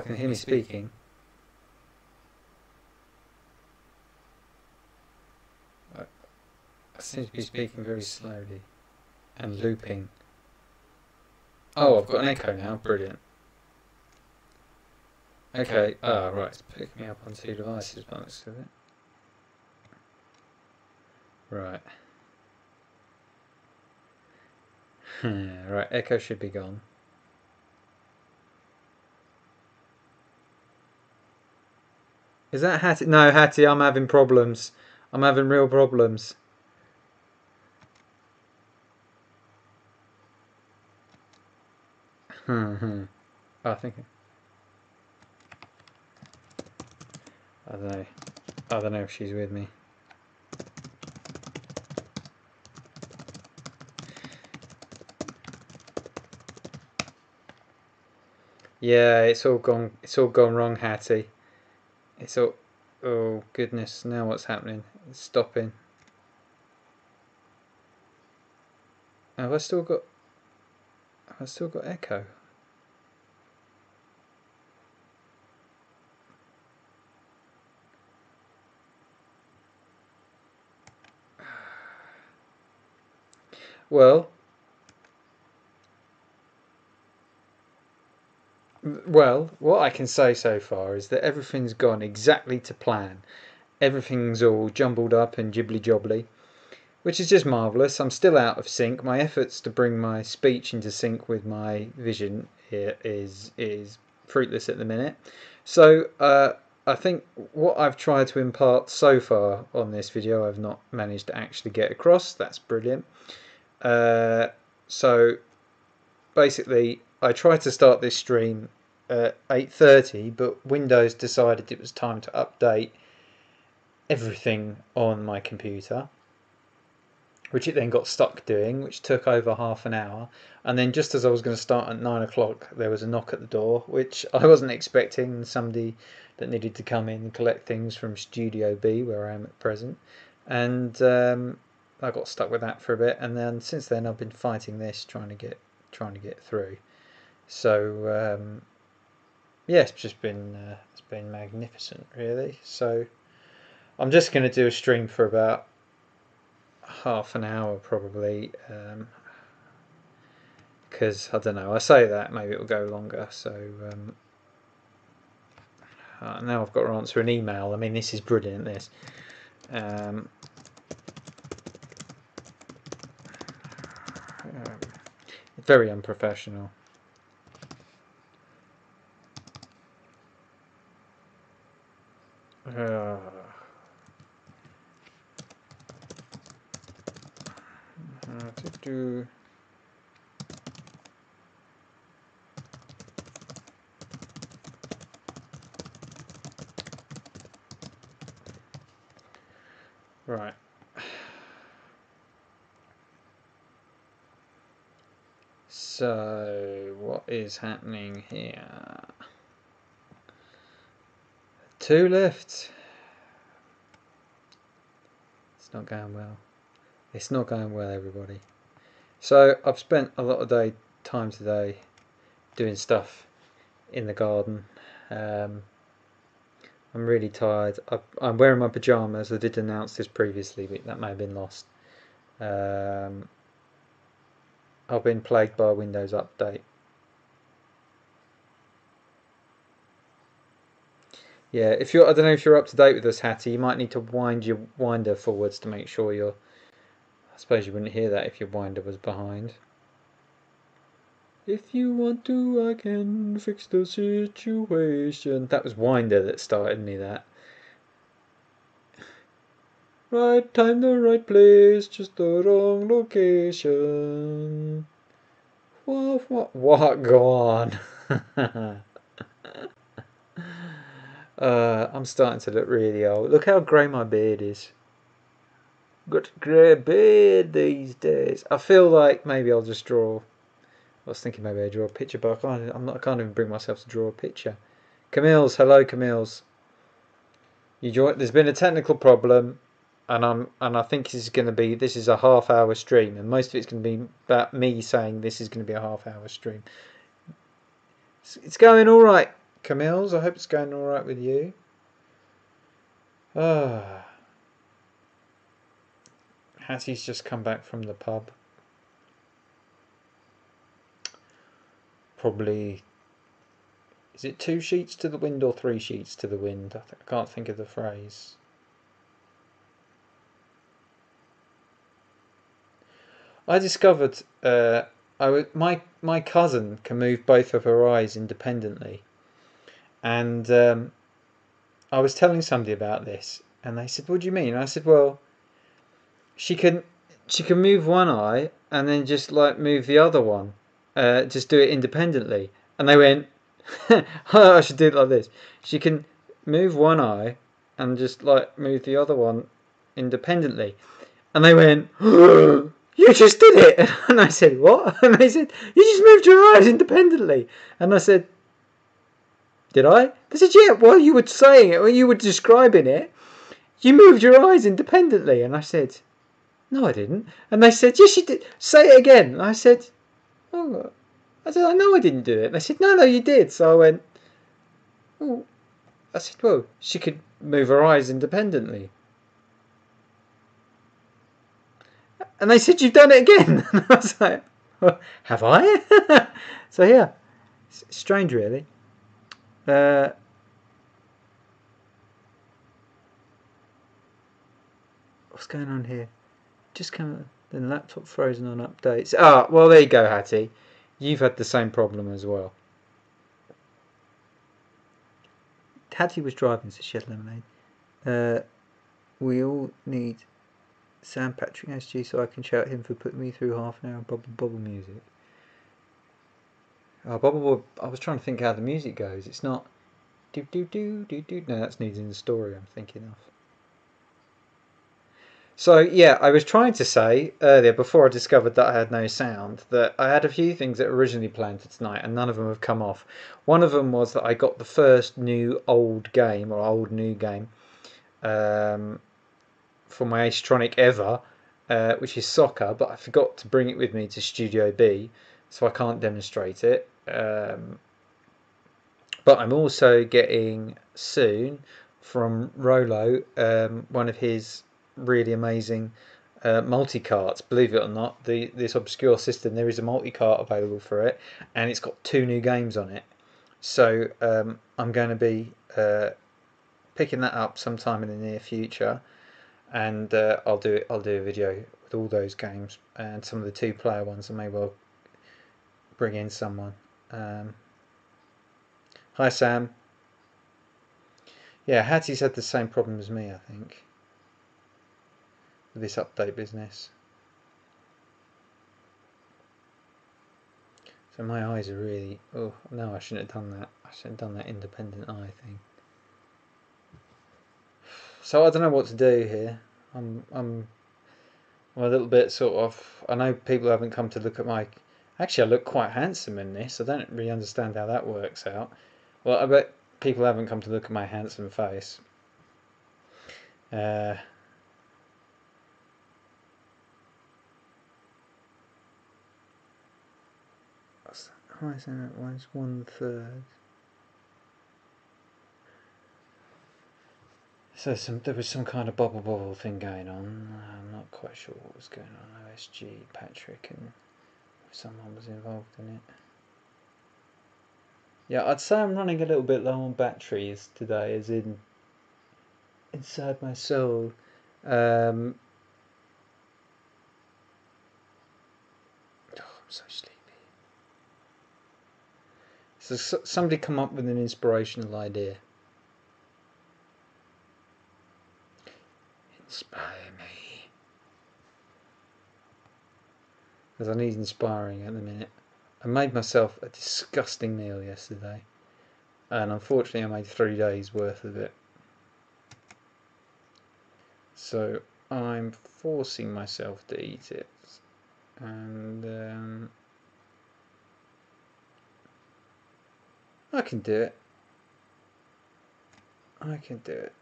can hear me speaking. I seem to be speaking very slowly and looping. Oh, I've got an echo now. Brilliant. Okay. Right. It's picking me up on two devices by the looks of it. Right. Right. Echo should be gone. Is that Hattie? No, Hattie, I'm having problems. I'm having real problems. I think. I don't know. I don't know if she's with me. Yeah, it's all gone. It's all gone wrong, Hattie. It's all. Oh goodness! Now what's happening? It's stopping. Have I still got? Have I still got echo? Well, what I can say so far is that everything's gone exactly to plan. Everything's all jumbled up and jibbly jobbly, which is just marvellous. I'm still out of sync. My efforts to bring my speech into sync with my vision is fruitless at the minute. So I think what I've tried to impart so far on this video, I've not managed to actually get across. That's brilliant. So basically, I tried to start this stream at 8:30, but Windows decided it was time to update everything on my computer, which it then got stuck doing, which took over half an hour. And then just as I was going to start at 9 o'clock, there was a knock at the door, which I wasn't expecting. Somebody that needed to come in and collect things from Studio B, where I am at present. And I got stuck with that for a bit. And then since then, I've been fighting this, trying to get through. So yeah, it's been magnificent, really. So I'm just going to do a stream for about half an hour probably, because I don't know, I say that maybe it'll go longer. So now I've got to answer an email. I mean, this is brilliant, this. Very unprofessional. To do. Right. So what is happening here? 2 left. It's not going well. It's not going well, everybody. So I've spent a lot of time today doing stuff in the garden. I'm really tired. I'm wearing my pyjamas. I did announce this previously, but that may have been lost. I've been plagued by a Windows update. Yeah, I don't know if you're up to date with this, Hattie, you might need to wind your winder forwards to make sure you're. I suppose you wouldn't hear that if your winder was behind. If you want to, I can fix the situation. That was Winder that started me that. Right time, the right place, just the wrong location. What? Go on. I'm starting to look really old. Look how grey my beard is. Got a grey beard these days. I feel like maybe I'll just draw. I was thinking maybe I'd draw a picture, but I can't even bring myself to draw a picture. Camille's, hello Camille's. There's been a technical problem, and I think this is a half-hour stream, and most of it's going to be about me saying this is going to be a half-hour stream. It's going all right, Camille's, I hope it's going alright with you. Ah, Hattie's just come back from the pub. Probably, is it 2 sheets to the wind or 3 sheets to the wind? I can't think of the phrase. I discovered my cousin can move both of her eyes independently, and I was telling somebody about this, and they said, "What do you mean?" And I said, "Well, she can move one eye and then just like move the other one, just do it independently." And they went, "I should do it like this." She can move one eye and just like move the other one independently, and they went, "You just did it!" And I said, "What?" And they said, "You just moved your eyes independently." And I said, "Did I?" They said, "Yeah, while you were saying it, when you were describing it, you moved your eyes independently." And I said, "No, I didn't." And they said, "Yes, you did. Say it again." And I said, "Oh," I said, "I know I didn't do it." And they said, "No, you did." So I went, "Oh," I said, "Well, she could move her eyes independently." And they said, "You've done it again." And I was like, well, "Have I?" So yeah, it's strange, really. What's going on here? Just come. Then laptop frozen on updates. Ah, well, there you go, Hattie. You've had the same problem as well. Hattie was driving, so she had lemonade. We all need Sam Patrick SG so I can shout him for putting me through half an hour of Bubble Bubble music. Oh, Bubble Bubble. I was trying to think how the music goes. It's not do do do do do. No, that's Needs in the Story I'm thinking of. So yeah, I was trying to say earlier, before I discovered that I had no sound, that I had a few things that were originally planned for tonight and none of them have come off. One of them was that I got the first new old game, or old new game, for my Astronic ever, which is soccer, but I forgot to bring it with me to Studio B, so I can't demonstrate it. But I'm also getting soon from Rolo one of his really amazing multi-carts. Believe it or not, this obscure system, there is a multi-cart available for it, and it's got 2 new games on it. So I'm going to be picking that up sometime in the near future, and I'll do a video with all those games and some of the 2-player ones. I may well bring in someone. Hi Sam. Yeah, Hattie's had the same problem as me, I think, with this update business. So my eyes are really... Oh, no, I shouldn't have done that. I shouldn't have done that independent eye thing. So I don't know what to do here. I'm a little bit sort of... I know people haven't come to look at my... Actually, I look quite handsome in this. I don't really understand how that works out. Well, I bet people haven't come to look at my handsome face. How is that? One's 1/3. So there was some kind of bubble thing going on. I'm not quite sure what was going on. OSG, Patrick, and someone was involved in it. Yeah, I'd say I'm running a little bit low on batteries today, as in inside my soul. I'm so sleepy. So somebody come up with an inspirational idea. Inspire me. Because I need inspiring at the minute. I made myself a disgusting meal yesterday, and unfortunately I made 3 days worth of it. So I'm forcing myself to eat it, and I can do it. I can do it.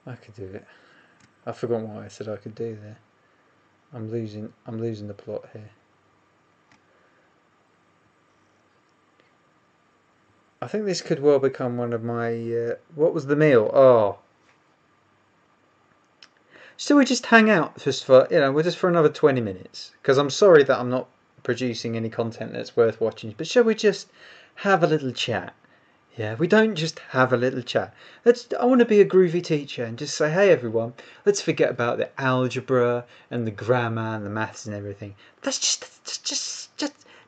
I could do it. I forgot what I said I could do there. I'm losing the plot here. I think this could well become one of my. What was the meal? Oh, so we just hang out just for we're just for another 20 minutes because I'm sorry that I'm not producing any content that's worth watching. But shall we just have a little chat? Yeah, we don't just have a little chat. I want to be a groovy teacher and just say, hey everyone, let's forget about the algebra and the grammar and the maths and everything. Let's just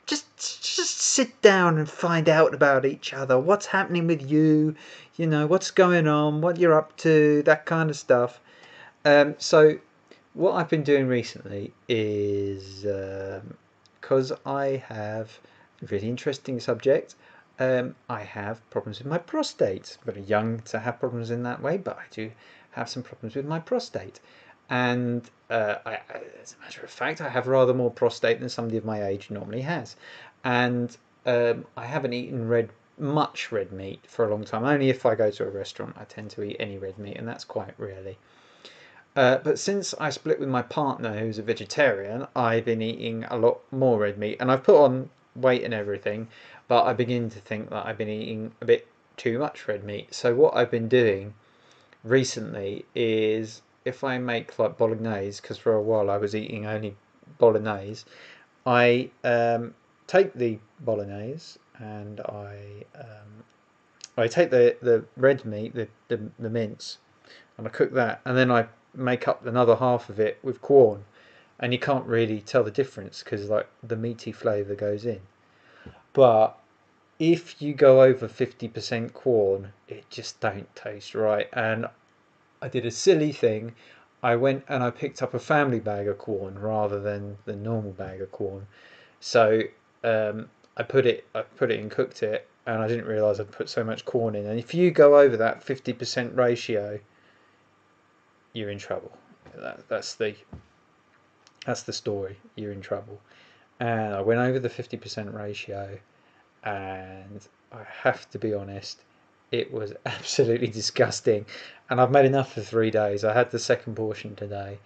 sit down and find out about each other. What's happening with you? What's going on? What you're up to? That kind of stuff. So what I've been doing recently is because I have a really interesting subject. I have problems with my prostate. I'm very young to have problems in that way, but I do have some problems with my prostate. And as a matter of fact, I have rather more prostate than somebody of my age normally has. And I haven't eaten much red meat for a long time. Only if I go to a restaurant, I tend to eat any red meat, and that's quite rarely. But since I split with my partner, who's a vegetarian, I've been eating a lot more red meat, and I've put on weight and everything, but I begin to think that I've been eating a bit too much red meat. So what I've been doing recently is if I make like bolognese, because for a while I was eating only bolognese, I take the bolognese and I take the red meat, the mince, and I cook that, and then I make up another half of it with corn, and you can't really tell the difference because like the meaty flavour goes in. But if you go over 50% corn, it just don't taste right. And I did a silly thing. I went and I picked up a family bag of corn rather than the normal bag of corn. So I put it in, and cooked it, and I didn't realise I'd put so much corn in. And if you go over that 50% ratio, you're in trouble. That's the story. You're in trouble. And I went over the 50% ratio, and I have to be honest, it was absolutely disgusting. And I've made enough for 3 days. I had the second portion today,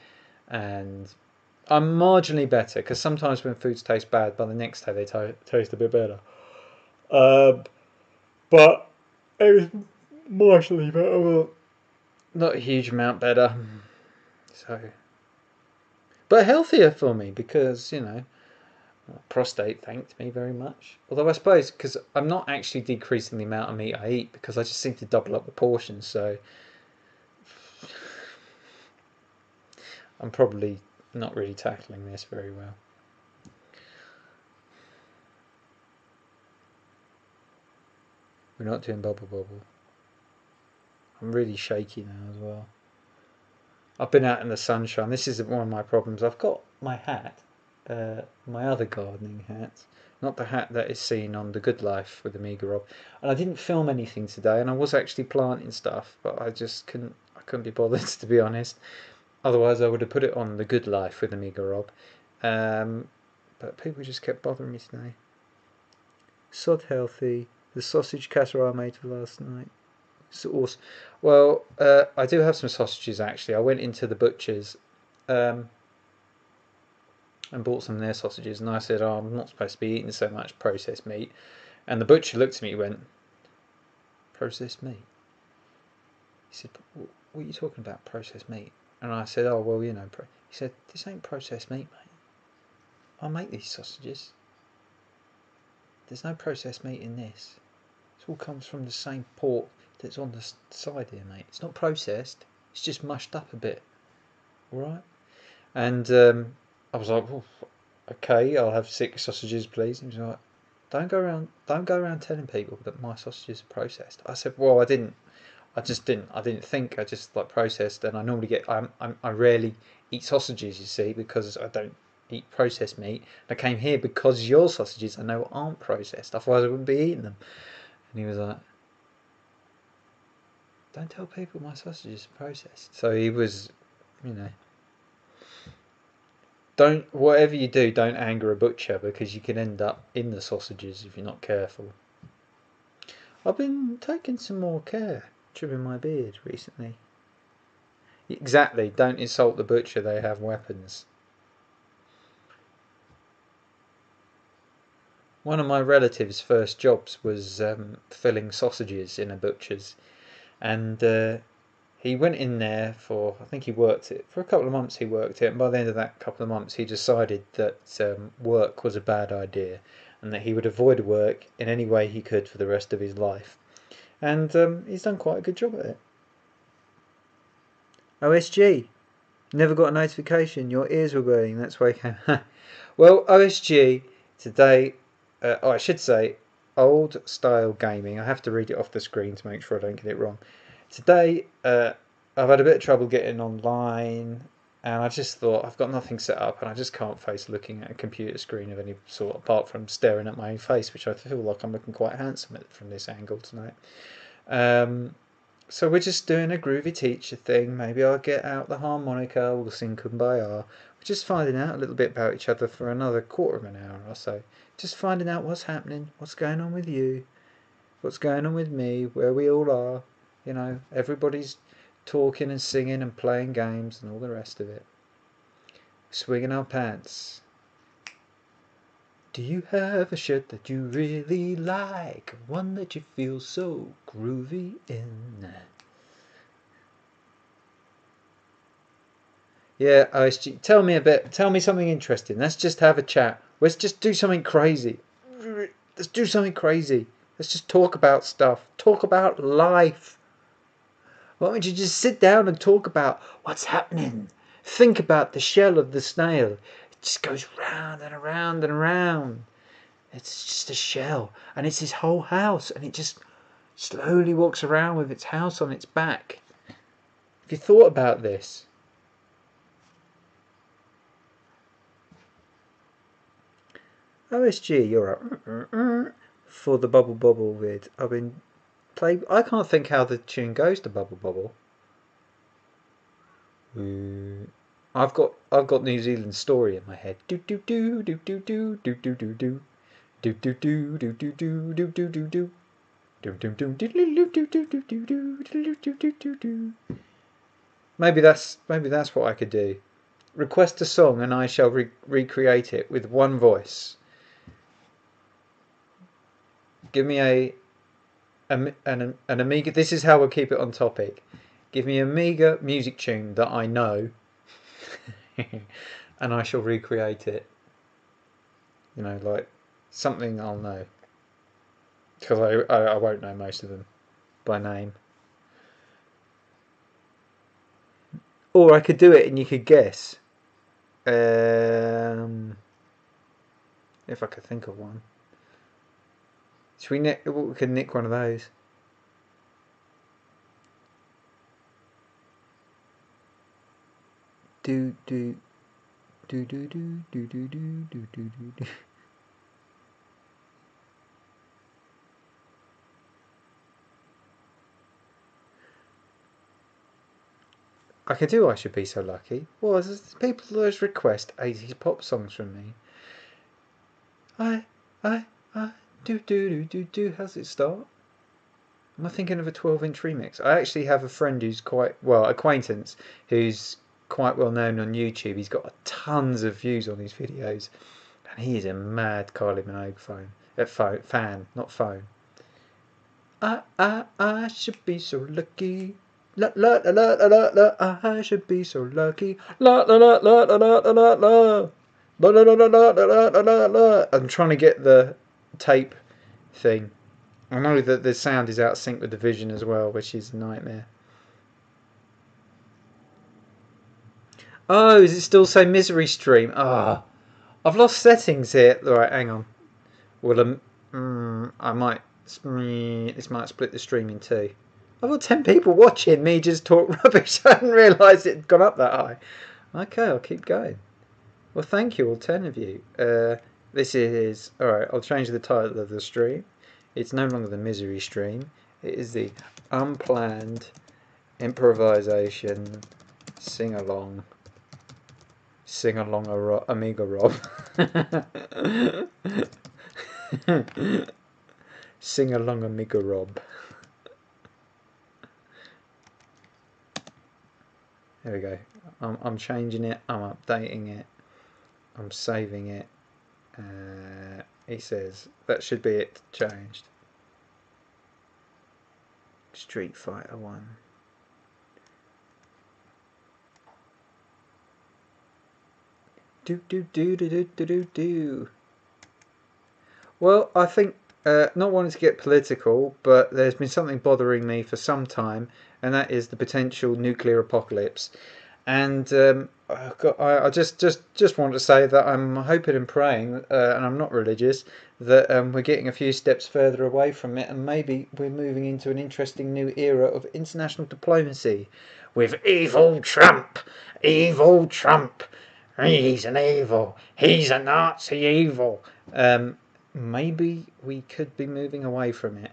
and I'm marginally better because sometimes when foods taste bad, by the next day they taste a bit better. But it was marginally better. Well, not a huge amount better. So, but healthier for me because prostate thanked me very much. Although I suppose because I'm not actually decreasing the amount of meat I eat because I just seem to double up the portions. So I'm probably not really tackling this very well. We're not doing bubble bubble. I'm really shaky now as well. I've been out in the sunshine. This isn't one of my problems. I've got my hat, my other gardening hat, not the hat that is seen on The Good Life with AmigaRob. And I didn't film anything today, and I was actually planting stuff, but I just couldn't. I couldn't be bothered to be honest. Otherwise, I would have put it on The Good Life with AmigaRob. But people just kept bothering me today. Sod healthy. The sausage casserole I made last night. It's awesome. Well, I do have some sausages actually. I went into the butcher's and bought some of their sausages, and I said, "Oh, I'm not supposed to be eating so much processed meat." And the butcher looked at me and went, "Processed meat?" He said, "What are you talking about, processed meat?" And I said, "Oh, well, He said, "This ain't processed meat, mate. I make these sausages. There's no processed meat in this. It all comes from the same pork that's on the side here, mate. It's not processed. It's just mushed up a bit. All right?" And I was like, "Oh, okay, I'll have 6 sausages, please." And he was like, don't go around telling people that my sausages are processed." I said, "Well, I didn't think. I just like processed, and I normally I rarely eat sausages, you see, because I don't eat processed meat. I came here because your sausages I know aren't processed. Otherwise, I wouldn't be eating them." And he was like, "Don't tell people my sausages are processed." So he was, whatever you do, don't anger a butcher because you can end up in the sausages if you're not careful. I've been taking some more care trimming my beard recently. Exactly, don't insult the butcher, they have weapons. One of my relatives' first jobs was filling sausages in a butcher's, and he went in there for, I think he worked it for a couple of months. He worked it, and by the end of that couple of months, he decided that work was a bad idea, and that he would avoid work in any way he could for the rest of his life. And he's done quite a good job at it. OSG, never got a notification. Your ears were burning. That's why I came. Well, OSG today. I should say old style gaming. I have to read it off the screen to make sure I don't get it wrong. Today, I've had a bit of trouble getting online, and I just thought I've got nothing set up, and I just can't face looking at a computer screen of any sort apart from staring at my own face, which I feel like I'm looking quite handsome at from this angle tonight. So we're just doing a groovy teacher thing. Maybe I'll get out the harmonica, we'll sing Kumbaya. We're just finding out a little bit about each other for another quarter of an hour or so. Just finding out what's happening, what's going on with you, what's going on with me, where we all are. You know, everybody's talking and singing and playing games and all the rest of it. Swinging our pants. Do you have a shirt that you really like? One that you feel so groovy in? Yeah, OSG, tell me a bit. Tell me something interesting. Let's just have a chat. Let's just do something crazy. Let's do something crazy. Let's just talk about stuff. Talk about life. Why don't you just sit down and talk about what's happening? Think about the shell of the snail. It just goes round and around and around. It's just a shell, and it's his whole house, and it just slowly walks around with its house on its back. Have you thought about this? OSG, you're up for the bubble bubble vid. I've been play. I can't think how the tune goes to bubble bubble. I've got New Zealand story in my head. Do do do do do do do do do do do do do do do do do do do do. Maybe that's what I could do. Request a song and I shall recreate it with one voice. Give me an Amiga. This is how we'll keep it on topic. Give me an Amiga music tune that I know, and I shall recreate it. You know, like something I'll know, because I won't know most of them by name. Or I could do it and you could guess. If I could think of one. Should we could nick one of those. Do do do do do do do do do do do. I could do I Should Be So Lucky. Well, people always request 80s pop songs from me. I, do do do do do. How's it start? Am I thinking of a 12-inch remix? I actually have a friend who's acquaintance, who's quite well known on YouTube. He's got tons of views on his videos, and he is a mad Kylie Minogue fan, not phone. I should be so lucky. La la la la la la la. I should be so lucky. La la la la la la la la la. La la la la la la la la la. I'm trying to get the tape thing. I know that the sound is out of sync with the vision as well, which is a nightmare. Oh, is it still say misery stream? Ah, I've lost settings here. Right, hang on. Well, I might. This might split the stream in two. I've got 10 people watching me just talk rubbish. I hadn't realised it had gone up that high. Okay, I'll keep going. Well, thank you, all 10 of you. This is... Alright, I'll change the title of the stream. It's no longer the misery stream. It is the Unplanned Improvisation Sing-Along. Amiga-Rob. Sing-Along Amiga-Rob. There we go. I'm changing it. I'm updating it. I'm saving it. he says. That should be it changed. Street Fighter 1. Do. Well, I think, not wanting to get political, but there's been something bothering me for some time, and that is the potential nuclear apocalypse. And I just want to say that I'm hoping and praying, and I'm not religious, that we're getting a few steps further away from it, and maybe we're moving into an interesting new era of international diplomacy with evil Trump. Evil Trump. He's an evil. He's a Nazi evil. Maybe we could be moving away from it.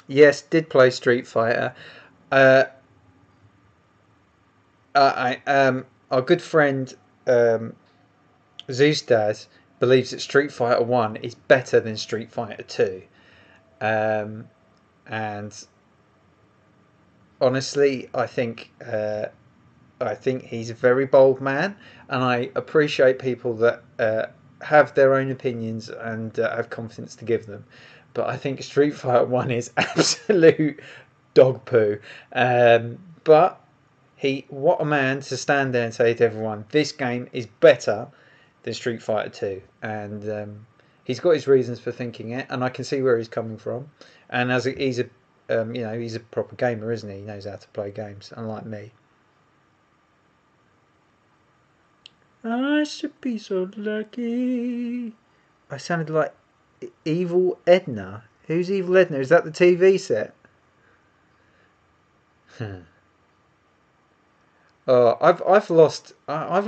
Yes, did play Street Fighter. Our good friend Zeusdad believes that Street Fighter 1 is better than Street Fighter 2. And honestly, I think he's a very bold man, and I appreciate people that have their own opinions and have confidence to give them. But I think Street Fighter 1 is absolute dog poo. But what a man to stand there and say to everyone, this game is better than Street Fighter 2. And he's got his reasons for thinking it, and I can see where he's coming from. And he's a proper gamer, isn't he? He knows how to play games, unlike me. I should be so lucky. I sounded like Evil Edna. Who's Evil Edna? Is that the TV set? I've lost. I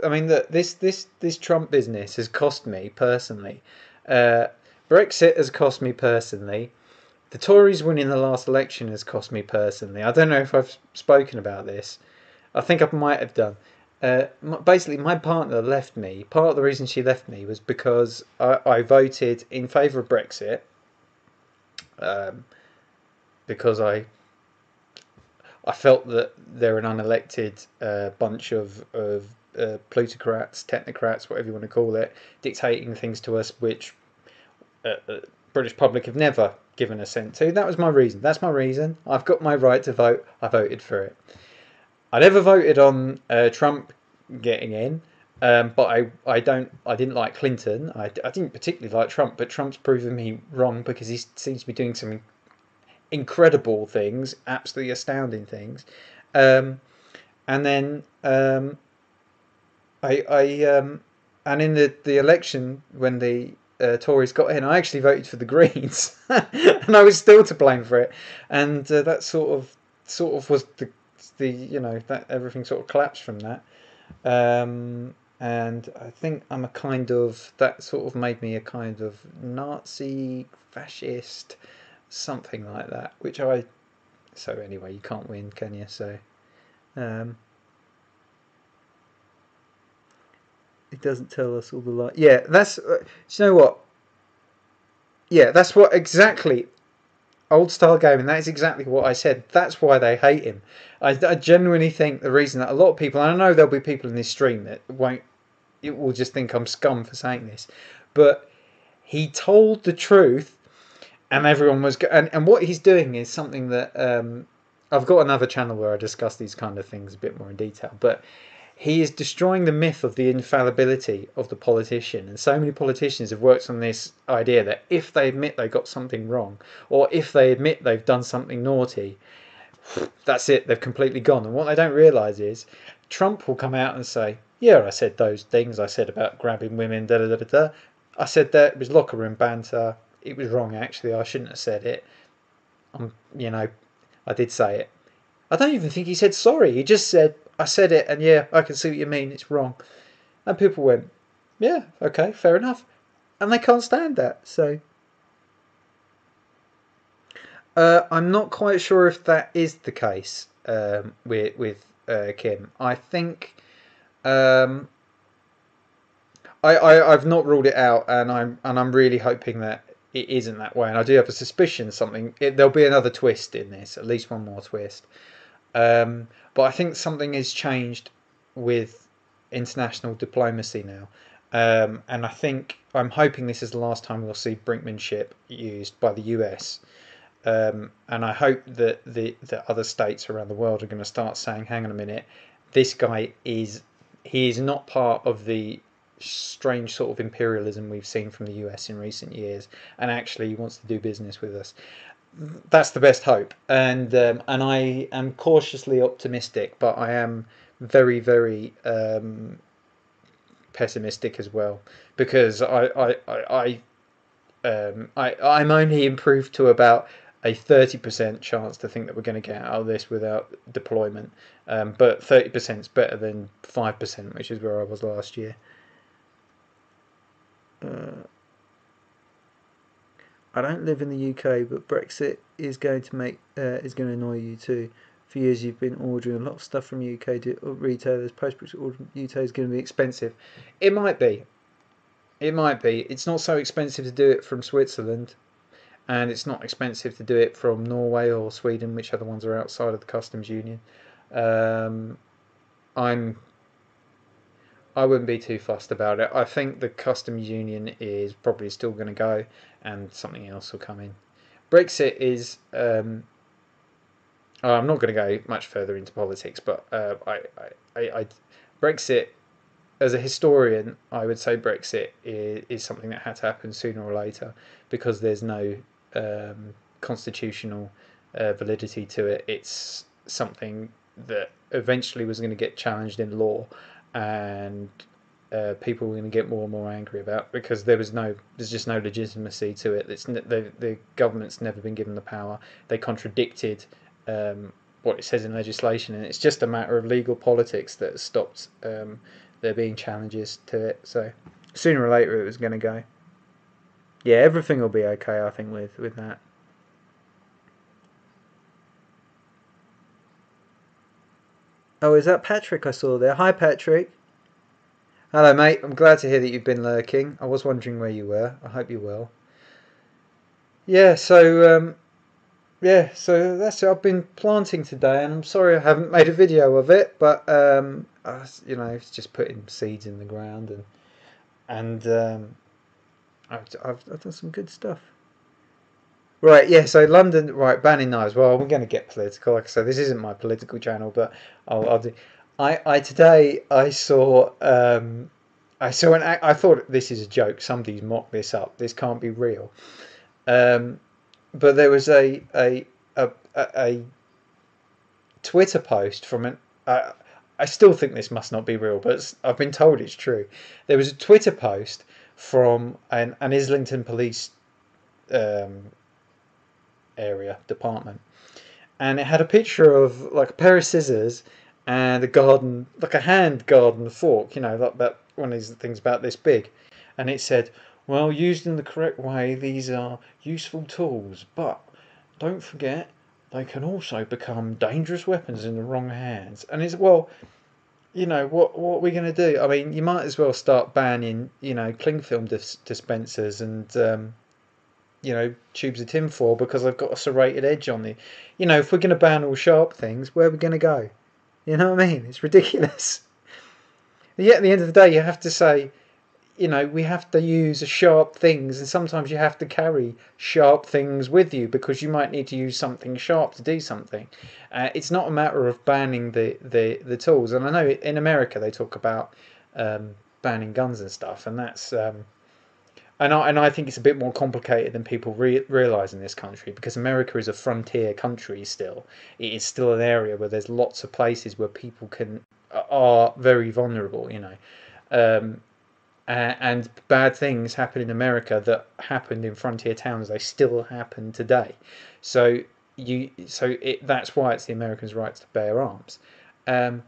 mean, this Trump business has cost me personally. Brexit has cost me personally. The Tories winning the last election has cost me personally. I don't know if I've spoken about this. I think I might have done. Basically, my partner left me. Part of the reason she left me was because I voted in favour of Brexit. Because I felt that they're an unelected bunch of plutocrats, technocrats, whatever you want to call it, dictating things to us which British public have never given assent to. That was my reason. That's my reason. I've got my right to vote. I voted for it. I never voted on Trump getting in, but I didn't like Clinton. I didn't particularly like Trump, but Trump's proven me wrong because he seems to be doing some incredible things, absolutely astounding things. And then and in the election when the Tories got in, I actually voted for the Greens, and I was still to blame for it. And that sort of was the that everything sort of collapsed from that. And I think I'm a kind of, that sort of made me a kind of Nazi, fascist, something like that, so anyway, you can't win, can you? So it doesn't tell us all the light. Yeah, that's you know what? Yeah, that's what exactly. Old style gaming, that is exactly what I said. That's why they hate him. I genuinely think the reason that a lot of people, and I know there'll be people in this stream that will just think I'm scum for saying this, but he told the truth, and everyone was, and what he's doing is something that I've got another channel where I discuss these kind of things a bit more in detail, but he is destroying the myth of the infallibility of the politician. And so many politicians have worked on this idea that if they admit they got something wrong, or if they admit they've done something naughty, that's it, they've completely gone. And what they don't realise is Trump will come out and say, yeah, I said those things. I said about grabbing women, da da da da. I said that it was locker room banter. It was wrong, actually. I shouldn't have said it. I did say it. I don't even think he said sorry. He just said, I said it, and yeah, I can see what you mean, it's wrong. And people went, yeah, okay, fair enough. And they can't stand that, so. I'm not quite sure if that is the case with Kim. I think I've not ruled it out, and I'm really hoping that it isn't that way. And I do have a suspicion there'll be another twist in this, at least one more twist. But I think something has changed with international diplomacy now. And I'm hoping this is the last time we'll see brinkmanship used by the US. And I hope that the other states around the world are going to start saying, hang on a minute, this guy he is not part of the strange sort of imperialism we've seen from the US in recent years, and actually he wants to do business with us. That's the best hope, and I am cautiously optimistic, but I am very, very pessimistic as well, because I'm only improved to about a 30% chance to think that we're going to get out of this without deployment. But 30% is better than 5%, which is where I was last year. I don't live in the UK, but Brexit is going to annoy you too. For years you've been ordering a lot of stuff from UK retailers. Post-Brexit order from UK is going to be expensive. It might be. It might be. It's not so expensive to do it from Switzerland, and it's not expensive to do it from Norway or Sweden, which other ones are outside of the customs union. I wouldn't be too fussed about it. I think the customs union is probably still going to go, and something else will come in. Brexit is. I'm not going to go much further into politics, but Brexit, as a historian, I would say Brexit is something that had to happen sooner or later, because there's no constitutional validity to it. It's something that eventually was going to get challenged in law, and people were going to get more and more angry about, because there's just no legitimacy to it. The government's never been given the power. They contradicted what it says in legislation, and it's just a matter of legal politics that has stopped there being challenges to it. So sooner or later it was going to go. Yeah, everything will be okay, I think, with that. Oh, is that Patrick I saw there? Hi, Patrick. Hello, mate. I'm glad to hear that you've been lurking. I was wondering where you were. I hope you're well. Yeah, so that's it. I've been planting today, and I'm sorry I haven't made a video of it, but it's just putting seeds in the ground, and I've done some good stuff. Right, yeah. So London, right, banning knives. Well, we're going to get political. Like I said, this isn't my political channel, but I'll do. Today I saw I thought this is a joke. Somebody's mocked this up. This can't be real. But there was a Twitter post from an. I still think this must not be real, but I've been told it's true. There was a Twitter post from an Islington police area department, and it had a picture of like a pair of scissors and a garden, like a hand garden fork, like that one of these things about this big, and it said, well, used in the correct way, these are useful tools, but don't forget they can also become dangerous weapons in the wrong hands. And it's, well, what are we going to do? I mean, you might as well start banning, cling film dispensers and tubes of tinfoil, because they've got a serrated edge on the. If we're going to ban all sharp things, where are we going to go? You know what I mean? It's ridiculous. Yet at the end of the day, you have to say, we have to use sharp things, and sometimes you have to carry sharp things with you, because you might need to use something sharp to do something. It's not a matter of banning the tools. And I know in America they talk about banning guns and stuff, and that's and I think it's a bit more complicated than people realise in this country, because America is a frontier country still. It is still an area where there's lots of places where people are very vulnerable, and bad things happen in America that happened in frontier towns. They still happen today. So that's why it's the Americans' right to bear arms. And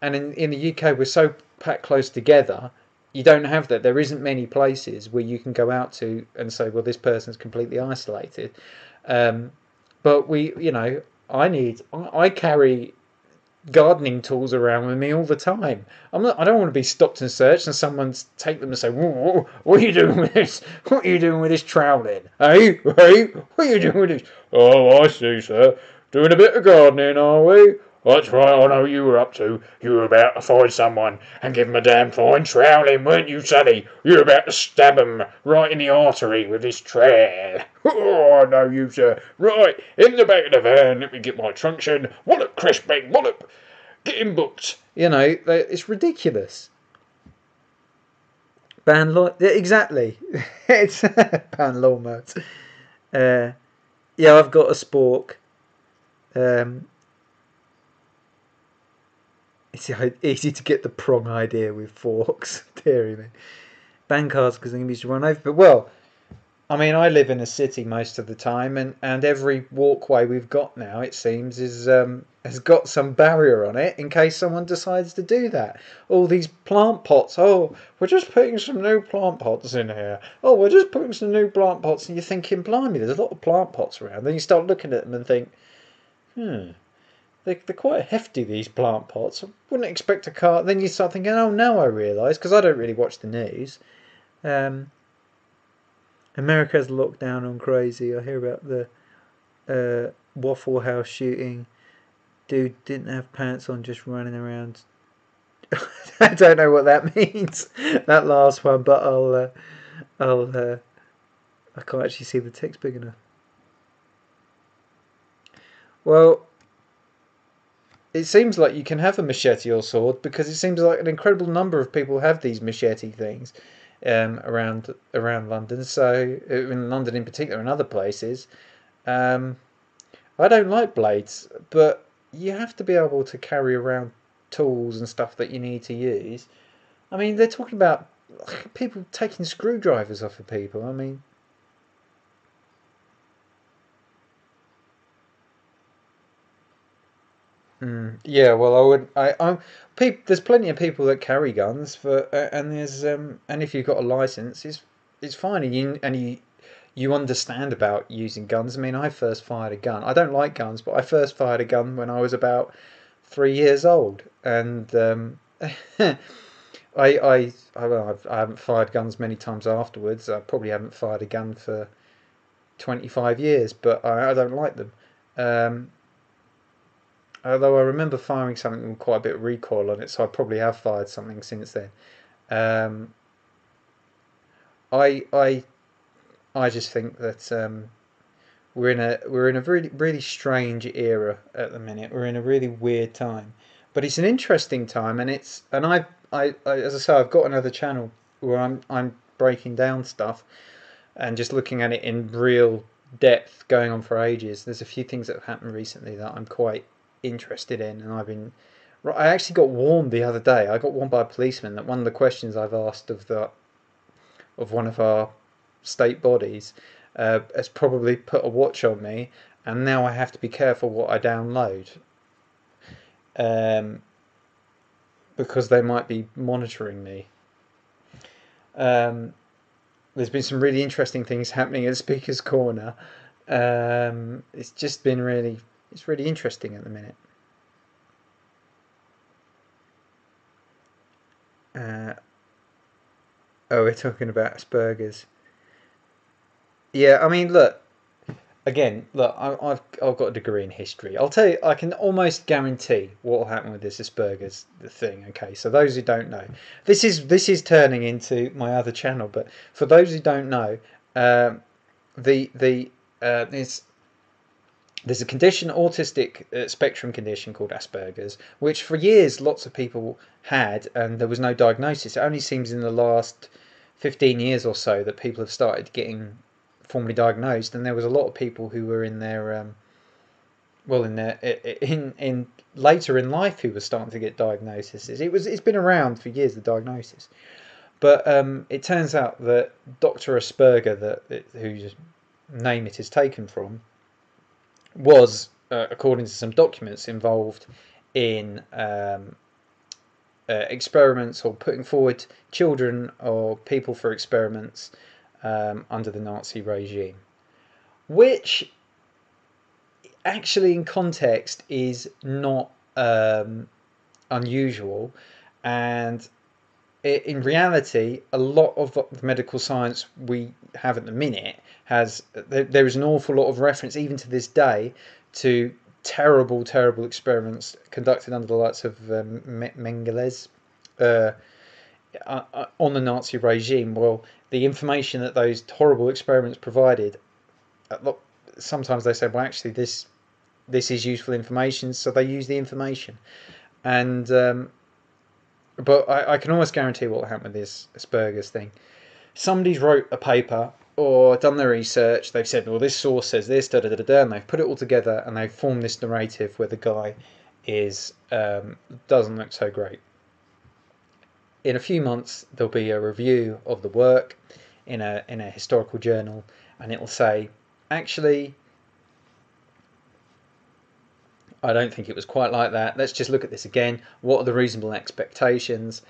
in the UK, we're so packed close together. You don't have that. There isn't many places where you can go out to and say, well, this person's completely isolated. But I carry gardening tools around with me all the time. I don't want to be stopped and searched and someone take them and say, whoa, what are you doing with this? What are you doing with this troweling? Hey, what are you doing with this? Oh, I see, sir. Doing a bit of gardening, are we? That's right, I know what you were up to. You were about to find someone and give 'em a damn fine troweling, weren't you, sonny? You were about to stab 'em right in the artery with this trowel. Oh, I know you, sir. Right, in the back of the van, let me get my truncheon. Wallop, crash, bang, wallop. Get him booked. You know, it's ridiculous. Ban law, yeah, exactly. It's ban law modes. Yeah, I've got a spork. It's easy to get the prong idea with forks. Deary me. Ban cars because they're going to be used to run over. But, well, I mean, I live in a city most of the time, and every walkway we've got now, it seems, has got some barrier on it in case someone decides to do that. All these plant pots. Oh, we're just putting some new plant pots in here. Oh, we're just putting some new plant pots. And you're thinking, blimey, there's a lot of plant pots around. Then you start looking at them and think, they're quite hefty, these plant pots. I wouldn't expect a car. Then you start thinking, oh, now I realise, because I don't really watch the news. America's lockdown on crazy. I hear about the Waffle House shooting. Dude didn't have pants on, just running around. I don't know what that means. That last one, but I can't actually see the text big enough. Well, it seems like you can have a machete or sword because it seems like an incredible number of people have these machete things around London. So in London in particular, and other places. I don't like blades, but you have to be able to carry around tools and stuff that you need to use. I mean, they're talking about people taking screwdrivers off of people. I mean, yeah. Well, I would. There's plenty of people that carry guns and and if you've got a license, it's fine, and you understand about using guns. I mean, I first fired a gun. I don't like guns, but I first fired a gun when I was about 3 years old, and I haven't fired guns many times afterwards. I probably haven't fired a gun for 25 years, but I don't like them. Um, Although I remember firing something with quite a bit of recoil on it, so I probably have fired something since then. Um, I I I just think that we're in a really really strange era at the minute. We're in a really weird time, but it's an interesting time, and as I say, I've got another channel where I'm breaking down stuff and just looking at it in real depth, going on for ages. There's a few things that have happened recently that I'm quite interested in, and I actually got warned the other day. I got warned by a policeman that one of the questions I've asked of one of our state bodies has probably put a watch on me, and now I have to be careful what I download um, because they might be monitoring me. Um, there's been some really interesting things happening at Speaker's Corner. It's just been it's really interesting at the minute. Uh, oh, we're talking about Asperger's. Yeah, I mean, look, again, look, I've got a degree in history. I'll tell you, I can almost guarantee what will happen with this Asperger's thing. Okay, so those who don't know, this is turning into my other channel. But for those who don't know, the there's a condition, autistic spectrum condition called Asperger's, which for years lots of people had, and there was no diagnosis. It only seems in the last 15 years or so that people have started getting formally diagnosed, and there was a lot of people who were in their in later in life who were starting to get diagnoses. It's been around for years, the diagnosis, but it turns out that Dr. Asperger, whose name it is taken from, was, according to some documents, involved in experiments or putting forward children or people for experiments under the Nazi regime, which actually in context is not unusual, and in reality a lot of the medical science we have at the minute there is an awful lot of reference even to this day to terrible, terrible experiments conducted under the lights of Mengele on the Nazi regime. Well, the information that those horrible experiments provided, sometimes they said, well, actually, this is useful information, so they use the information. And but I can almost guarantee what will happen with this Asperger's thing. Somebody's wrote a paper or done their research. They've said, well, this source says this, da da da da, and they've put it all together and they've formed this narrative where the guy is doesn't look so great. In a few months, there'll be a review of the work in a historical journal, and it will say, actually, I don't think it was quite like that. Let's just look at this again. What are the reasonable expectations?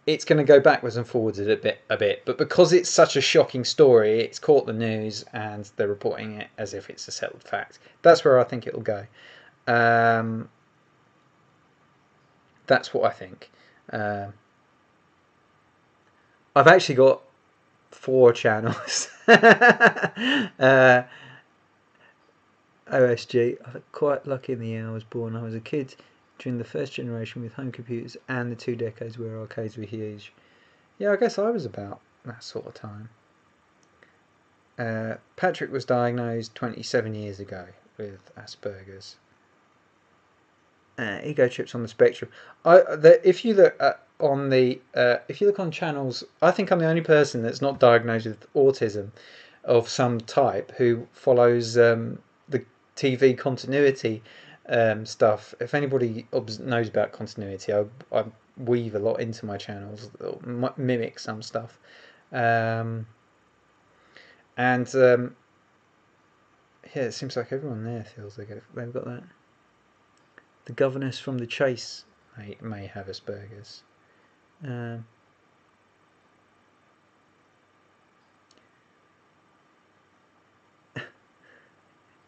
It's going to go backwards and forwards a bit, but because it's such a shocking story, it's caught the news and they're reporting it as if it's a settled fact. That's where I think it'll go. That's what I think. I've actually got 4 channels. OSG. I'm quite lucky in the year I was born. I was a kid during the first generation with home computers and the 2 decades where arcades were huge. Yeah, I guess I was about that sort of time. Patrick was diagnosed 27 years ago with Asperger's. Ego trips on the spectrum. If you look on channels, I think I'm the only person that's not diagnosed with autism of some type who follows the TV continuity stuff. If anybody knows about continuity, I weave a lot into my channels, mimic some stuff, and yeah, it seems like everyone there feels like they've got that. The governess from The Chase may have Asperger's.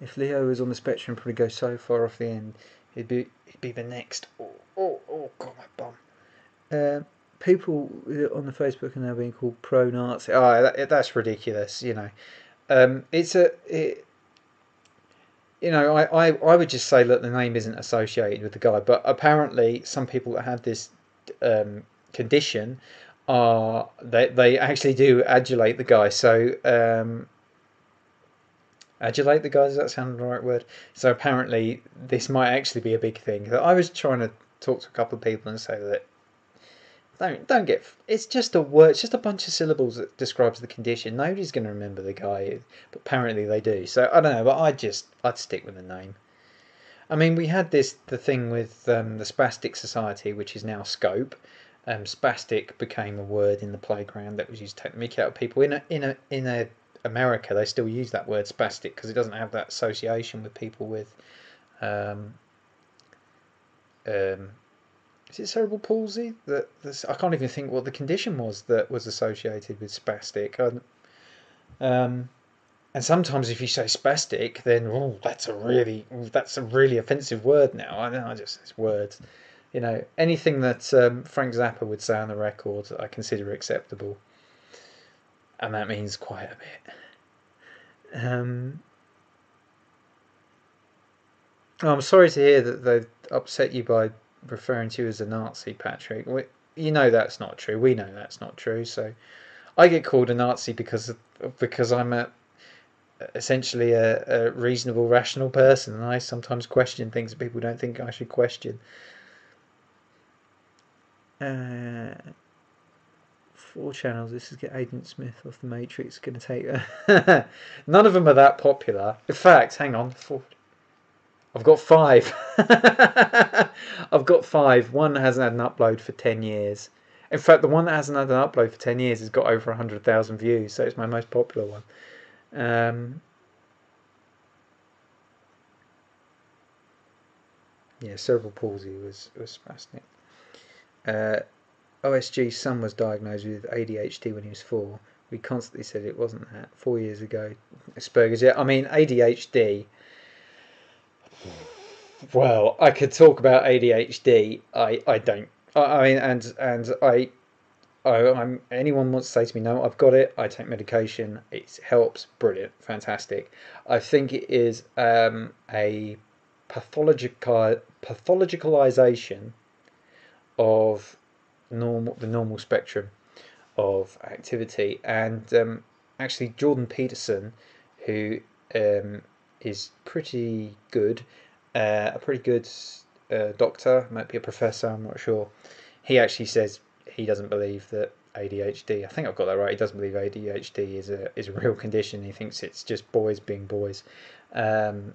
If Leo was on the spectrum, probably go so far off the end, he'd be the next. Oh, God, my bum. People on the Facebook are now being called pro-Nazi. That's ridiculous. You know, I would just say that the name isn't associated with the guy, but apparently some people that have this condition they actually do adulate the guy. So adulate the guy, does that sound the right word? So apparently this might actually be a big thing. I was trying to talk to a couple of people and say that don't get. It's just a word. It's just a bunch of syllables that describes the condition. Nobody's going to remember the guy, but apparently they do. So I don't know, but I'd stick with the name. I mean, we had the thing with the Spastic Society, which is now Scope. Spastic became a word in the playground that was used to take the mickey out of people. In America, they still use that word spastic because it doesn't have that association with people with is it cerebral palsy? I can't even think what the condition was that was associated with spastic. And sometimes if you say spastic, then that's a really offensive word now. I just it's words. You know, anything that Frank Zappa would say on the record, I consider acceptable, and that means quite a bit. I'm sorry to hear that they've upset you by referring to you as a Nazi, Patrick. You know that's not true. We know that's not true. So I get called a Nazi because I'm essentially a reasonable, rational person, and I sometimes question things that people don't think I should question. 4 channels. This is get Agent Smith off the Matrix. Going to take. None of them are that popular. In fact, hang on. 4. I've got 5. I've got 5. One hasn't had an upload for 10 years. In fact, the one that hasn't had an upload for 10 years has got over 100,000 views, so it's my most popular one. Yeah, cerebral palsy was spastic. OSG's son was diagnosed with ADHD when he was 4. We constantly said it wasn't that. 4 years ago, Asperger's. Yeah, I mean ADHD. Well, I could talk about ADHD. I don't. I mean, I'm. Anyone wants to say to me, no, I've got it. I take medication. It helps. Brilliant. Fantastic. I think it is a pathologicalization of the normal spectrum of activity. And actually, Jordan Peterson, who is pretty good, a pretty good doctor, might be a professor, I'm not sure. He actually says he doesn't believe that ADHD. I think I've got that right. He doesn't believe ADHD is a real condition. He thinks it's just boys being boys, um,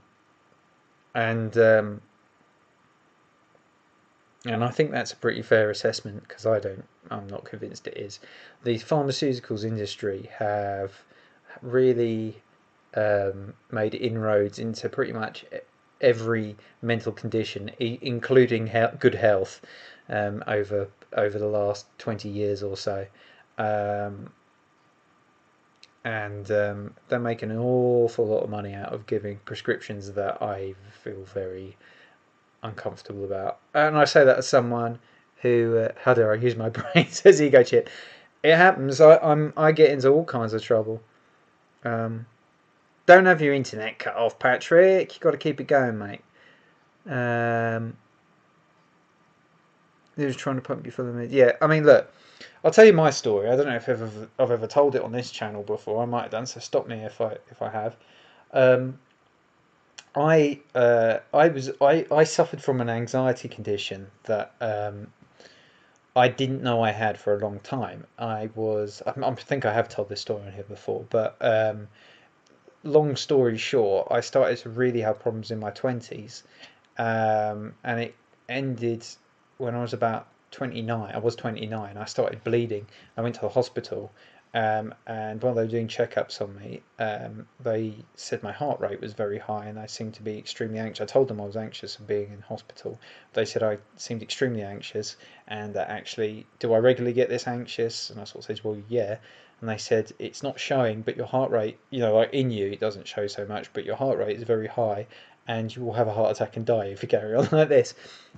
and and I think that's a pretty fair assessment because I'm not convinced it is. The pharmaceuticals industry have really made inroads into pretty much every mental condition, including good health, over the last 20 years or so. Um, and they're making an awful lot of money out of giving prescriptions that I feel very uncomfortable about. And I say that as someone who, how dare I use my brain, says ego chip. It happens. I get into all kinds of trouble. Don't have your internet cut off, Patrick. You've got to keep it going, mate. He was trying to pump you full of me. Yeah, I mean, look, I'll tell you my story. I don't know if I've ever told it on this channel before. I might have done, so stop me if I have. Um, I suffered from an anxiety condition that I didn't know I had for a long time. I think I have told this story on here before, but long story short, I started to really have problems in my 20s, and it ended when I was about 29. I was 29. I started bleeding. I went to the hospital, and while they were doing checkups on me, they said my heart rate was very high and I seemed to be extremely anxious. I told them I was anxious of being in hospital. They said I seemed extremely anxious, and that actually, do I regularly get this anxious? And I sort of said, well, yeah. And they said it's not showing, but your heart rate, like in you, it doesn't show so much, but your heart rate is very high, and you will have a heart attack and die if you carry on like this.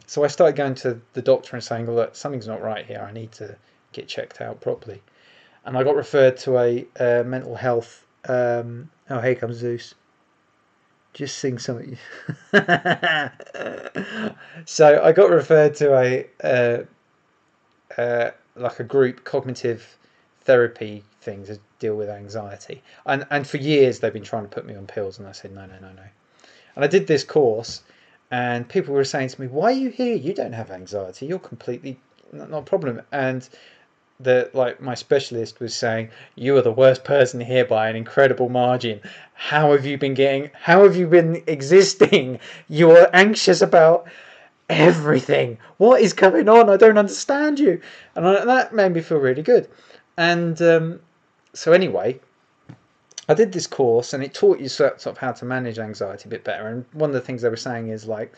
So I started going to the doctor and saying, look, something's not right here. I need to get checked out properly. And I got referred to a mental health. Oh, here comes Zeus. Just sing something. So I got referred to like a group cognitive therapy thing to deal with anxiety. And for years they've been trying to put me on pills, and I said no. And I did this course, and people were saying to me, "Why are you here? You don't have anxiety. You're completely not a problem." And my specialist was saying, "You are the worst person here by an incredible margin. How have you been existing? You are anxious about everything. What is going on? I don't understand you." And that made me feel really good. And so anyway, I did this course, and it taught you sort of how to manage anxiety a bit better. And one of the things they were saying is like,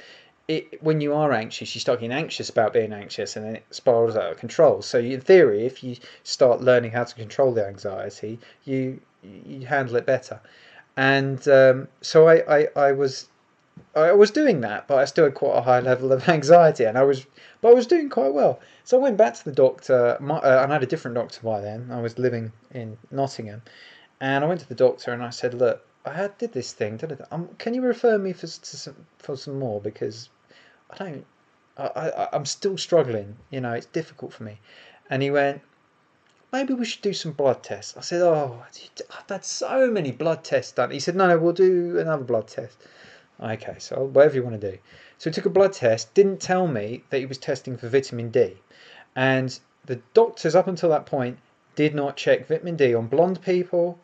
when you are anxious, you start getting anxious about being anxious, and then it spirals out of control. So in theory, if you start learning how to control the anxiety, you handle it better. And so I was doing that, but I still had quite a high level of anxiety, and I was doing quite well. So I went back to the doctor. I had a different doctor by then. I was living in Nottingham, and I went to the doctor and I said, "Look, did this thing. Can you refer me for some more, because I don't. I'm still struggling. It's difficult for me." And he went, "Maybe we should do some blood tests." I said, "Oh, I've had so many blood tests done." He said, "No, we'll do another blood test." Okay, so whatever you want to do. So he took a blood test, didn't tell me that he was testing for vitamin D. And the doctors up until that point did not check vitamin D on blonde people.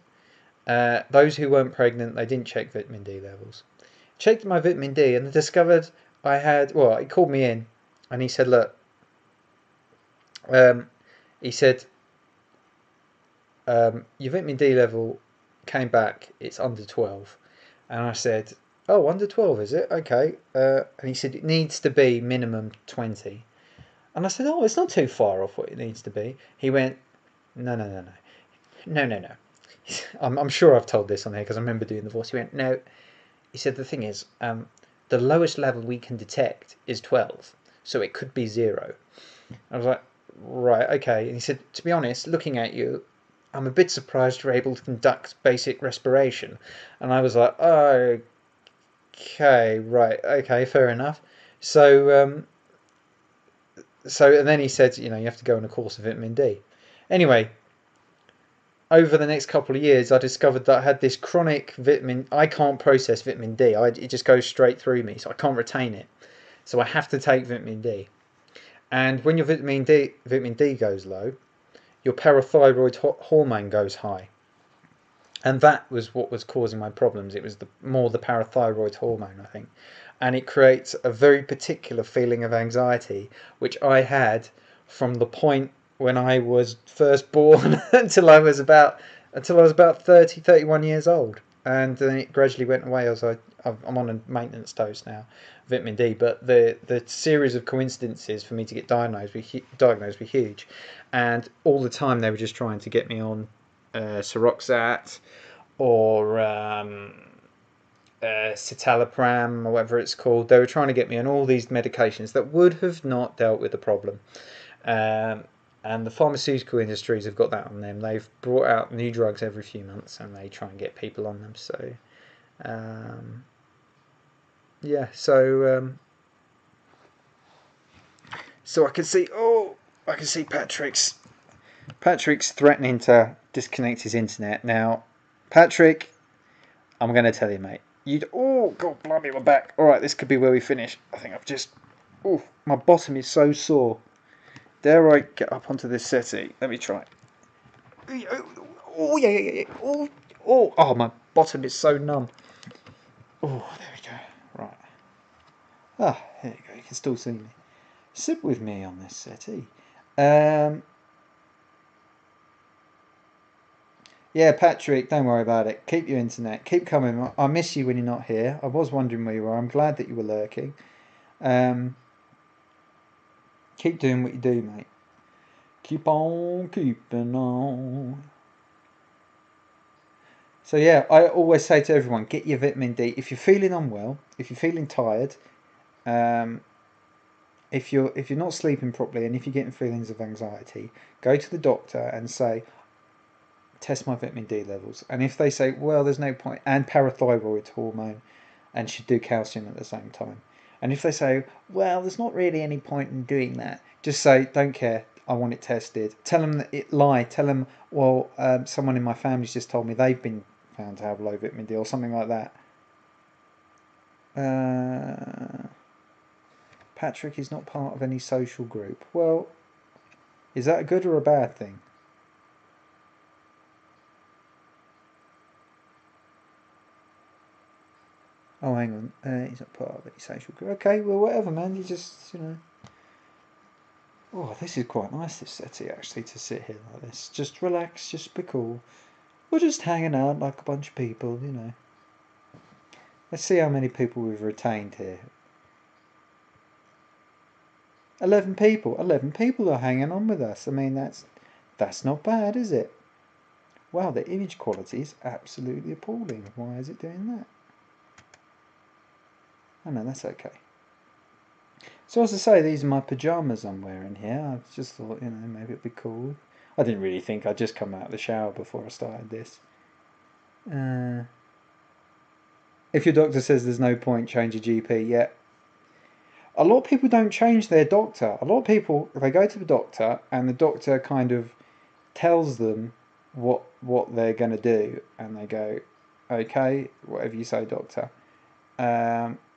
Those who weren't pregnant, they didn't check vitamin D levels. Checked my vitamin D, and they discovered I had, he called me in and he said, "Look," he said, "your vitamin D level came back, it's under 12. And I said, "Oh, under 12, is it? Okay." And he said, "It needs to be minimum 20. And I said, "Oh, it's not too far off what it needs to be." He went, "No. No. I'm sure I've told this on here because I remember doing the voice." He went, "No." He said, "The thing is, the lowest level we can detect is 12, so it could be 0. I was like, "Right, okay." And he said, "To be honest, looking at you, I'm a bit surprised you're able to conduct basic respiration." And I was like, "Oh, Okay, right. Okay, fair enough. So, and then he said, you have to go on a course of vitamin D. Anyway, over the next couple of years, I discovered that I had this chronic vitamin. I can't process vitamin D. It just goes straight through me, so I can't retain it. So I have to take vitamin D. And when your vitamin D goes low, your parathyroid hormone goes high. And that was what was causing my problems. It was more the parathyroid hormone, I think. And it creates a very particular feeling of anxiety, which I had from the point when I was first born until I was about 30, 31 years old. And then it gradually went away as I'm on a maintenance dose now, vitamin D. But the series of coincidences for me to get diagnosed were huge. And all the time they were just trying to get me on Seroxat or citalopram or whatever it's called. They were trying to get me on all these medications that would have not dealt with the problem. And the pharmaceutical industries have got that on them. They've brought out new drugs every few months and they try and get people on them. So, yeah, so I can see, Patrick's threatening to disconnect his internet. Now, Patrick, I'm going to tell you, mate. Oh, God, blimey, my back. All right, this could be where we finish. I think my bottom is so sore. Dare I get up onto this settee? Let me try. Oh, yeah. Oh, my bottom is so numb. Oh, there we go. Right. Ah, there you go. You can still see me. Sit with me on this settee. Yeah, Patrick, don't worry about it. Keep your internet. Keep coming. I miss you when you're not here. I was wondering where you were. I'm glad that you were lurking. Keep doing what you do, mate. Keep on keeping on. So yeah, I always say to everyone, get your vitamin D. If you're feeling unwell, if you're feeling tired, if you're not sleeping properly, and if you're getting feelings of anxiety, go to the doctor and say, test my vitamin D levels. And if they say, well, there's no point, and parathyroid hormone, and should do calcium at the same time. And if they say, well, there's not really any point in doing that, just say, don't care, I want it tested. Tell them that lie. Tell them, well, someone in my family's just told me they've been found to have low vitamin D or something like that. Patrick is not part of any social group. Well, is that a good or a bad thing? Oh, hang on. He's not part of any social group. Okay, well, whatever, man. You just, Oh, this is quite nice, this settee, actually, to sit here like this. Just relax, just be cool. We're just hanging out like a bunch of people, Let's see how many people we've retained here. 11 people. 11 people are hanging on with us. I mean, that's not bad, is it? Wow, the image quality is absolutely appalling. Why is it doing that? Oh no, that's okay. So as I say, these are my pyjamas I'm wearing here. I just thought, maybe it'd be cool. I didn't really think. I'd just come out of the shower before I started this. If your doctor says there's no point, change your GP. Yeah. A lot of people don't change their doctor. A lot of people, they go to the doctor and the doctor kind of tells them what they're going to do, and they go, okay, whatever you say, doctor.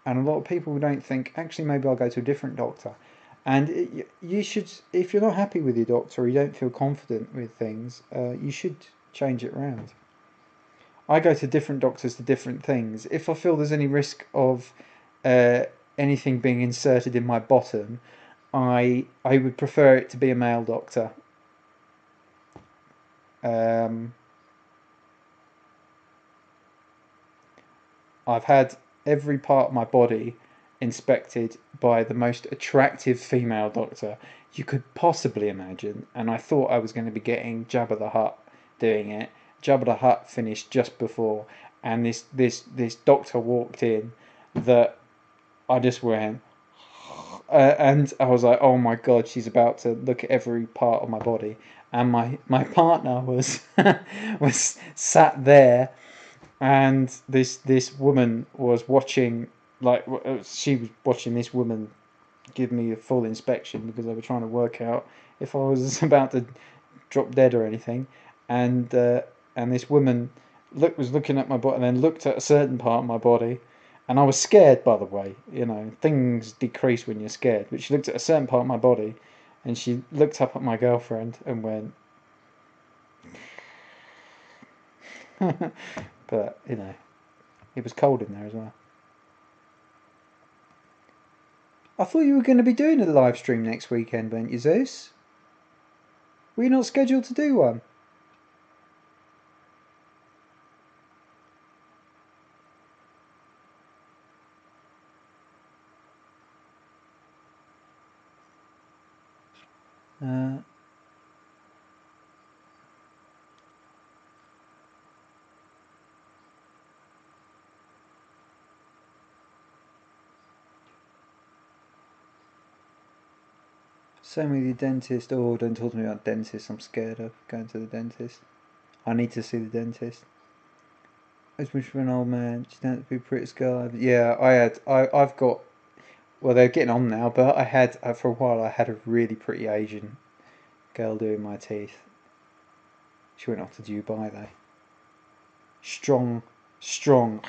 And a lot of people don't think, actually, maybe I'll go to a different doctor. And you should, if you're not happy with your doctor or you don't feel confident with things, you should change it around. I go to different doctors to different things. If I feel there's any risk of anything being inserted in my bottom, I would prefer it to be a male doctor. I've had every part of my body inspected by the most attractive female doctor you could possibly imagine, and I thought I was going to be getting Jabba the Hutt doing it. Jabba the Hutt finished just before, and this doctor walked in that I just went, and I was like, oh my god, she's about to look at every part of my body. And my partner was was sat there and this woman was watching, like she was watching this woman give me a full inspection because they were trying to work out if I was about to drop dead or anything, and this woman was looking at my body and then looked at a certain part of my body, and I was scared, by the way. You know, things decrease when you're scared. But she looked at a certain part of my body, and she looked up at my girlfriend and went, but you know, it was cold in there as well. I thought you were going to be doing a live stream next weekend, weren't you, Zeus? Were you not scheduled to do one? Uh, Same with your dentist. Oh, don't talk to me about dentists. I'm scared of going to the dentist. I need to see the dentist. It's much for an old man. She don't have to be a pretty scarred. Yeah, I've got. Well, they're getting on now, but I had for a while. I had a really pretty Asian girl doing my teeth. She went off to Dubai though. Strong, strong,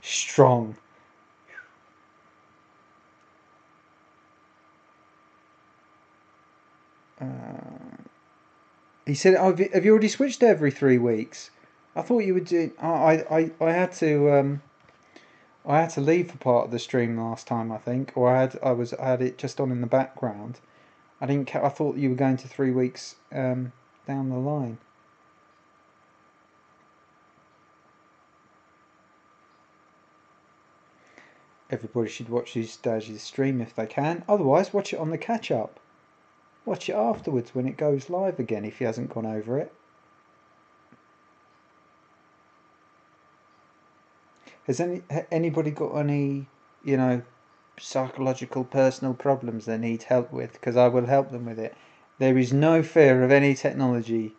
strong. He said, oh, "Have you already switched every 3 weeks?" I thought you would do. I had to. I had to leave for part of the stream last time, I think, or I had it just on in the background. I didn't. I thought you were going to 3 weeks down the line. Everybody should watch these stages stream if they can. Otherwise, watch it on the catch up. Watch it afterwards when it goes live again if he hasn't gone over it. Has anybody got any, psychological personal problems they need help with? Because I will help them with it. There is no fear of any technology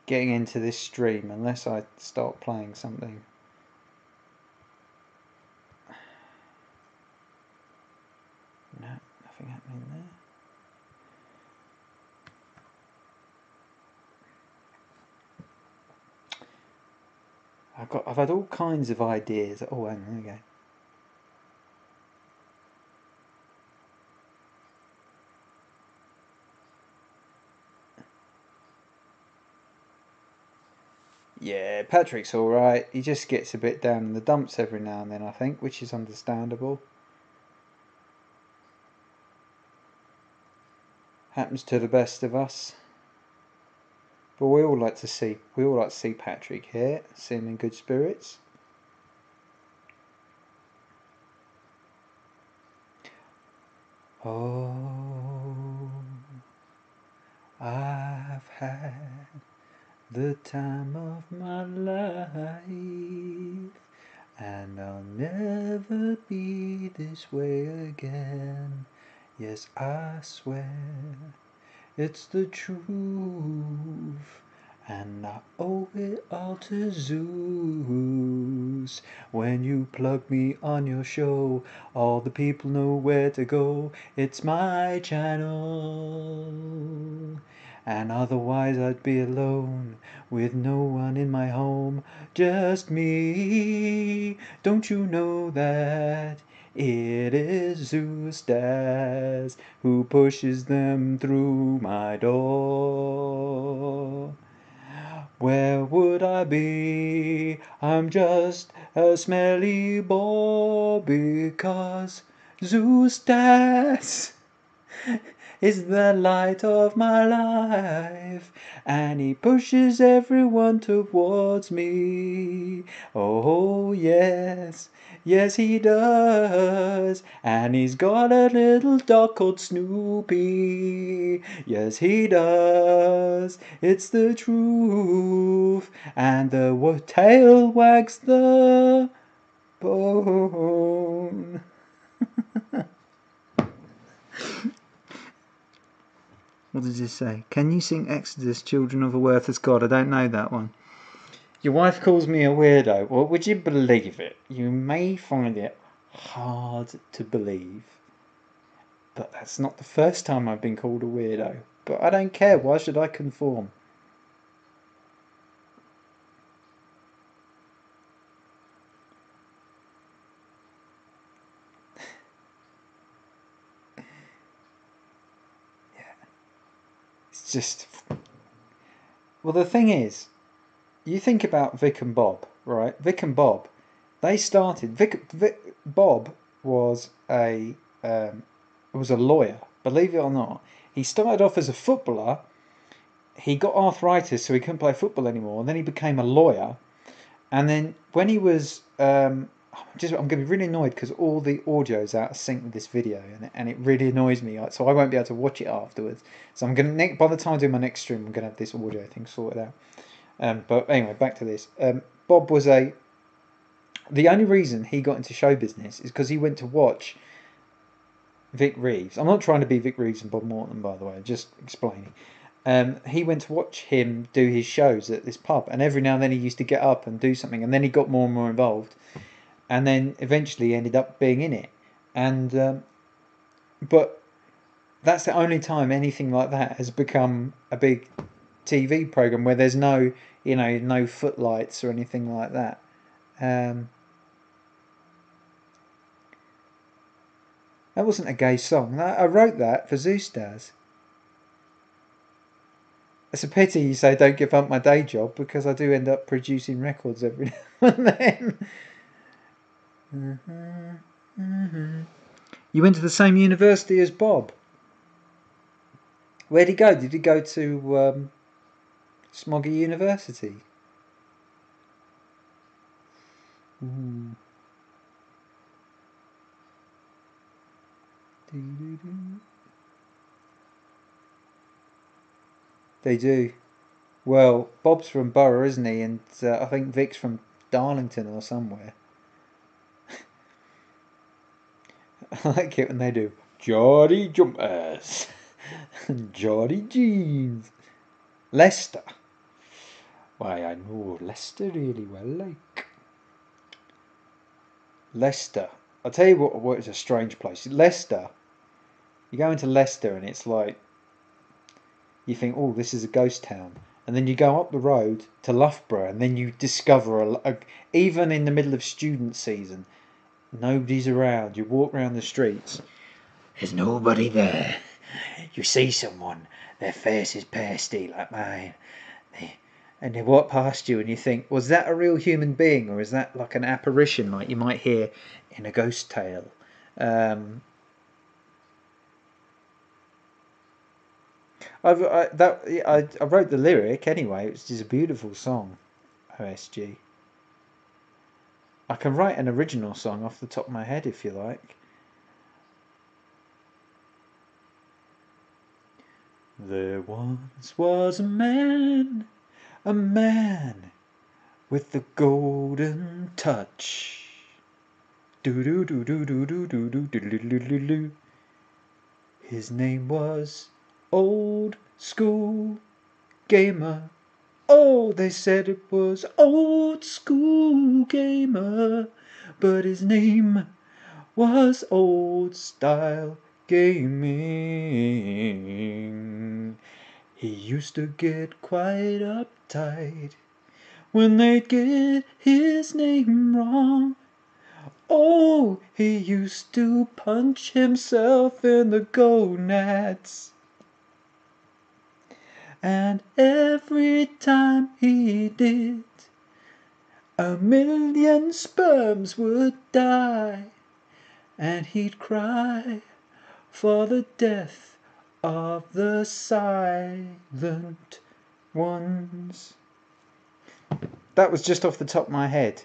getting into this stream unless I start playing something. No, nothing happening there. I've had all kinds of ideas. Oh, hang on, there we go. Yeah, Patrick's alright. He just gets a bit down in the dumps every now and then, I think, which is understandable. Happens to the best of us. But we all like to see Patrick here, see him in good spirits. Oh, I've had the time of my life, and I'll never be this way again. Yes, I swear it's the truth, and I owe it all to Zeus. When you plug me on your show, all the people know where to go. It's my channel. And otherwise I'd be alone, with no one in my home, just me. Don't you know that? It is Zeus Daz who pushes them through my door. Where would I be? I'm just a smelly bore because Zeus Daz is the light of my life, and he pushes everyone towards me. Oh, yes, yes, he does. And he's got a little dog called Snoopy. Yes, he does. It's the truth. And the tail wags the bone. What does this say? Can you sing Exodus, Children of a Worthless God? I don't know that one. Your wife calls me a weirdo. Well, would you believe it? You may find it hard to believe, but that's not the first time I've been called a weirdo. But I don't care. Why should I conform? It's just... Well, the thing is, you think about Vic and Bob, right? Vic and Bob, they started... Bob was was a lawyer, believe it or not. He started off as a footballer. He got arthritis, so he couldn't play football anymore. And then he became a lawyer. And then when he was... I'm going to be really annoyed because all the audio is out of sync with this video, and it really annoys me. So I won't be able to watch it afterwards. So I'm going to... By the time I do my next stream, I'm going to have this audio thing sorted out. But anyway, back to this. Bob was the only reason he got into show business is because he went to watch Vic Reeves. I'm not trying to be Vic Reeves and Bob Morton, by the way, just explaining. He went to watch him do his shows at this pub, and every now and then he used to get up and do something, and then he got more and more involved, and then eventually ended up being in it. And but that's the only time anything like that has become a big TV program where there's no, no footlights or anything like that. That wasn't a gay song. I wrote that for Zoostars. It's a pity you say don't give up my day job, because I do end up producing records every now and then. You went to the same university as Bob. Where'd he go? Did he go to Smoggy University? They do. Well, Bob's from Borough, isn't he? And I think Vic's from Darlington or somewhere. I like it when they do Geordie Jumpers and Geordie Jeans. Leicester. Why, I know Leicester really well, like. Leicester. I'll tell you what is a strange place. Leicester. You go into Leicester and it's like, you think, oh, this is a ghost town. And then you go up the road to Loughborough, and then you discover, even in the middle of student season, nobody's around. You walk around the streets. There's nobody there. You see someone, their face is pasty like mine. And they walk past you and you think, was that a real human being, or is that like an apparition like you might hear in a ghost tale? I wrote the lyric anyway. It's just a beautiful song. OSG. I can write an original song off the top of my head if you like. There once was a man with the golden touch. Do do do do do do do do do do do do do. His name was Old School Gamer. Oh, they said it was Old School Gamer, but his name was Old Style Gaming. He used to get quite uptight when they'd get his name wrong. Oh, he used to punch himself in the gonads. And every time he did, 1,000,000 sperms would die. And he'd cry for the death of the silent ones. That was just off the top of my head.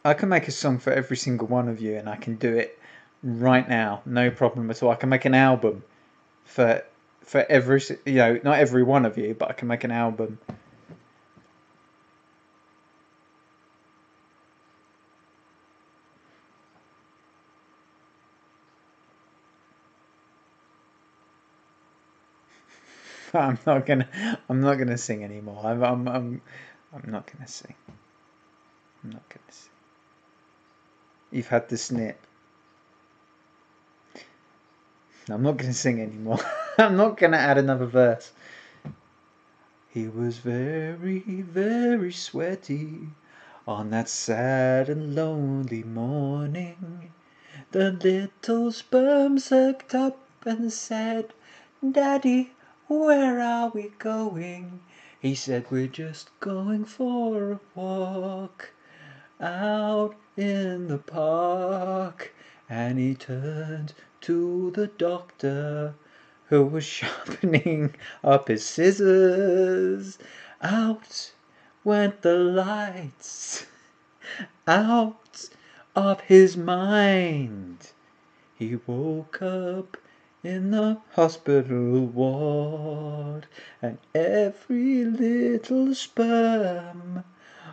I can make a song for every single one of you, and I can do it right now, no problem at all. I can make an album for every, not every one of you, but I can make an album. I'm not gonna sing anymore. I'm not gonna sing. I'm not gonna sing. You've had the snip. I'm not gonna sing anymore. I'm not gonna add another verse. He was very, very sweaty on that sad and lonely morning. The little sperms looked up and said, "Daddy, where are we going?" He said, "We're just going for a walk out in the park." And he turned to the doctor, who was sharpening up his scissors. Out went the lights, out of his mind. He woke up in the hospital ward, and every little sperm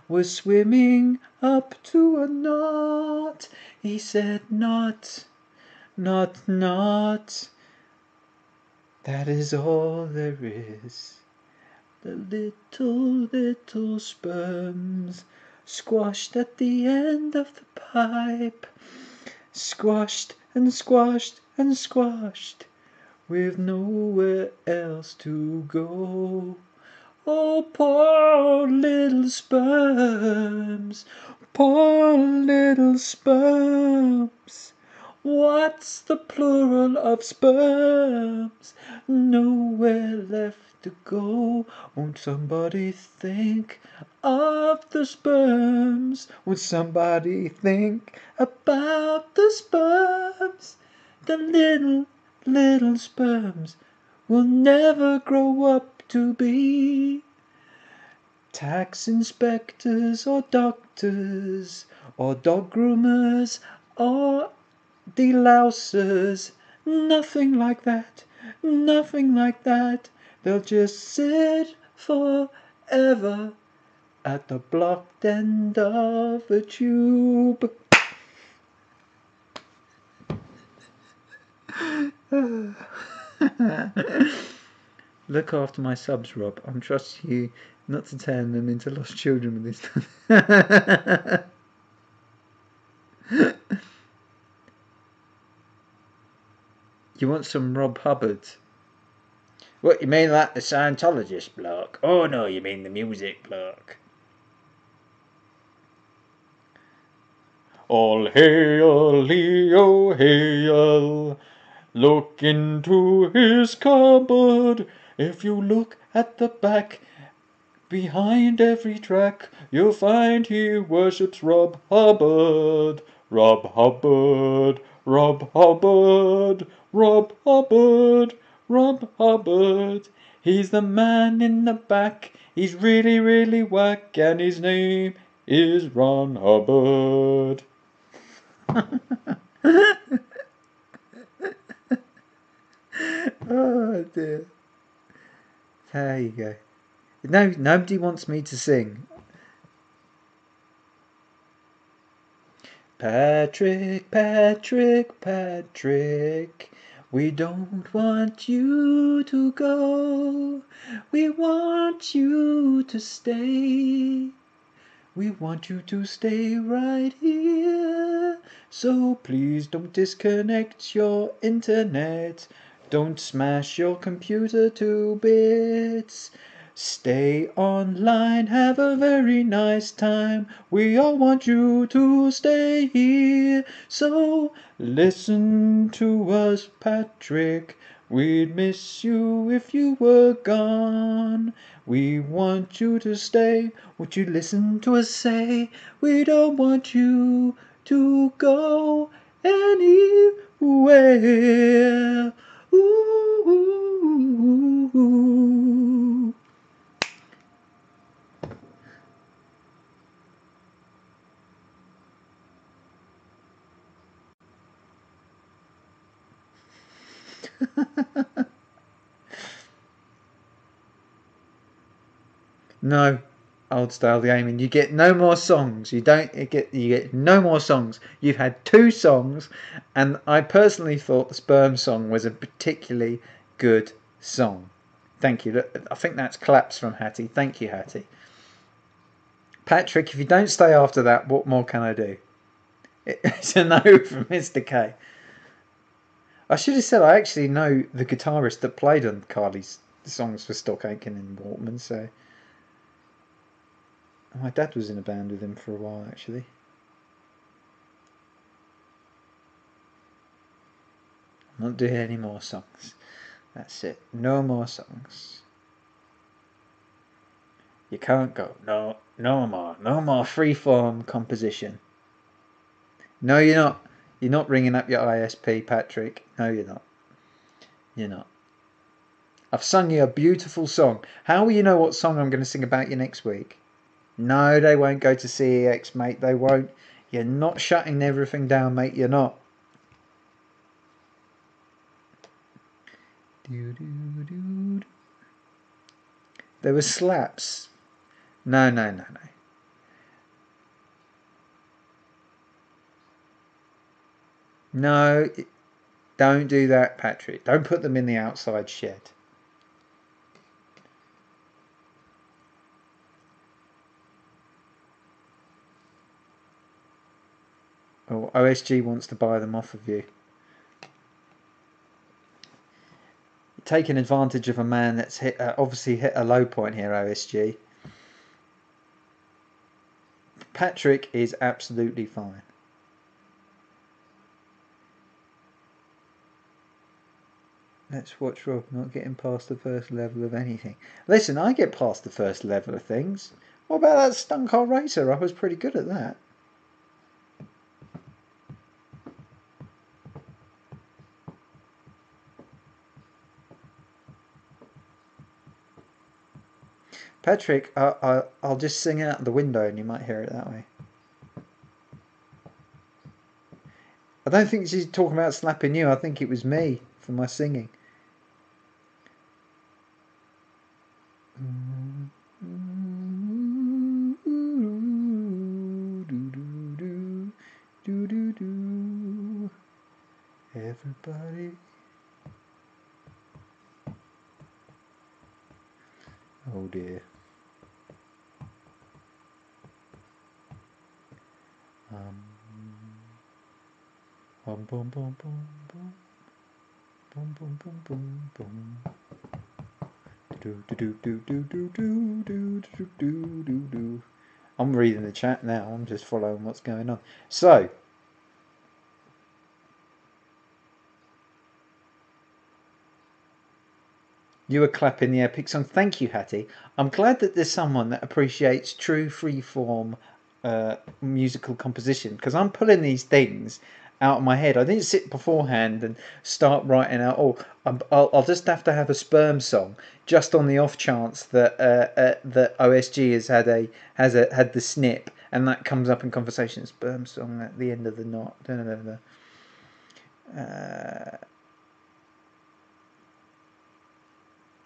was swimming up to a knot. He said, "Knot, knot, knot. That is all there is." The little sperms squashed at the end of the pipe, squashed and squashed and squashed, with nowhere else to go. Oh, poor little sperms, poor little sperms. What's the plural of sperms? Nowhere left to go. Won't somebody think of the sperms? Won't somebody think about the sperms? The little sperms will never grow up to be tax inspectors or doctors or dog groomers or delousers. Nothing like that, nothing like that. They'll just sit forever at the blocked end of a tube. Look after my subs, Rob. I'm trusting you not to turn them into lost children with this. You want some Rob Hubbard? What, you mean like the Scientologist bloke? Oh no, you mean the music bloke. All hail, Leo, hail. Look into his cupboard. If you look at the back, behind every track, you'll find he worships Rob Hubbard. Rob Hubbard, Rob Hubbard, Rob Hubbard, Rob Hubbard. He's the man in the back. He's really, really whack, and his name is Ron Hubbard. Oh dear. There you go. No, nobody wants me to sing. Patrick, Patrick, Patrick, we don't want you to go. We want you to stay. We want you to stay right here. So please don't disconnect your internet. Don't smash your computer to bits. Stay online, have a very nice time. We all want you to stay here. So listen to us, Patrick. We'd miss you if you were gone. We want you to stay. Would you listen to us say? We don't want you to go anywhere. Ooh. No, old style gaming. You get no more songs. You get no more songs. You've had 2 songs, and I personally thought the Sperm song was a particularly good song. Thank you. I think that's claps from Hattie. Thank you, Hattie. Patrick, if you don't stay after that, what more can I do? It's a no from Mr. K. I should have said I actually know the guitarist that played on Carly's songs for Stock Aitken and Waltman, so my dad was in a band with him for a while, actually. I'm not doing any more songs. That's it. No more songs. You can't go. No more. No more freeform composition. No, you're not. You're not ringing up your ISP, Patrick. No, you're not. You're not. I've sung you a beautiful song. How will you know what song I'm going to sing about you next week? No, they won't go to CEX, mate. They won't. You're not shutting everything down, mate. You're not. There were slaps. No. No, don't do that, Patrick. Don't put them in the outside shed. Oh, OSG wants to buy them off of you. You're taking advantage of a man that's obviously hit a low point here, OSG. Patrick is absolutely fine. Let's watch Rob not getting past the first level of anything. Listen, I get past the first level of things. What about that stunt car racer? I was pretty good at that. Patrick, I'll just sing out the window and you might hear it that way. I don't think she's talking about slapping you. I think it was me for my singing. Everybody. Oh dear. Boom, boom, boom, boom, boom. Boom, boom, boom, boom, boom. Do do do do do do do do do do do do. I'm reading the chat now. I'm just following what's going on. So, you were clapping the epic song. Thank you, Hattie. I'm glad that there's someone that appreciates true freeform musical composition, because I'm pulling these things out of my head. I didn't sit beforehand and start writing out. Oh, I'll just have to have a sperm song, just on the off chance that that OSG had the snip, and that comes up in conversation. Sperm song at the end of the knot.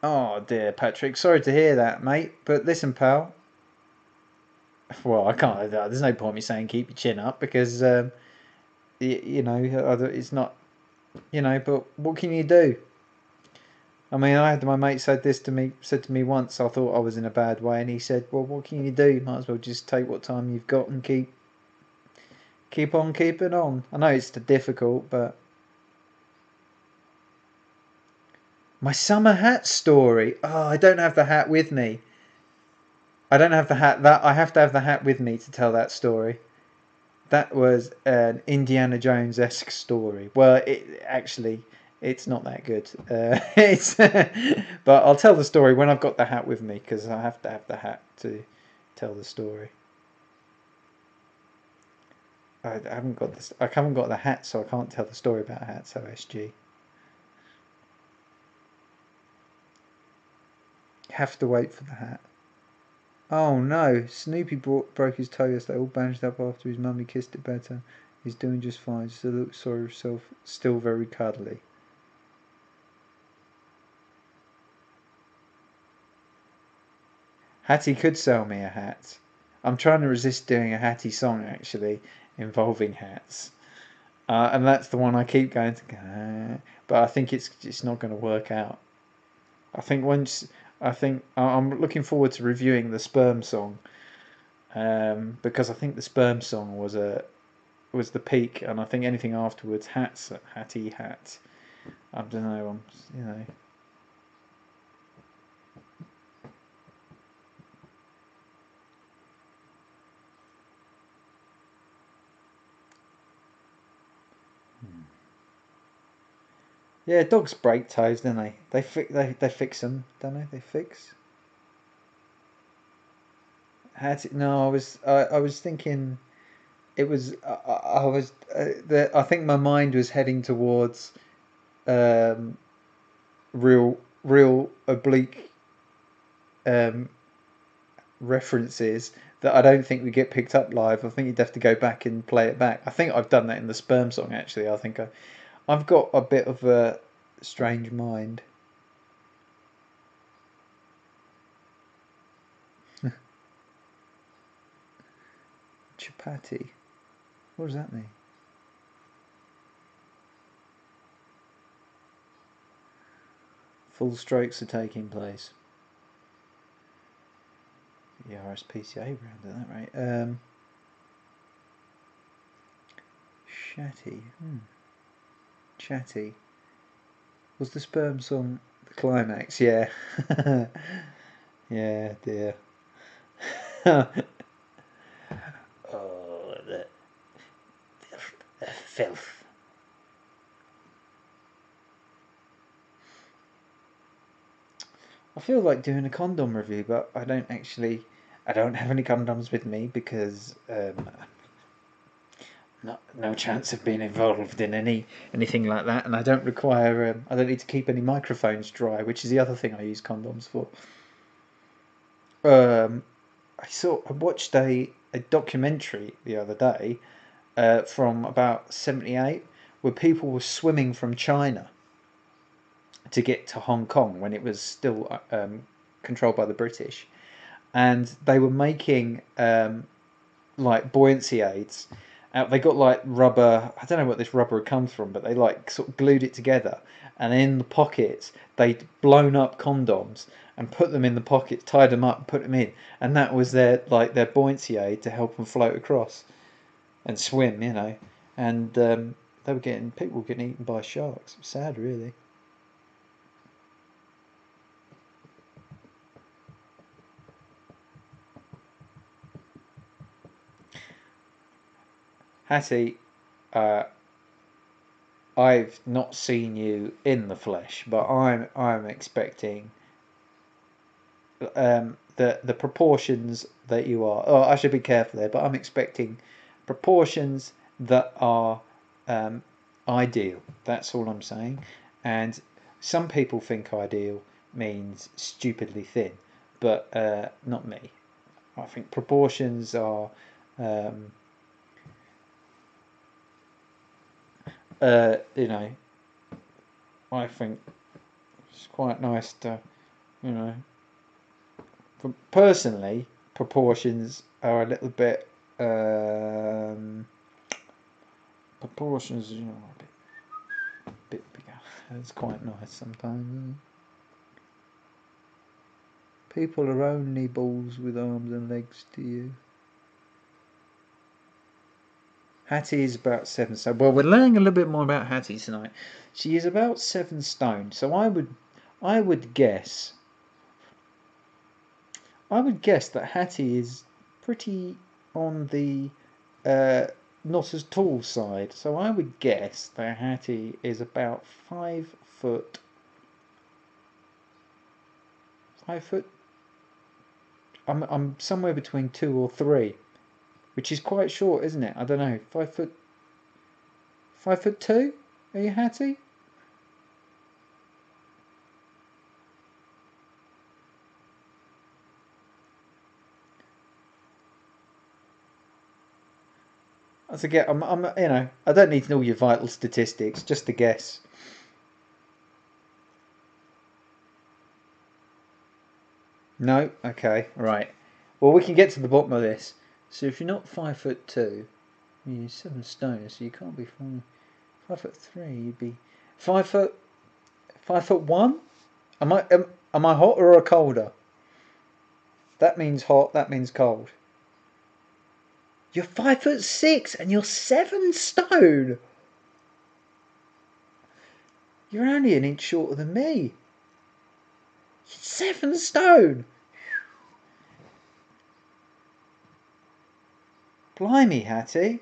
Oh dear, Patrick. Sorry to hear that, mate. But listen, pal. Well, I can't. There's no point me saying keep your chin up, because you know it's not. You know, but what can you do? I mean, I had my mate said to me once. I thought I was in a bad way, and he said, "Well, what can you do? You might as well just take what time you've got and keep on keeping on." I know it's difficult, but my summer hat story. Oh, I don't have the hat with me. I don't have the hat. I have to have the hat with me to tell that story. That was an Indiana Jones-esque story. Well, it's not that good. But I'll tell the story when I've got the hat with me, because I have to have the hat to tell the story. I haven't got this. I haven't got the hat, so I can't tell the story about hats. OSG. Have to wait for the hat. Oh no, Snoopy broke his toe yesterday, all bandaged up after his mummy kissed it better. He's doing just fine, still looks sorry himself, still very cuddly. Hattie could sell me a hat. I'm trying to resist doing a Hattie song, actually, involving hats. And that's the one I keep going to, but I think it's not going to work out. I think once I'm looking forward to reviewing the sperm song, because I think the sperm song was the peak, and I think anything afterwards, hatty hat. I don't know. You know. Yeah, dogs break toes, don't they? They fix them, don't they? They fix. No, I was thinking it was I was I think my mind was heading towards um, real oblique um, references that I don't think we get picked up live. I think you'd have to go back and play it back. I think I've done that in the sperm song actually. I've got a bit of a strange mind. Chapati. What does that mean? Full strokes are taking place. The RSPCA round at that rate. Shatty. Chatty. Was the sperm song the climax? Yeah. Yeah, dear. Oh, the filth. I feel like doing a condom review, but I don't have any condoms with me because no chance of being involved in anything like that, and I don't require I don't need to keep any microphones dry, which is the other thing I use condoms for. Um, I watched a documentary the other day from about 78 where people were swimming from China to get to Hong Kong when it was still controlled by the British, and they were making like buoyancy aids. They got like rubber. I don't know what this rubber had come from, but they like sort of glued it together, and in the pockets they'd blown up condoms and put them in the pockets, tied them up, and put them in, and that was their buoyancy aid to help them float across and swim, you know. And people were getting eaten by sharks. It was sad, really. Hattie, uh, I've not seen you in the flesh, but I'm expecting the proportions that you are. Oh, I should be careful there, but I'm expecting proportions that are ideal. That's all I'm saying. And some people think ideal means stupidly thin, but not me. I think proportions are. Um, you know, I think it's quite nice to, you know, personally, proportions are a little bit proportions, you know, a bit bigger. It's quite nice sometimes. People are only balls with arms and legs to you. Hattie is about 7 stone. Well, we're learning a little bit more about Hattie tonight. She is about 7 stone. So I would guess that Hattie is pretty on the not as tall side. So I would guess that Hattie is about 5 foot. 5 foot. I'm somewhere between 2 or 3, which is quite short, isn't it? I don't know. 5 foot. 5'2". Are you Hattie? As I get, you know, I don't need to know your vital statistics, just a guess. No, okay, right. Well, we can get to the bottom of this. So if you're not 5'2", you're 7 stone, so you can't be 5'3". You'd be 5 foot 1. Am I? Am I hotter or colder? That means hot, that means cold. You're 5'6" and you're 7 stone. You're only an inch shorter than me. You're 7 stone. Blimey, Hattie.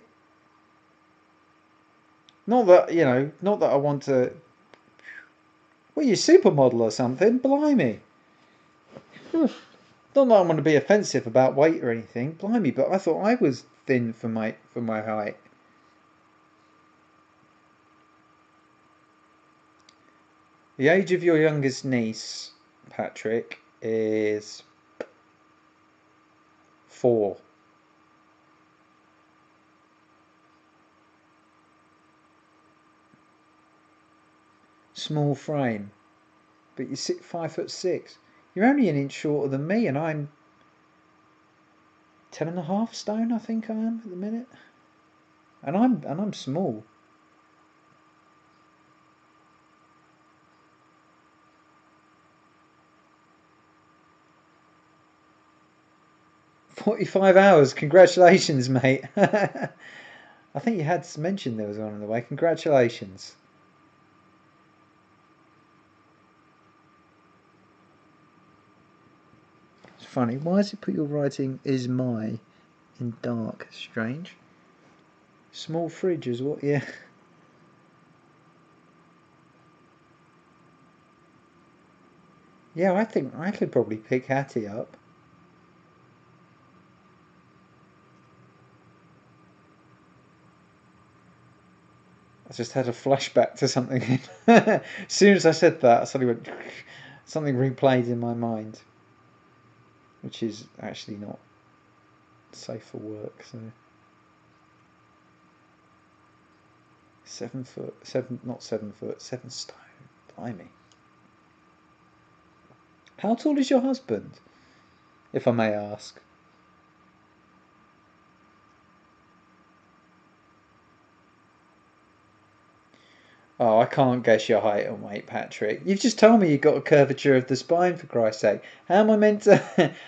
Not that, not that I want to... Well, you're a supermodel or something. Blimey. Not that I want to be offensive about weight or anything. Blimey, but I thought I was thin for my height. The age of your youngest niece, Patrick, is 4. Small frame, but you're 5'6". You're only an inch shorter than me, and I'm 10.5 stone. I think I am at the minute, and I'm small. 45 hours. Congratulations, mate. I think you had mentioned there was one on the way. Congratulations. It's funny. Why does it put your writing is my in dark? Strange. Small fridge is what? Yeah. Yeah, I think I could probably pick Hattie up. I just had a flashback to something. As soon as I said that, I suddenly went... Something replayed in my mind. Which is actually not safe for work, so... 7 foot... not 7 foot, 7 stone. Blimey. How tall is your husband, if I may ask? Oh, I can't guess your height and weight, Patrick. You've just told me you've got a curvature of the spine, for Christ's sake. How am I meant to?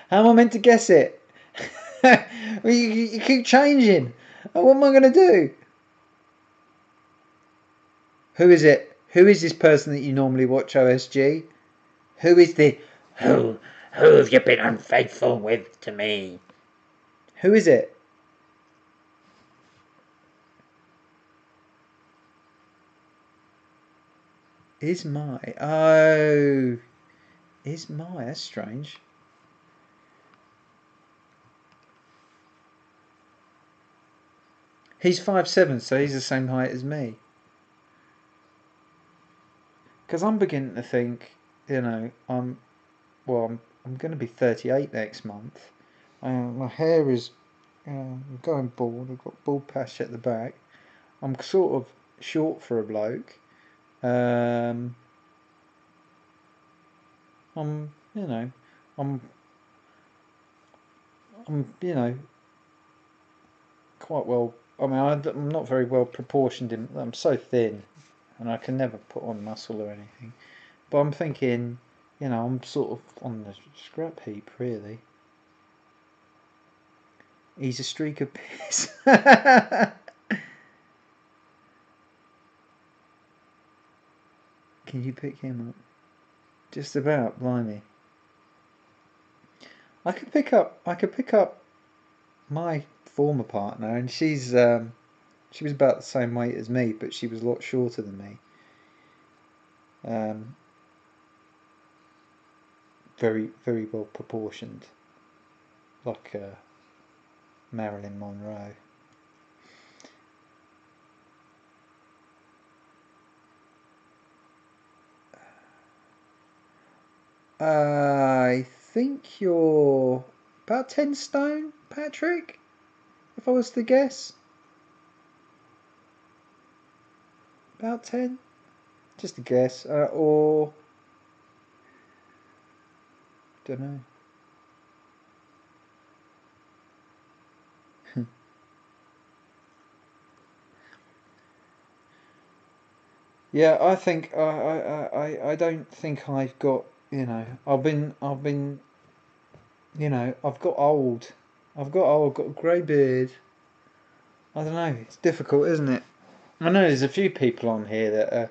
How am I meant to guess it? you keep changing. What am I going to do? Who is it? Who is this person that you normally watch OSG? Who is the? Who have you been unfaithful with to me? Who is it? Is my? Oh, is my? That's strange. He's 5'7", so he's the same height as me. Because I'm beginning to think, I'm going to be 38 next month. My hair is going bald. I've got bald patch at the back. I'm sort of short for a bloke. I'm I'm quite well. I mean, I'm not very well proportioned. I'm so thin, and I can never put on muscle or anything. But I'm thinking, I'm sort of on the scrap heap, really. He's a streak of piss. Can you pick him up? Just about, blimey. I could pick up my former partner, and she was about the same weight as me, but she was a lot shorter than me. Very, very well proportioned, like Marilyn Monroe. I think you're about 10 stone, Patrick, if I was to guess. About 10? Just a guess. Or... don't know. Yeah, I think I don't think I've got you know, I've been, you know, I've got old. I've got old, got a grey beard. I don't know. It's difficult, isn't it? I know there's a few people on here that are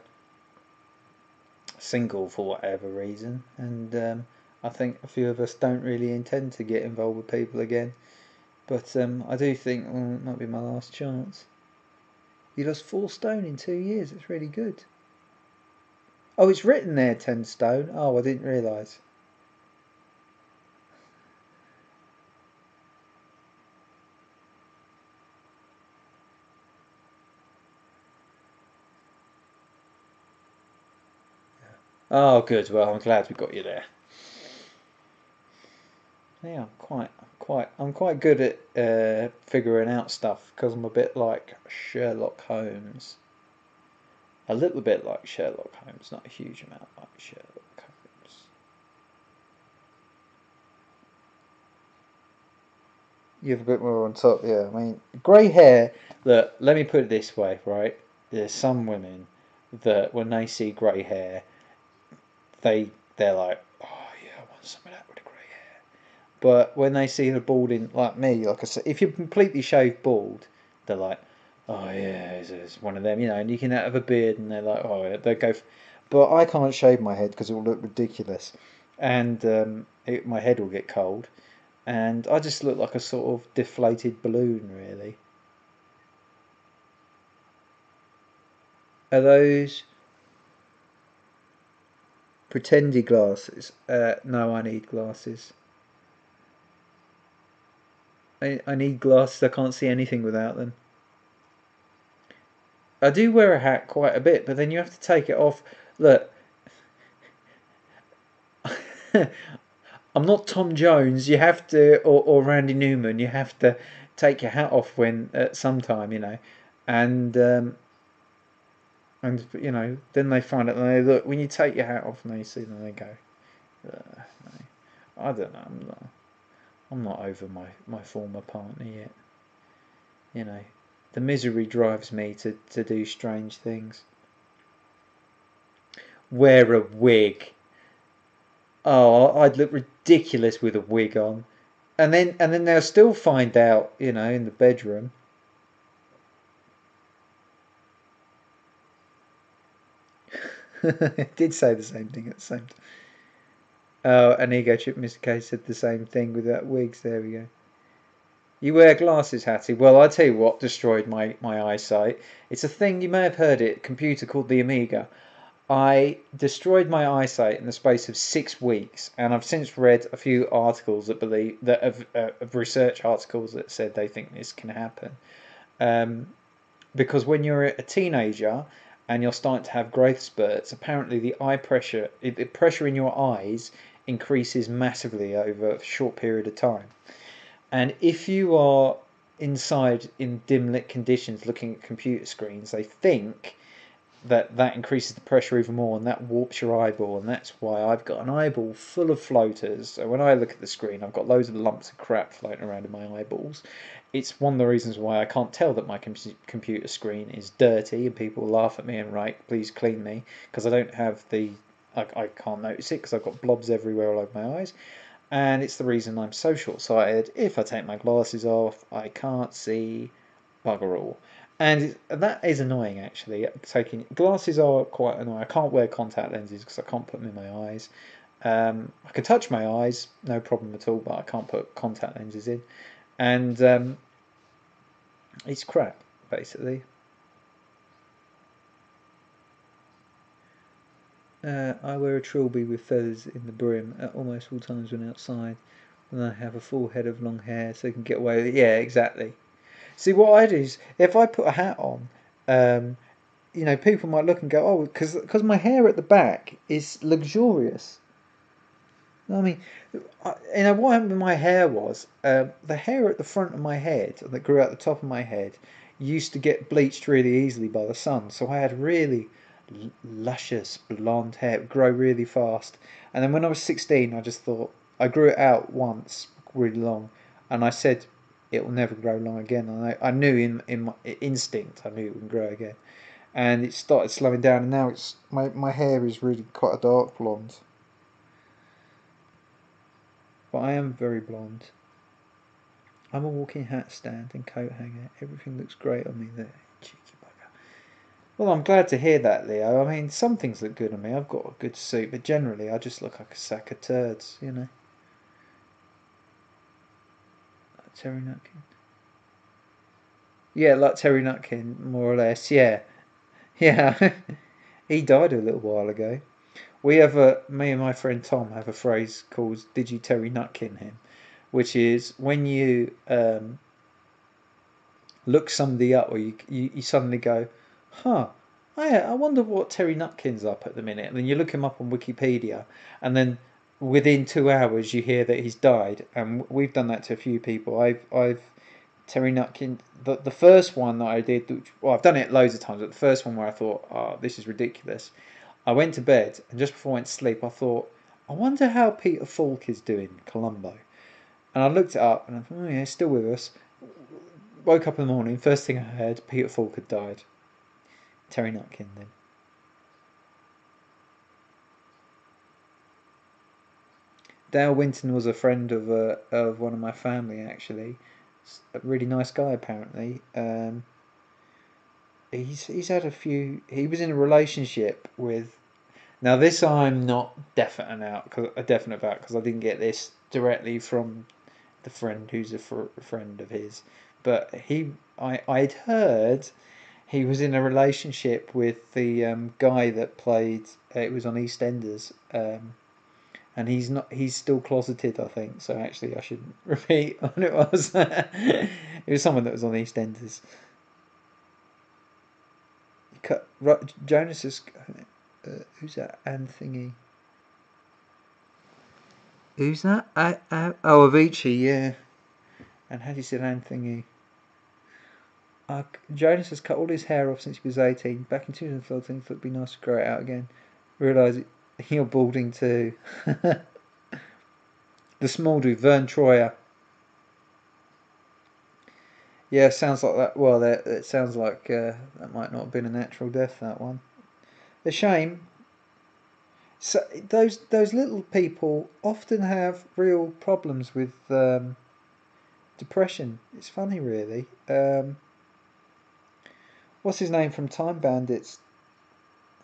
single for whatever reason, and I think a few of us don't really intend to get involved with people again. But I do think, well, it might be my last chance. You lost 4 stone in 2 years. It's really good. Oh, it's written there, 10 stone. Oh, I didn't realise. Oh, good. Well, I'm glad we got you there. Yeah, I'm quite good at figuring out stuff because I'm a bit like Sherlock Holmes. A little bit like Sherlock Holmes, not a huge amount like Sherlock Holmes. You have a bit more on top, yeah. I mean, grey hair. Look, let me put it this way, right? There's some women that when they see grey hair, they're like, oh yeah, I want some of that with the grey hair. But when they see the balding like me, like I said, if you're completely shaved bald, they're like, oh yeah, it's one of them, you know. And you can have a beard, and they're like, oh, yeah, they go. But I can't shave my head because it will look ridiculous, and my head will get cold, and I just look like a sort of deflated balloon, really. Are those pretendy glasses? No, I need glasses. I need glasses. I can't see anything without them. I do wear a hat quite a bit, but then you have to take it off. Look, I'm not Tom Jones. You have to, or Randy Newman. You have to take your hat off when at some time, you know, and you know, then they find it and they look when you take your hat off and they see them, they go, no. I don't know. I'm not over my former partner yet. You know, the misery drives me to do strange things. Wear a wig. Oh, I'd look ridiculous with a wig on. And then they'll still find out, you know, in the bedroom. I did say the same thing at the same time. Oh, an ego trip. Mr. K said the same thing with that wigs. There we go. You wear glasses, Hattie. Well, I tell you what destroyed my eyesight. It's a thing you may have heard it. A computer called the Amiga. I destroyed my eyesight in the space of 6 weeks, and I've since read a few articles that believe that of research articles that said they think this can happen. Um, because when you're a teenager and you're starting to have growth spurts, apparently the pressure in your eyes increases massively over a short period of time. And if you are inside in dim lit conditions looking at computer screens, they think that increases the pressure even more and that warps your eyeball, and that's why I've got an eyeball full of floaters. So when I look at the screen, I've got loads of lumps of crap floating around in my eyeballs. It's one of the reasons why I can't tell that my computer screen is dirty, and people laugh at me and write, please clean me, because I don't have I can't notice it because I've got blobs everywhere all over my eyes. And it's the reason I'm so short-sighted. If I take my glasses off, I can't see bugger all. And that is annoying, actually. Taking glasses are quite annoying. I can't wear contact lenses because I can't put them in my eyes. I can touch my eyes, no problem at all, but I can't put contact lenses in. And it's crap, basically. I wear a trilby with feathers in the brim at almost all times when outside. And I have a full head of long hair so I can get away with it. Yeah, exactly. See, what I do is if I put a hat on, um, you know, people might look and go, oh, because my hair at the back is luxurious. I mean, you know, what happened with my hair was the hair at the front of my head that grew out the top of my head used to get bleached really easily by the sun. So I had really luscious blonde hair. It would grow really fast. And then when I was 16, I just thought, I grew it out once, really long. And I said, it will never grow long again. And I knew in my instinct, I knew it would grow again. And it started slowing down. And now my hair is really quite a dark blonde. but I am very blonde. I'm a walking hat stand and coat hanger. Everything looks great on me there. Cheeky bugger. Well, I'm glad to hear that, Leo. I mean, some things look good on me. I've got a good suit, but generally I just look like a sack of turds, you know. Like Terry Nutkin. Yeah, like Terry Nutkin, more or less. Yeah, yeah. He died a little while ago. We have me and my friend Tom have a phrase called "Did you Terry Nutkin him?" which is when you look somebody up, or you suddenly go, "Huh, I wonder what Terry Nutkin's up at the minute," and then you look him up on Wikipedia, and then within 2 hours you hear that he's died. And we've done that to a few people. I've Terry Nutkin. The first one that I did, well, I've done it loads of times, but the first one where I thought, oh, this is ridiculous. I went to bed, and just before I went to sleep, I thought, I wonder how Peter Falk is doing, Columbo. And I looked it up, and I thought, oh yeah, he's still with us. Woke up in the morning, first thing I heard, Peter Falk had died. Terry Nutkin then. Dale Winton was a friend of one of my family, actually. A really nice guy, apparently. He's had a few. He was in a relationship with. Now this I'm not definite about because I didn't get this directly from the friend who's a friend of his, but I'd heard he was in a relationship with the guy that played. It was on EastEnders, and he's not. He's still closeted, I think. So actually, I shouldn't repeat what it was. It was someone that was on EastEnders. Jonas is. Who's that? And thingy. Who's that? Oh, Avicii, yeah. And how do you say and thingy? Jonas has cut all his hair off since he was 18. Back in 2013, thought it'd be nice to grow it out again. Realise you're balding too. The small dude, Vern Troyer. Yeah, sounds like that. Well, it sounds like that might not have been a natural death. That one. A shame. So those little people often have real problems with depression. It's funny, really. What's his name from Time Bandits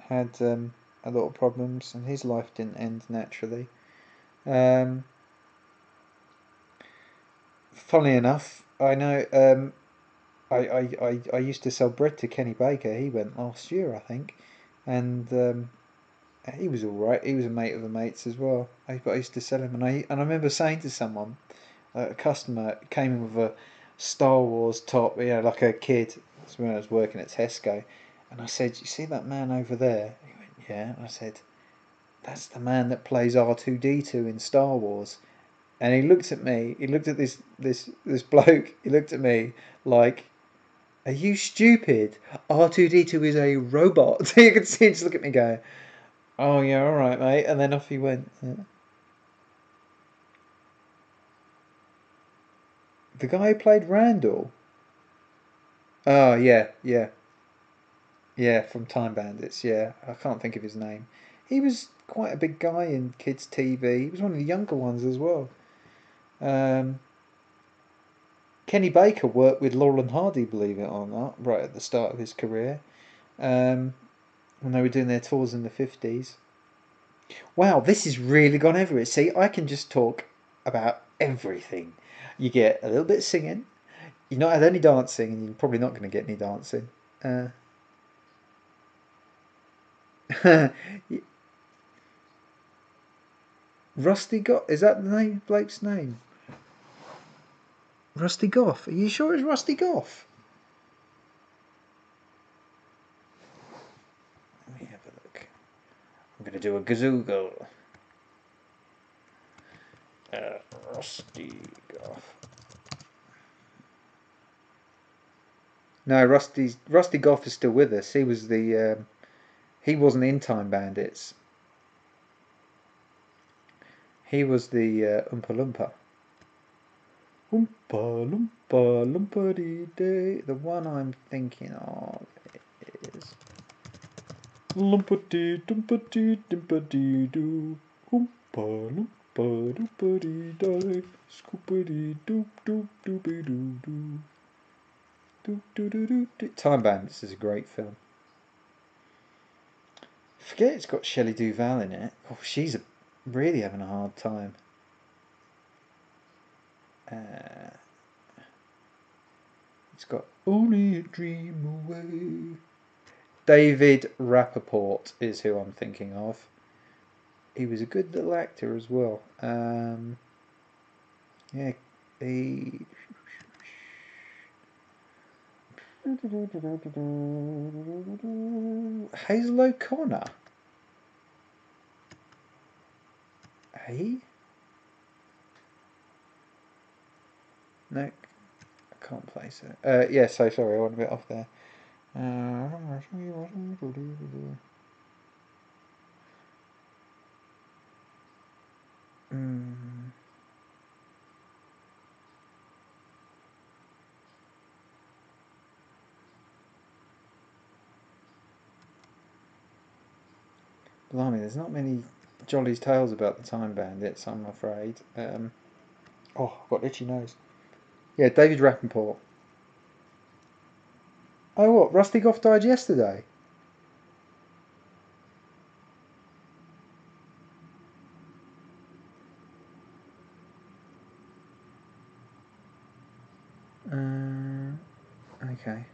had a lot of problems, and his life didn't end naturally. Um, Funnily enough, I know. I used to sell bread to Kenny Baker. He went last year, I think, and he was all right. He was a mate of the mates as well. But I used to sell him, and I remember saying to someone, a customer came in with a Star Wars top, like a kid. That's when I was working at Tesco, and I said, "You see that man over there?" He went, "Yeah." And I said, "That's the man that plays R2D2 in Star Wars." And he looked at me. He looked at this bloke. He looked at me like, "Are you stupid? R2D2 is a robot." You could see him just look at me go, "Oh yeah, all right, mate." And then off he went. Yeah. The guy who played Randall. Oh yeah, yeah, yeah, from Time Bandits. Yeah, I can't think of his name. He was quite a big guy in kids' TV. He was one of the younger ones as well. Um, Kenny Baker worked with Laurel and Hardy, believe it or not, right at the start of his career, when they were doing their tours in the 50s. Wow, this has really gone everywhere. See, I can just talk about everything. You get a little bit of singing. You've not had any dancing, and you're probably not going to get any dancing. Uh, Rusty Goff, is that the name, Blake's name? Rusty Goff. Are you sure it's Rusty Goff? Let me have a look. I'm going to do a gazoogle. Rusty Goff. No, Rusty Goff is still with us. He was he wasn't in Time Bandits. He was the Oompa Loompa. Oompa Loompa Loompa Dee Day. The one I'm thinking of is Loompa Dee Doompa Dee Doompa Dee Doo. Oompa Loompa. Ba-do-ba-dee-die, scoopity-doop doop doopy-doo-doo. Doop-doo-doo-doo. Time Bandits is a great film. Forget it's got Shelley Duvall in it. Oh, she's really having a hard time. It's got Only a Dream Away. David Rappaport is who I'm thinking of. He was a good little actor as well. Yeah, he... Hazel O'Connor. Hey? No, I can't place it. Yeah, so sorry, I went a bit off there. Blimey, there's not many Jolly's tales about the Time Bandits, I'm afraid. Oh, I've got itchy nose. Yeah, David Rappaport. Oh, what? Rusty Goff died yesterday? Okay.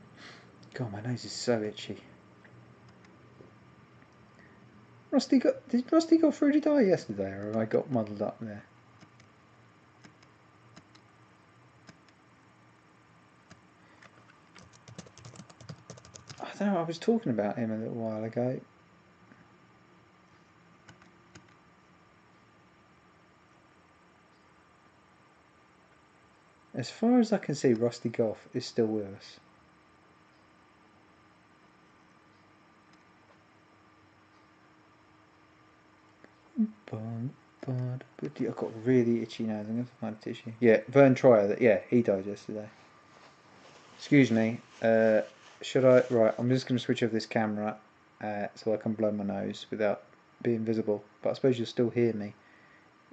God, my nose is so itchy. Did Rusty Goff really die yesterday, or have I got muddled up there? I don't know, I was talking about him a little while ago. As far as I can see, Rusty Goff is still with us. I've got a really itchy nose. I'm going to find a tissue. Yeah, Vern Troyer. Yeah, he died yesterday. Excuse me. Should I? Right, I'm just going to switch off this camera so I can blow my nose without being visible. But I suppose you'll still hear me.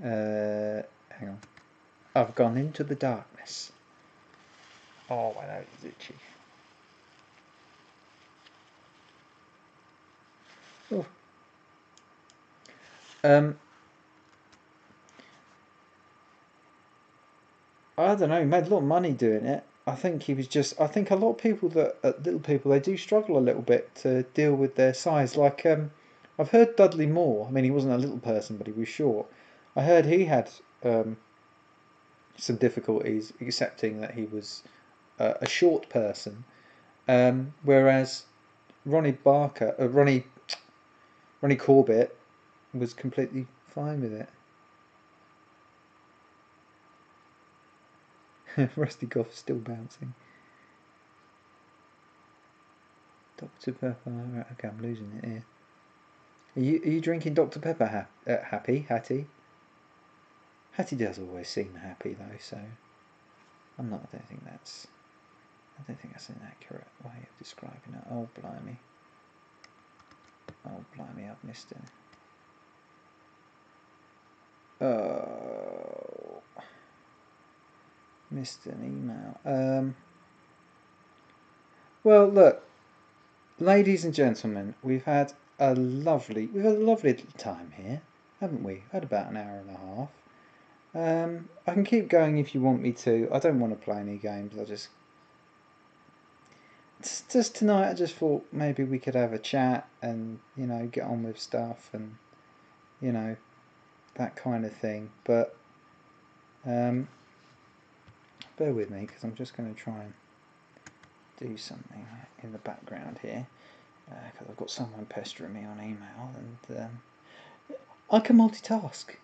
Hang on. I've gone into the darkness. Oh, my nose is itchy. Oh. I don't know. He made a lot of money doing it. I think he was just. I think a lot of people little people, they do struggle a little bit to deal with their size. Like I've heard Dudley Moore. I mean, he wasn't a little person, but he was short. I heard he had some difficulties accepting that he was a short person. Whereas Ronnie Corbett was completely fine with it. Rusty Goff's still bouncing. Dr. Pepper. Okay, I'm losing it here. Are you drinking Dr. Pepper, Hattie? Hattie does always seem happy though, so I don't think that's an accurate way of describing it. Oh blimey, I've missed it. Oh, missed an email. Well, look, ladies and gentlemen, we've had a lovely little time here, haven't we? Had about an hour and a half. I can keep going if you want me to. I don't want to play any games. Just tonight I just thought maybe we could have a chat and, you know, get on with stuff and, you know, that kind of thing. But bear with me, because I'm just going to try and do something in the background here, because I've got someone pestering me on email, and I can multitask.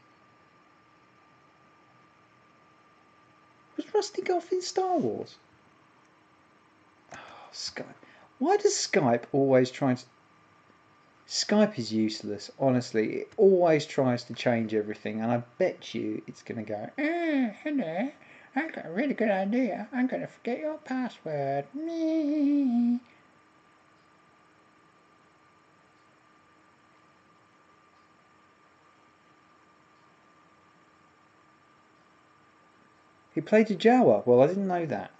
Was Rusty Goff in Star Wars? Oh, Skype. Why does Skype always try to... Skype is useless, honestly. It always tries to change everything, and I bet you it's going to go, hello, I've got a really good idea. I'm going to forget your password. Me. He played a Jawa. Well, I didn't know that.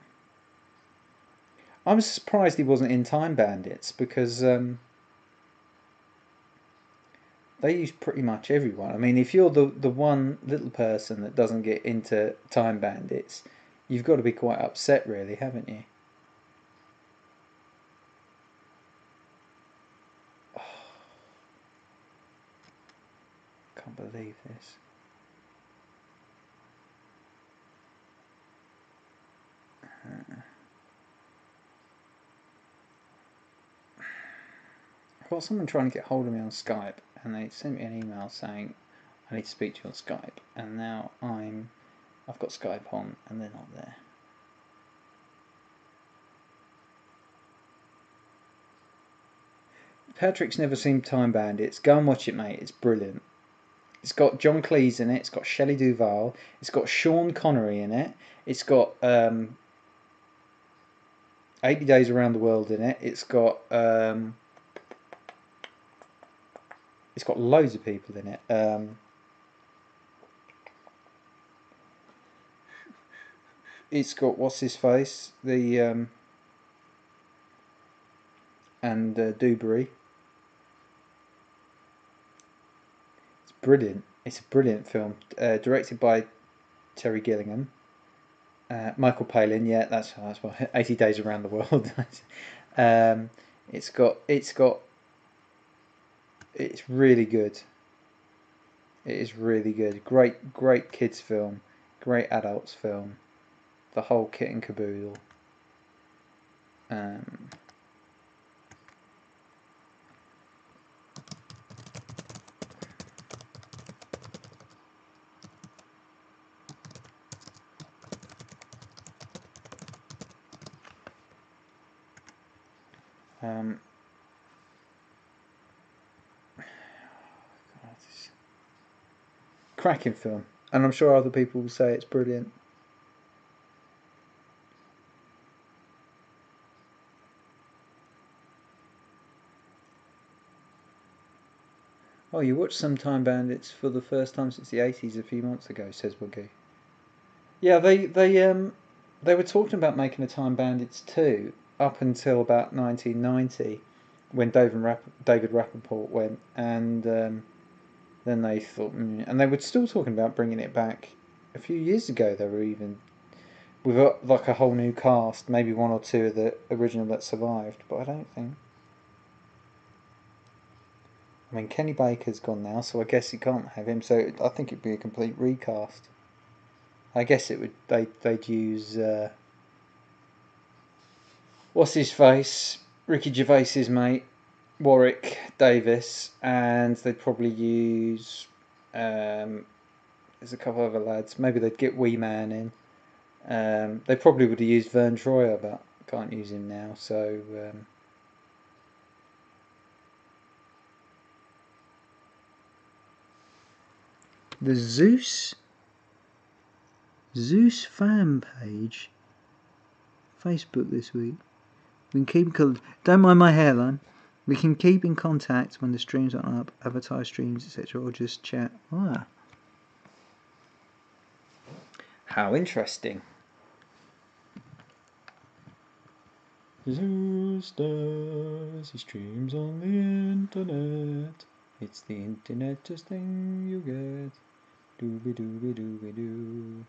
I'm surprised he wasn't in Time Bandits because they use pretty much everyone. I mean, if you're the one little person that doesn't get into Time Bandits, you've got to be quite upset, really, haven't you? Oh, can't believe this. I've got someone trying to get hold of me on Skype, and they sent me an email saying I need to speak to you on Skype, and now I've got Skype on, and they're not there. Patrick's never seen Time Bandits. Go and watch it, mate. It's brilliant. It's got John Cleese in it. It's got Shelley Duvall. It's got Sean Connery in it. It's got 80 Days Around the World in it. It's got loads of people in it. It's got what's his face, and Dewberry. It's brilliant. It's a brilliant film, directed by Terry Gilliam. Michael Palin, yeah, that's what 80 Days Around the World. It's really good. It is really good. Great kids film, great adults film, the whole kit and caboodle. Cracking film, and I'm sure other people will say it's brilliant. Oh, you watched some Time Bandits for the first time since the 80s a few months ago, says Woogie. Yeah, they were talking about making a Time Bandits 2 up until about 1990, when David Rappaport went, and then they thought, and they were still talking about bringing it back. A few years ago, they were even with like a whole new cast, maybe one or two of the original that survived, but I don't think. I mean, Kenny Baker's gone now, so I guess you can't have him. So I think it'd be a complete recast. I guess it would. They'd use what's his face, Ricky Gervais's mate, Warwick Davis, and they'd probably use there's a couple of other lads. Maybe they'd get Wee Man in. They probably would have used Vern Troyer, but can't use him now. So the Zeus fan page, Facebook this week. We can keep don't mind my hairline. We can keep in contact when the streams aren't up, advertise streams, etc., or just chat. Ah. How interesting. Zeus does his streams on the internet. It's the internetest thing you get. Dooby dooby dooby doo.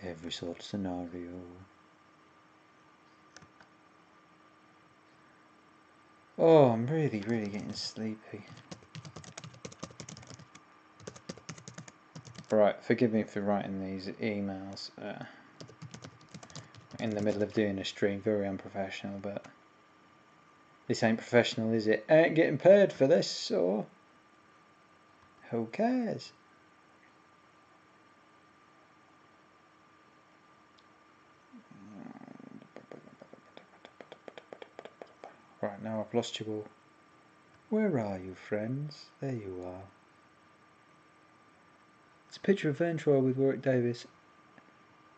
Every sort of scenario. Oh, I'm really getting sleepy. Right, forgive me for writing these emails in the middle of doing a stream. Very unprofessional, but this ain't professional, is it? Ain't getting paid for this, or who cares? Right, now I've lost you all. Where are you, friends? There you are. It's a picture of Vern Troyer with Warwick Davis,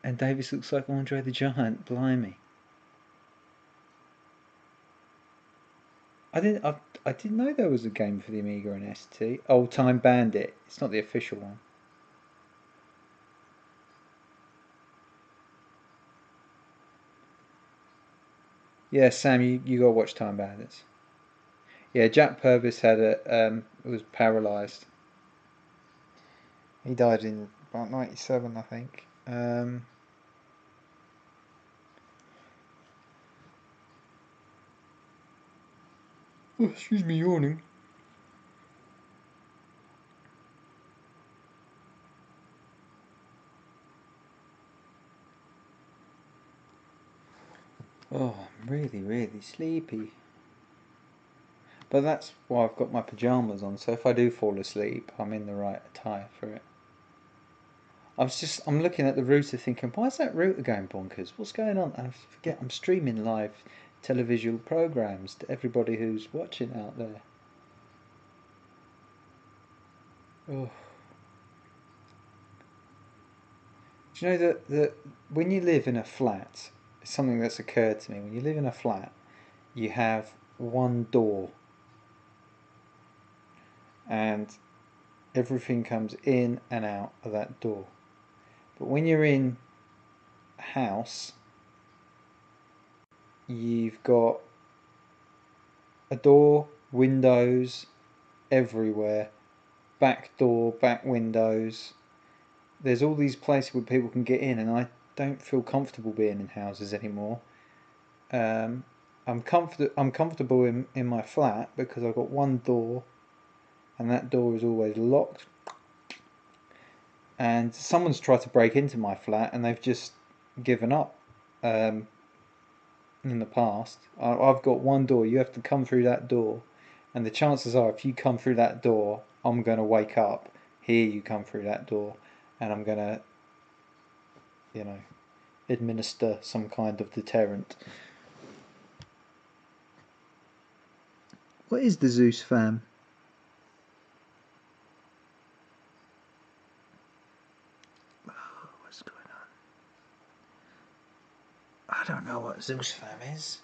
and Davis looks like Andre the Giant. Blimey. I didn't know there was a game for the Amiga and ST. Oh, Time Bandit. It's not the official one. Yeah, Sam, you gotta watch Time Bandits. Yeah, Jack Purvis had was paralysed. He died in about 97, I think. Oh, excuse me, yawning. Oh, I'm really, really sleepy. But that's why I've got my pyjamas on, so if I do fall asleep, I'm in the right attire for it. I'm looking at the router thinking, why is that router going bonkers? What's going on? And I forget I'm streaming live televisual programs to everybody who's watching out there. Oh. Do you know that when you live in a flat, it's something that's occurred to me. When you live in a flat, you have one door, and everything comes in and out of that door. But when you're in a house, you've got a door, windows everywhere, back door, back windows. There's all these places where people can get in, and I don't feel comfortable being in houses anymore. I'm comfortable in my flat because I've got one door, and that door is always locked. And someone's tried to break into my flat, and they've just given up. In the past, I've got one door. You have to come through that door, and the chances are, if you come through that door, I'm going to wake up, hear you come through that door, and I'm going to, administer some kind of deterrent. What is the Zeus fam? What's going on? I don't know what Zeus fam is.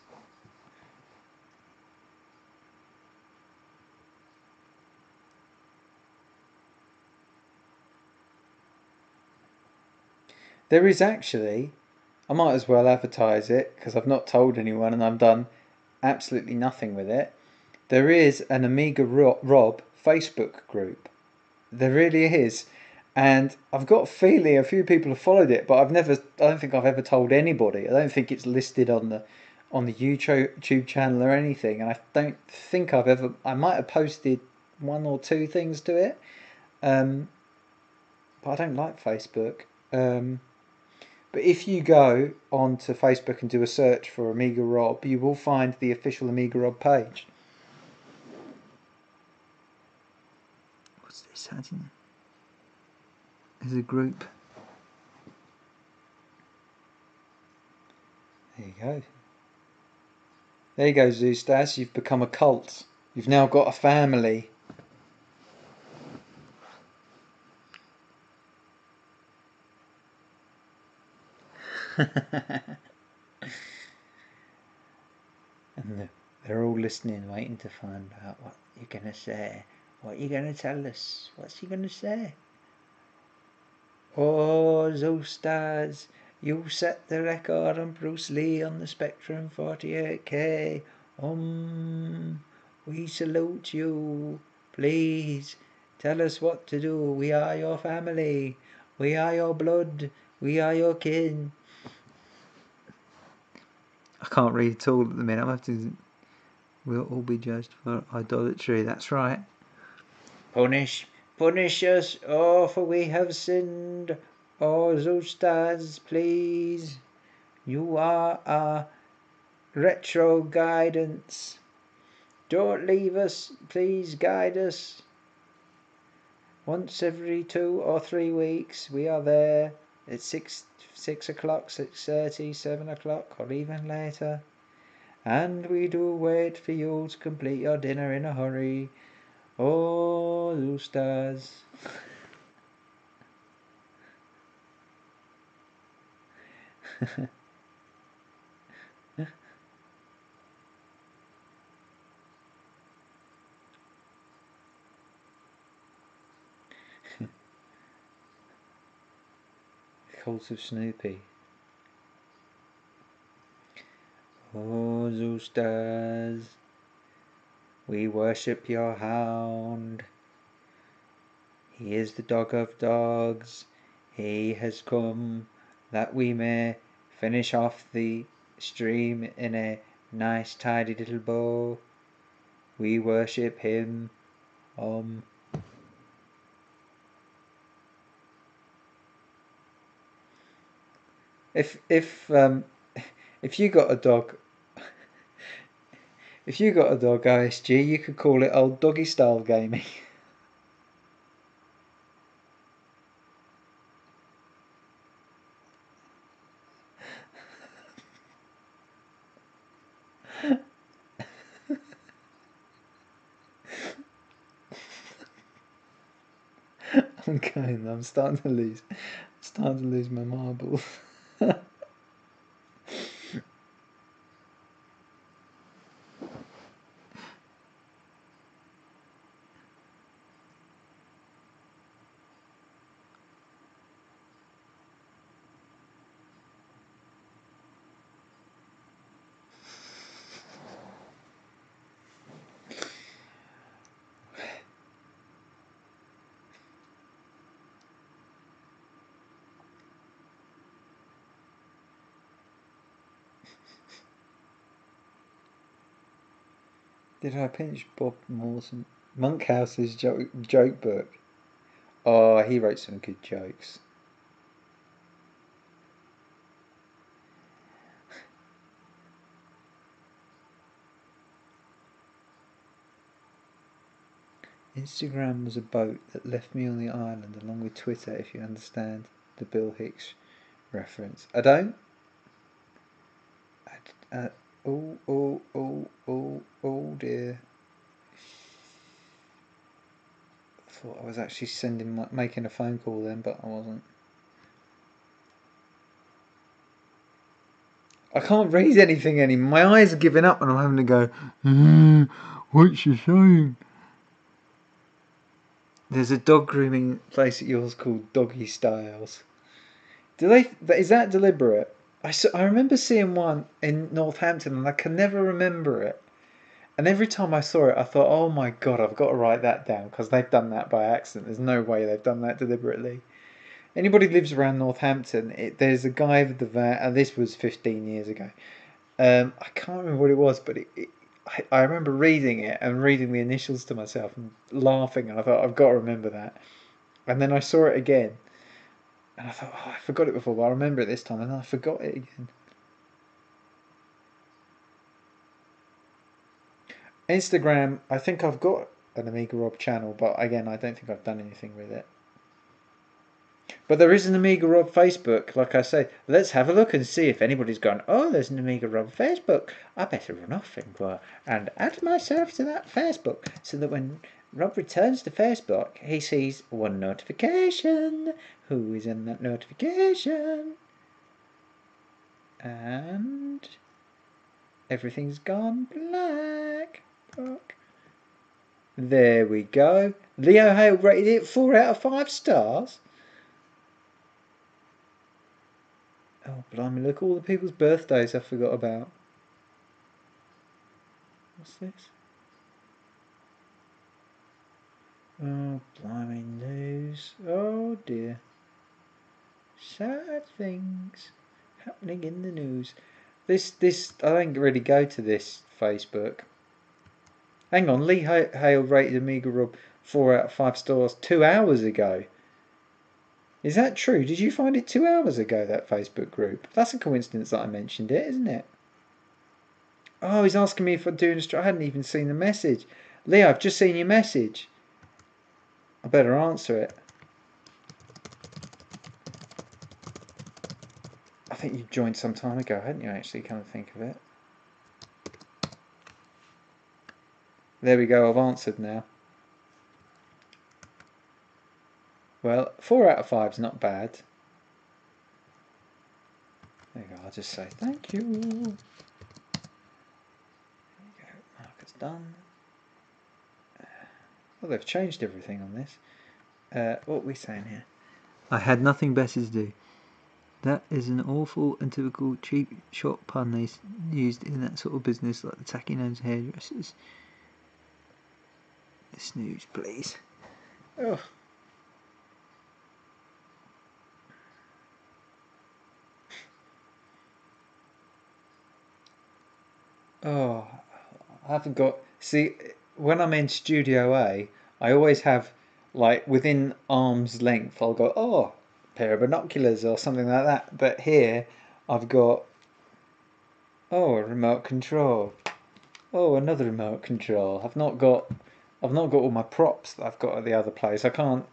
There is actually, I might as well advertise it because I've not told anyone and I've done absolutely nothing with it. There is an AmigaRob Facebook group. There really is. And I've got a feeling a few people have followed it, but I don't think I've ever told anybody. I don't think it's listed on the YouTube channel or anything. And I don't think I might have posted one or two things to it. But I don't like Facebook. But if you go onto Facebook and do a search for AmigaRob, you will find the official AmigaRob page. What's this? How do you know? There's a group. There you go. There you go, Zoostas. You've become a cult. You've now got a family. And they're all listening, waiting to find out what you're going to say. What you're going to tell us. What's he going to say? Oh, Zoostas, you set the record on Bruce Lee on the Spectrum 48K. We salute you. Please, tell us what to do. We are your family. We are your blood. We are your kin. I can't read at all at the minute. We'll all be judged for idolatry. That's right. Punish us, for we have sinned. Oh, Zoostas, please. You are our retro guidance. Don't leave us, please guide us. Once every 2 or 3 weeks, we are there at 6 o'clock, 6:30, 7 o'clock, or even later. And we do wait for you to complete your dinner in a hurry. Oh, Zoostas. Cult of Snoopy. Oh, Zoosters, we worship your hound. He is the dog of dogs. He has come that we may finish off the stream in a nice tidy little bow. We worship him. If you got a dog, if you got a dog, OSG, you could call it Old Doggy Style Gaming. I'm starting to lose my marbles. Did I pinch Bob Mawson? Monkhouse's joke book. Oh, he wrote some good jokes. Instagram was a boat that left me on the island along with Twitter, if you understand the Bill Hicks reference. I don't? Oh dear. I thought I was actually making a phone call then, but I wasn't. I can't read anything anymore. My eyes are giving up and I'm having to go, what's she saying? There's a dog grooming place at yours called Doggy Styles. Is that deliberate? I remember seeing one in Northampton and I can never remember it. And every time I saw it, I thought, oh my God, I've got to write that down because they've done that by accident. There's no way they've done that deliberately. Anybody who lives around Northampton, there's a guy with the van, and this was 15 years ago. I can't remember what it was, but I remember reading it and reading the initials to myself and laughing, and I thought, I've got to remember that. And then I saw it again, and I thought, oh, I forgot it before, but I remember it this time, and then I forgot it again. Instagram, I think I've got an AmigaRob channel, but again, I don't think I've done anything with it. But there is an AmigaRob Facebook, like I say. Let's have a look and see if anybody's gone, oh, there's an AmigaRob Facebook. I better run off and add myself to that Facebook so that when Rob returns to Facebook, he sees one notification. Who is in that notification? And everything's gone black. There we go. Leo Hale rated it 4 out of 5 stars. Oh, blimey, look all the people's birthdays I forgot about. What's this? Oh, blimey, news. Oh, dear. Sad things happening in the news. This, I don't really go to this Facebook. Hang on, Lee Hale rated AmigaRob 4 out of 5 stars 2 hours ago. Is that true? Did you find it 2 hours ago, that Facebook group? That's a coincidence that I mentioned it, isn't it? Oh, he's asking me if I'm doing I hadn't even seen the message. Leo, I've just seen your message. I better answer it. I think you joined some time ago, hadn't you, actually, come to think of it? There we go, I've answered now. Well, 4 out of 5 is not bad. There you go, I'll just say thank you. There you go, marker's done. Well, they've changed everything on this. What are we saying here? I had nothing better to do That is an awful and typical cheap shop pun they used in that sort of business, like the tacky nose hairdressers. Snooze, please. Oh. Oh, I haven't got. See, when I'm in Studio A, I always have, like, within arm's length, I'll go, oh, pair of binoculars or something like that. But here, I've got, oh, a remote control. Oh, another remote control. I've not got all my props that I've got at the other place. I can't,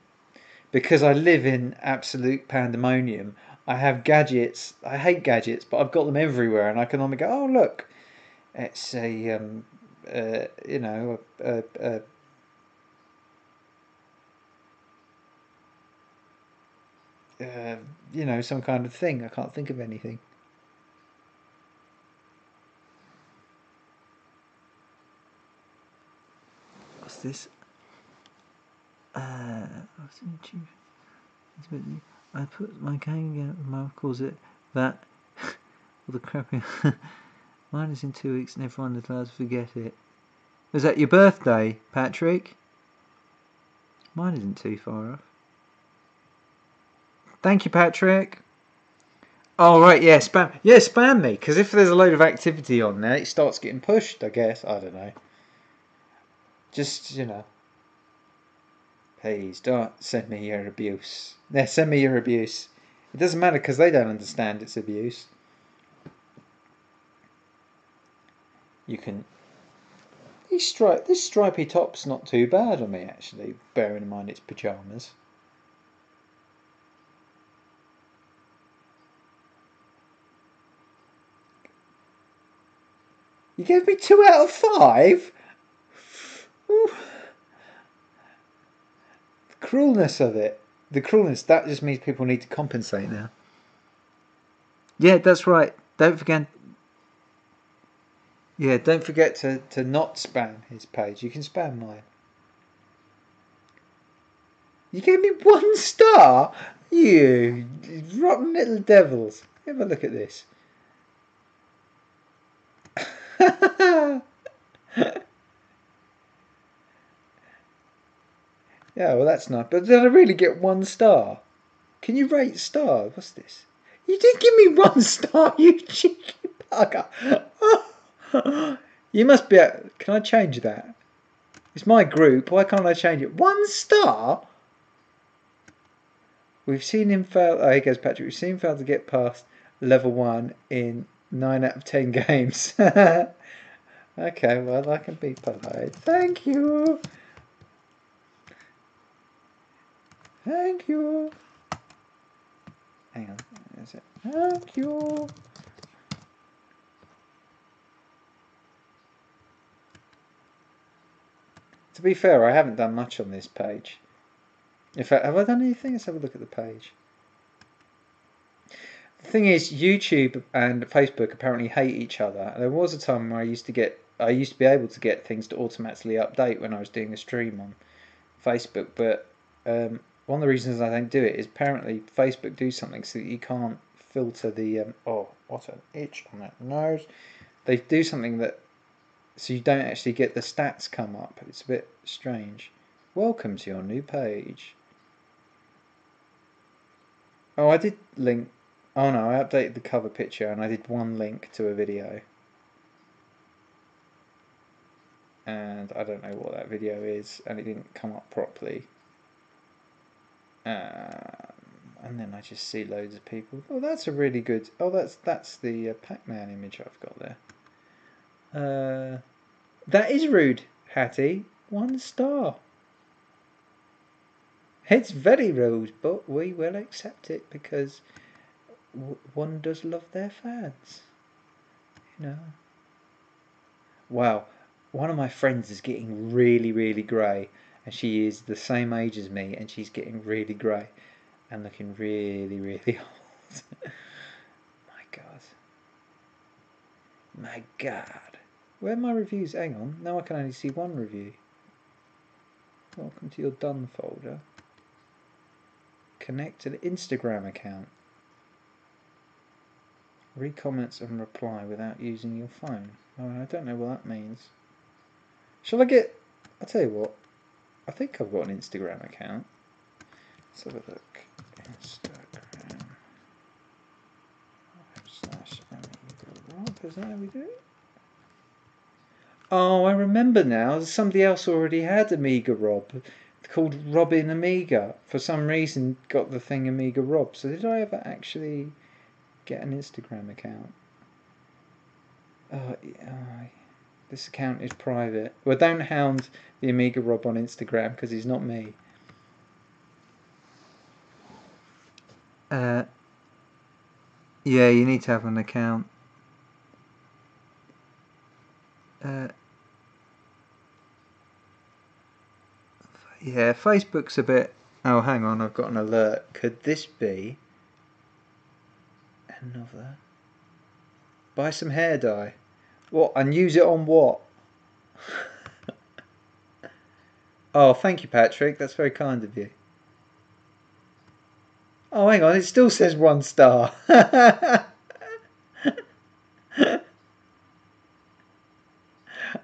because I live in absolute pandemonium. I have gadgets. I hate gadgets, but I've got them everywhere, and I can only go, oh, look. It's a you know you know, some kind of thing. I can't think of anything. What's this? I put my cane out. My calls it that. All the crappy. Mine is in 2 weeks, and everyone is allowed to forget it. Was that your birthday, Patrick? Mine isn't too far off. Thank you, Patrick. Oh, right, yeah, spam. Yeah, spam me, because if there's a load of activity on there, it starts getting pushed, I guess. I don't know. Just, you know. Please, don't send me your abuse. Yeah, send me your abuse. It doesn't matter, because they don't understand it's abuse. You can... This stripy top's not too bad on me, actually, bearing in mind it's pyjamas. You gave me 2 out of 5? Ooh. The cruelness of it. The cruelness, that just means people need to compensate now. Yeah, that's right. Don't forget... Yeah, don't forget to not spam his page. You can spam mine. You gave me 1 star? You rotten little devils. Have a look at this. Yeah, well that's nice. But did I really get 1 star? Can you rate stars? What's this? You did give me 1 star, you cheeky bugger. You must be... Can I change that? It's my group. Why can't I change it? 1 star? We've seen him fail... Oh, here goes Patrick. We've seen him fail to get past level 1 in 9 out of 10 games. Okay, well, I can be polite. Thank you. Thank you. Hang on. Is it? Thank you. To be fair, I haven't done much on this page. In fact, have I done anything? Let's have a look at the page. The thing is, YouTube and Facebook apparently hate each other. There was a time where I used to be able to get things to automatically update when I was doing a stream on Facebook, but one of the reasons I don't do it is apparently Facebook do something so that you can't filter the oh, what an itch on that nose. They do something that so you don't actually get the stats come up. It's a bit strange. Welcome to your new page. Oh, I did link. Oh no, I updated the cover picture and I did 1 link to a video. And I don't know what that video is, and it didn't come up properly. And then I just see loads of people. Oh, that's a really good. Oh, that's the Pac-Man image I've got there. That is rude, Hattie. 1 star. It's very rude, but we will accept it because one does love their fans. You know. Wow, one of my friends is getting really, really grey, and she is the same age as me, and she's getting really grey and looking really, really old. My God. My God. Where are my reviews? Hang on. Now I can only see 1 review. Welcome to your done folder. Connect to the Instagram account. Read comments and reply without using your phone. Oh, I don't know what that means. Shall I get... I'll tell you what. I think I've got an Instagram account. Let's have a look. Instagram /AmigaRob. Is that how we do it? Oh, I remember now. Somebody else already had AmigaRob, called Robin Amiga. For some reason, got the thing AmigaRob. So did I ever actually get an Instagram account? This account is private. Well, don't hound the AmigaRob on Instagram because he's not me. Yeah, you need to have an account. Yeah, Facebook's a bit... Oh, hang on, I've got an alert. Could this be another? Buy some hair dye. What? And use it on what? Oh, thank you, Patrick. That's very kind of you. Oh, hang on. It still says 1 star.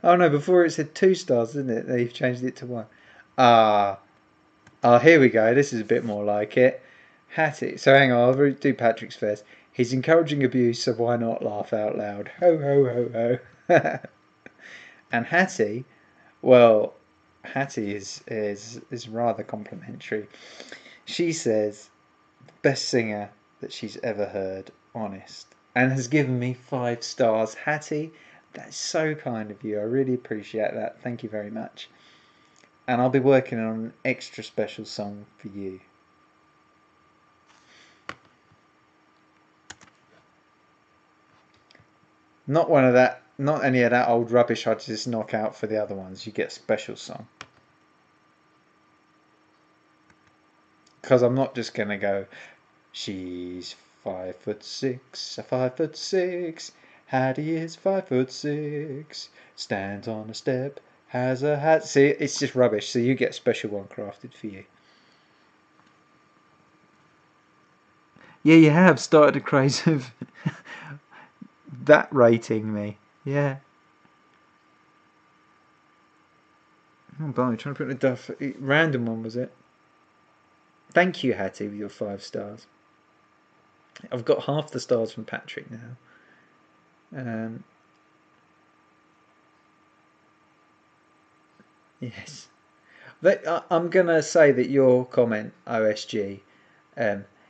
Oh, no. Before it said 2 stars, didn't it? They've changed it to 1. Ah. Oh, here we go. This is a bit more like it. Hattie. So hang on. I'll do Patrick's first. He's encouraging abuse, so why not laugh out loud? Ho, ho, ho, ho. And Hattie, well, Hattie is rather complimentary. She says, best singer that she's ever heard, honest, and has given me 5 stars. Hattie, that's so kind of you. I really appreciate that. Thank you very much. And I'll be working on an extra special song for you. Not one of that, not any of that old rubbish I just knock out for the other ones. You get a special song. Because I'm not just going to go, she's 5'6", 5'6", Hattie is 5'6", stands on a step, has a hat. See, it's just rubbish. So you get a special one crafted for you. Yeah, you have started a craze of that rating me. Yeah. Oh, blimey, trying to put a duff. Random one, was it? Thank you, Hattie, with your 5 stars. I've got half the stars from Patrick now. Yes. I'm going to say that your comment, OSG,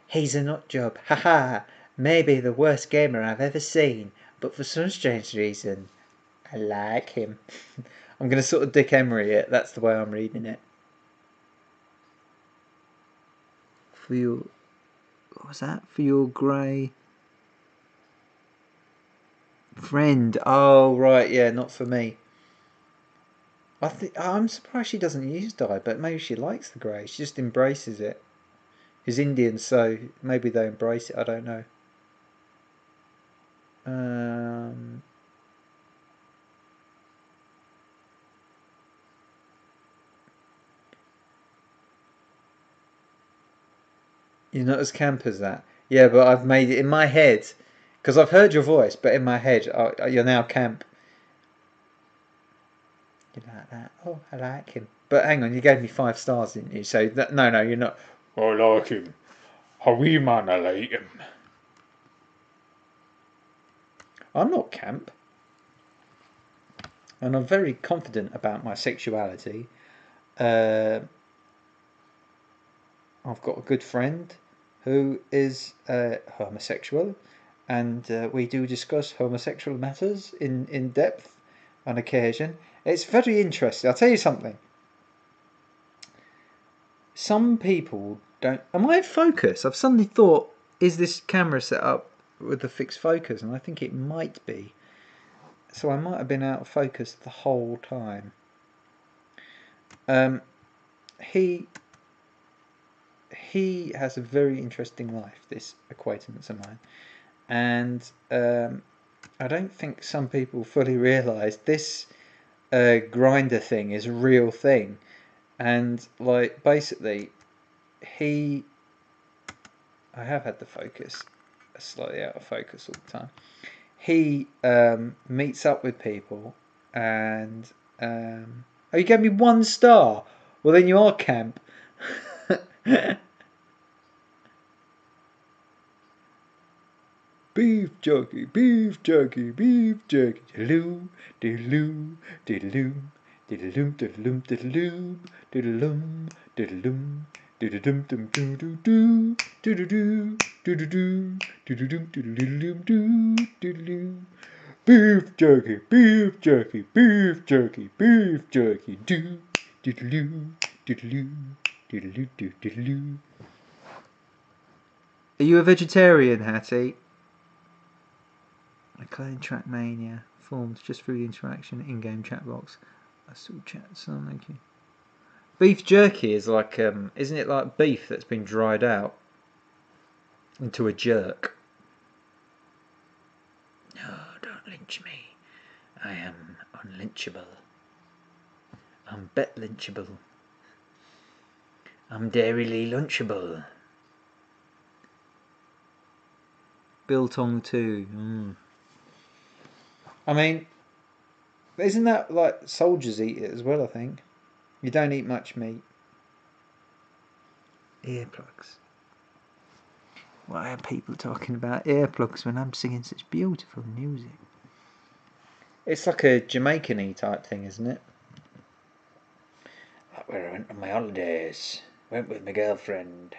he's a nut job. Haha, maybe the worst gamer I've ever seen, but for some strange reason, I like him. I'm going to sort of Dick Emery it. That's the way I'm reading it. For your... What was that? For your grey... friend. Oh, right, yeah, not for me. I'm surprised she doesn't use dye, but maybe she likes the grey. She just embraces it. She's Indian, so maybe they embrace it. I don't know. You're not as camp as that. Yeah, but I've made it in my head. Because I've heard your voice, but in my head, you're now camp. You like that? Oh, I like him. But hang on, you gave me 5 stars, didn't you? So, no, you're not. I like him. A wee man, I like him. I'm not camp. And I'm very confident about my sexuality. I've got a good friend who is homosexual, and we do discuss homosexual matters in depth on occasion. It's very interesting. I'll tell you something. Some people don't... Am I in focus? I've suddenly thought, is this camera set up with the fixed focus? And I think it might be. So I might have been out of focus the whole time. He has a very interesting life, this acquaintance of mine. And I don't think some people fully realise this grinder thing is a real thing. And basically, I have had the focus. slightly out of focus all the time. He meets up with people, and oh, you gave me 1 star. Well, then you are camp. Beef jerky, beef jerky, beef jerky. Diddle-oo, diddle-oo, diddle-oo, diddle-oo, diddle-oo, diddle-oo, diddle-oo, diddle-oo, diddle-dum dum doo doo doo, doo-doo-doo, doo-doo-doo, doo-doo-doo, diddle-oo-doo, diddle-oo. Beef jerky, beef jerky, beef jerky, beef jerky. Doo, diddle-oo, diddle-oo, diddle-oo, diddle-oo. Are you a vegetarian, Hattie? A clone track mania formed just through the interaction in-game chat box. I still chat, so thank you. Beef jerky is like, isn't it like beef that's been dried out into a jerk? No, don't lynch me. I am unlynchable. I'm bet lynchable. I'm dairily lunchable. Biltong 2. I mean, isn't that like soldiers eat it as well, I think? You don't eat much meat. Earplugs. Why are people talking about earplugs when I'm singing such beautiful music? It's like a Jamaican-y type thing, isn't it? Like where I went on my holidays. Went with my girlfriend.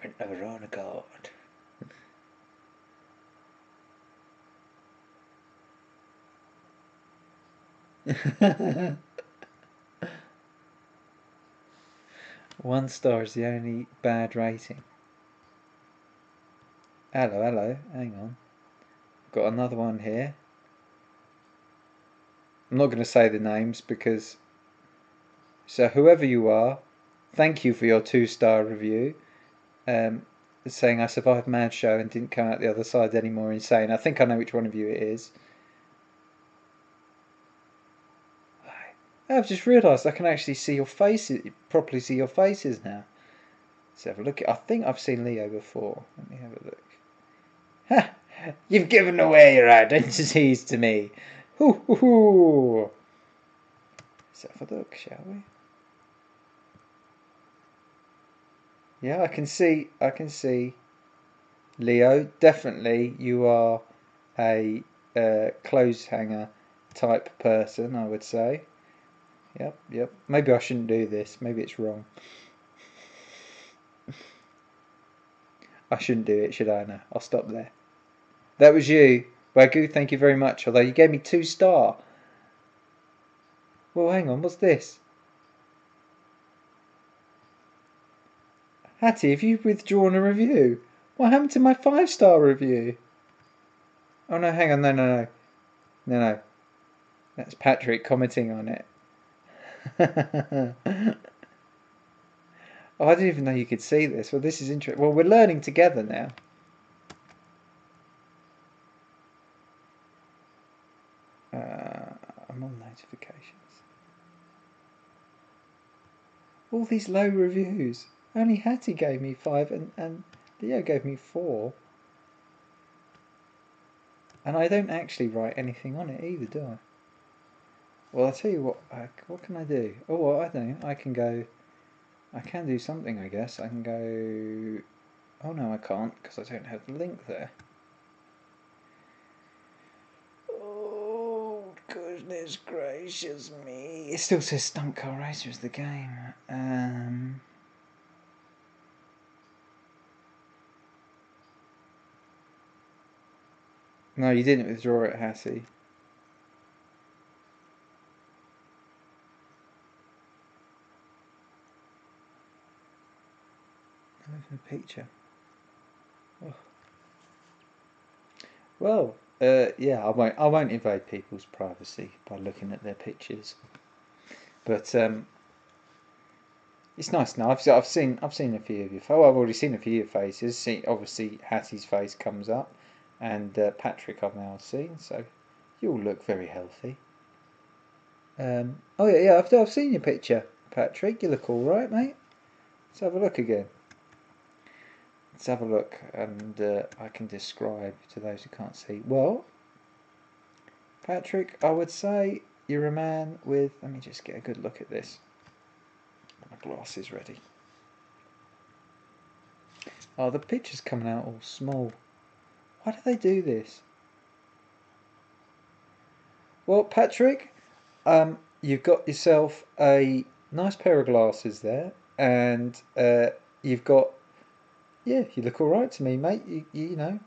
Went of her own accord. One star is the only bad rating. Hello, hang on. Got another one here. I'm not going to say the names because... So whoever you are, thank you for your 2-star review. Saying I survived Mad Show and didn't come out the other side any more insane. I think I know which one of you it is. I've just realised I can actually see your faces, properly see your faces now. Let's have a look. I think I've seen Leo before. Let me have a look. Ha! You've given away your identities to me. Hoo hoo hoo! Let's have a look, shall we? Yeah, I can see. Leo, definitely you are a clothes hanger type person, I would say. Yep. Maybe I shouldn't do this. Maybe it's wrong. I shouldn't do it, should I? No, I'll stop there. That was you. Wagyu, thank you very much. Although you gave me 2-star. Well, hang on, what's this? Hattie, have you withdrawn a review? What happened to my 5-star review? Oh no, hang on, no. That's Patrick commenting on it. Oh, I didn't even know you could see this. Well, this is interesting. Well, we're learning together now. I'm on notifications. All these low reviews. Only Hattie gave me 5 and Leo gave me 4. And I don't actually write anything on it either, do I? Well, I'll tell you what can I do? Oh, well, I don't know. I can do something, I guess. I can go... Oh, no, I can't, because I don't have the link there. Oh, goodness gracious me. It still says Stunt Car Racer is the game. No, you didn't withdraw it, Hattie. Look at the picture. Oh. Well, yeah, I won't invade people's privacy by looking at their pictures. But it's nice now. I've seen a few of your. Oh, I've already seen a few of your faces. Obviously Hattie's face comes up, and Patrick I've now seen. So you all look very healthy. Oh yeah, I've seen your picture, Patrick. You look all right, mate. Let's have a look again. let's have a look, and I can describe to those who can't see. Well, Patrick, I would say you're a man with... Let me just get a good look at this. My glasses ready. Oh, the picture's coming out all small. Why do they do this? Well, Patrick, you've got yourself a nice pair of glasses there, and you've got... Yeah, you look all right to me, mate. You know,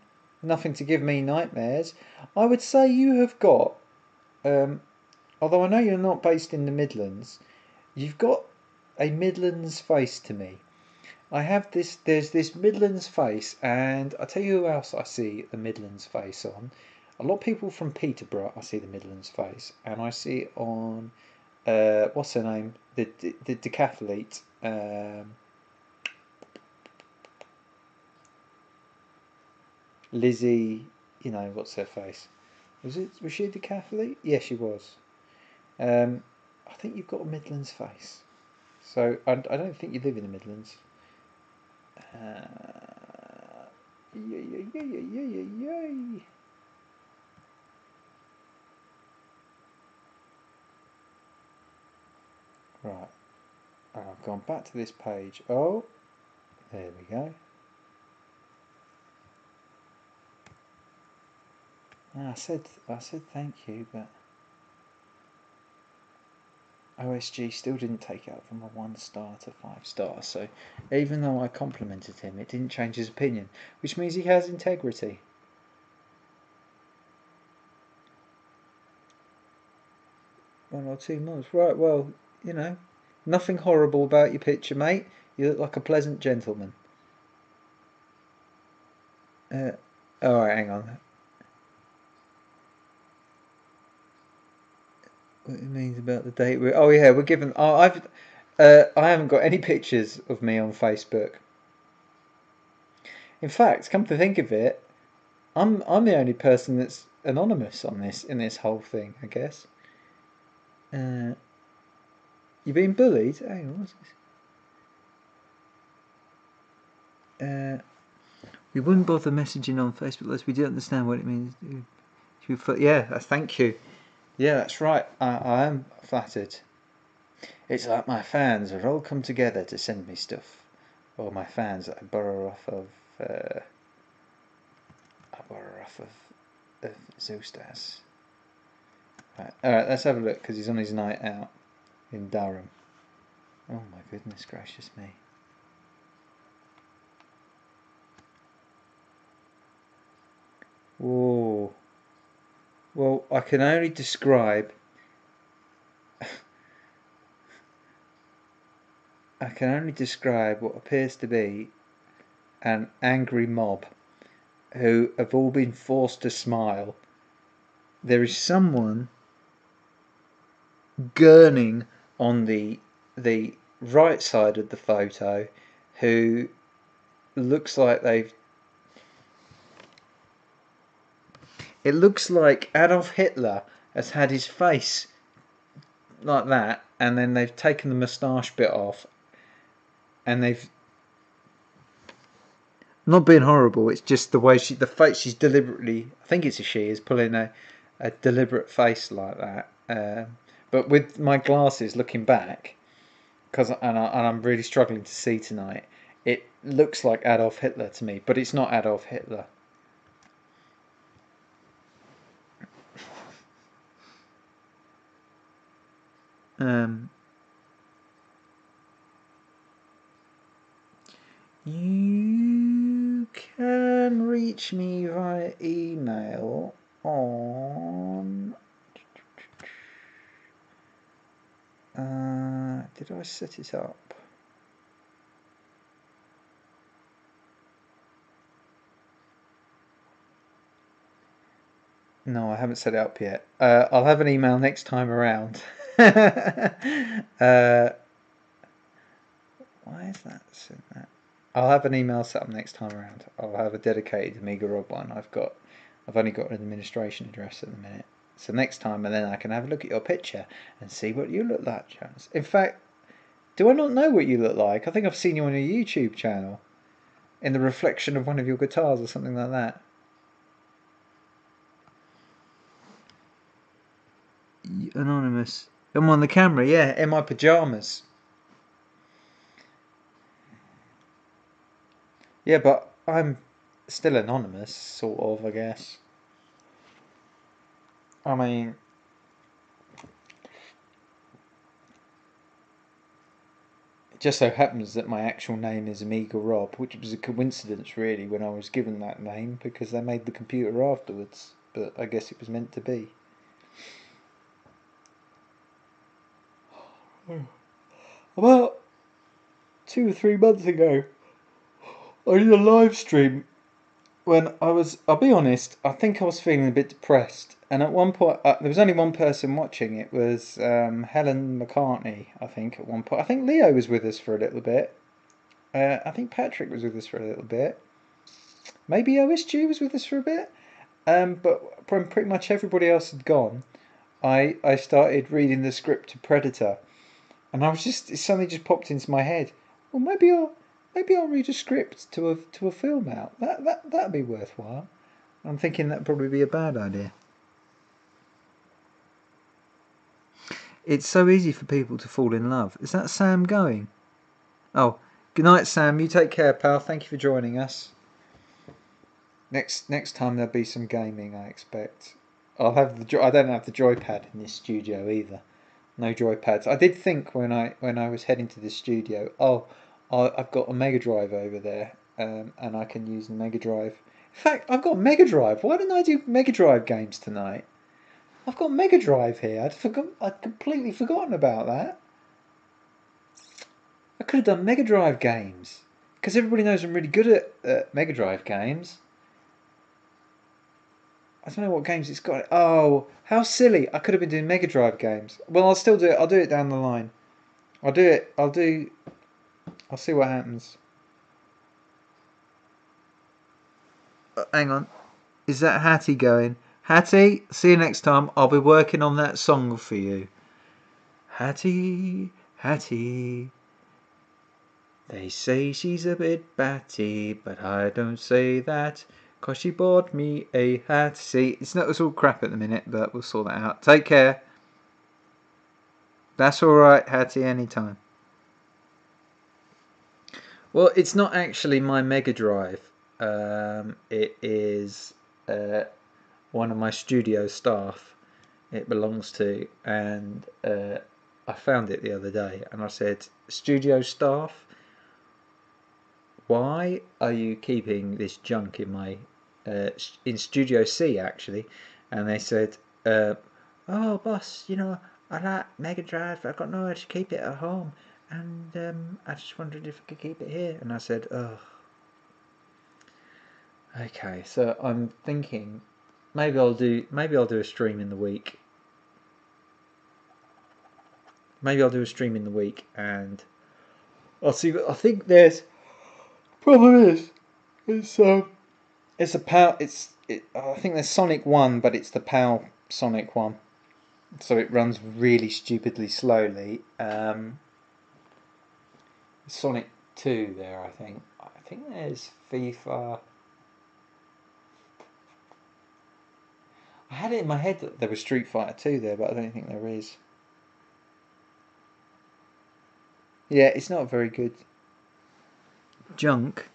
nothing to give me nightmares. I would say you have got... although I know you're not based in the Midlands, you've got a Midlands face to me. I have this, there's this Midlands face, and I tell you who else I see the Midlands face on. A lot of people from Peterborough, I see the Midlands face, and I see it on, what's her name? The decathlete. Lizzie, you know, what's her face? Was she a decathlete? Yeah, she was. I think you've got a Midlands face. So I don't think you live in the Midlands. Yay. Right. I've gone back to this page. Oh, there we go. I said thank you, but OSG still didn't take it up from a 1 star to 5 stars. So even though I complimented him, it didn't change his opinion, which means he has integrity. One or two months, right? Well, you know, nothing horrible about your picture, mate. You look like a pleasant gentleman. All right, hang on. What it means about the date? Oh yeah, we're given. Oh, I haven't got any pictures of me on Facebook. In fact, come to think of it, I'm the only person that's anonymous on this in this whole thing, I guess. You're being bullied? Hang on, what's this? We wouldn't bother messaging on Facebook unless we do understand what it means. Yeah, thank you. Yeah, that's right. I am flattered. It's like my fans have all come together to send me stuff. Or my fans that I borrow off of Zoostas. Right, alright, let's have a look, because he's on his night out in Durham. Oh my goodness gracious me. Whoa. Well, I can only describe... what appears to be an angry mob who have all been forced to smile. There is someone gurning on the right side of the photo who looks like it looks like Adolf Hitler has had his face like that, and then they've taken the moustache bit off, and they've not being horrible. It's just the way the face she's deliberately. I think it's a she is pulling a deliberate face like that. But with my glasses looking back, and I'm really struggling to see tonight, it looks like Adolf Hitler to me, but it's not Adolf Hitler. You can reach me via email on... did I set it up? No, I haven't set it up yet. I'll have an email next time around. Why is that? I'll have an email set up next time around. I'll have a dedicated AmigaRob one. I've only got an administration address at the minute. So next time, and then I can have a look at your picture and see what you look like, Jones. In fact, do I not know what you look like? I think I've seen you on a YouTube channel. in the reflection of one of your guitars or something like that. Anonymous. I'm on the camera, yeah, in my pyjamas. Yeah, but I'm still anonymous, sort of, I guess. I mean, it just so happens that my actual name is AmigaRob, which was a coincidence, really, when I was given that name, because they made the computer afterwards. But I guess it was meant to be. About 2 or 3 months ago, I did a live stream when I'll be honest, I think I was feeling a bit depressed. And at one point, there was only one person watching. It was Helen McCartney, I think, at one point. I think Leo was with us for a little bit. I think Patrick was with us for a little bit. Maybe OSG was with us for a bit. But when pretty much everybody else had gone, I started reading the script to Predator. And it suddenly just popped into my head. Well, maybe I'll read a script to a film out. That'd be worthwhile. I'm thinking that'd probably be a bad idea. It's so easy for people to fall in love. Is that Sam going? Oh, good night, Sam. You take care, pal. Thank you for joining us. Next time there'll be some gaming, I expect. I don't have the joypad in this studio either. No joypads. I did think when I was heading to the studio, I've got a Mega Drive over there, and I can use the Mega Drive. In fact, I've got a Mega Drive. Why didn't I do Mega Drive games tonight? I've got Mega Drive here. I'd completely forgotten about that. I could have done Mega Drive games because everybody knows I'm really good at Mega Drive games. I don't know what games it's got. Oh, how silly! I could have been doing Mega Drive games. Well, I'll still do it. I'll do it down the line. I'll do it. I'll see what happens. Hang on. Is that Hattie going? Hattie, see you next time. I'll be working on that song for you. Hattie, Hattie. They say she's a bit batty, but I don't say that. 'Cause she bought me a hat. See, it's all crap at the minute, but we'll sort that out. Take care. That's alright, Hattie, anytime. Well, it's not actually my Mega Drive. It is one of my studio staff. It belongs to, and I found it the other day, and I said, "Studio staff, why are you keeping this junk in my in Studio C actually?" And they said, "Oh, boss, I like Mega Drive. I've got nowhere to keep it at home, and I just wondered if I could keep it here." And I said, "Oh, okay." So I'm thinking maybe I'll do a stream in the week. Maybe I'll do a stream in the week, and I'll see. I think there's problem is it's a PAL. I think there's Sonic 1, but it's the PAL Sonic 1, so it runs really stupidly slowly. Sonic 2 there, I think. I think there's FIFA. I had it in my head that there was Street Fighter 2 there, but I don't think there is. Yeah, it's not very good. Junk.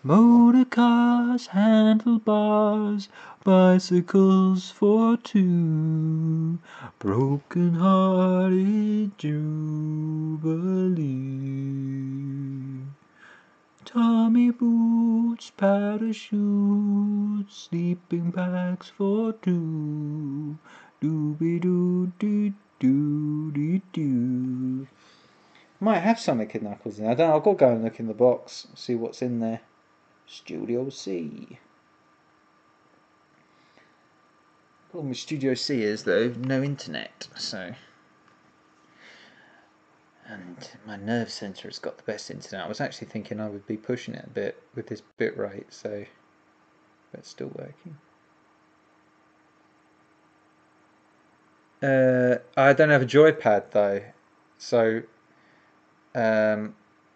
Motor cars, handlebars, bicycles for two, broken-hearted jubilee. Tommy boots, parachutes, sleeping bags for two, dooby-doo-doo-doo-doo-doo. Might have Sonic and Knuckles in there. I don't know, I've got to go and look in the box, see what's in there. Studio C. Problem with Studio C is though no internet, so. And my nerve centre has got the best internet. I was actually thinking I would be pushing it a bit with this bit rate, so. But it's still working. I don't have a joypad though, so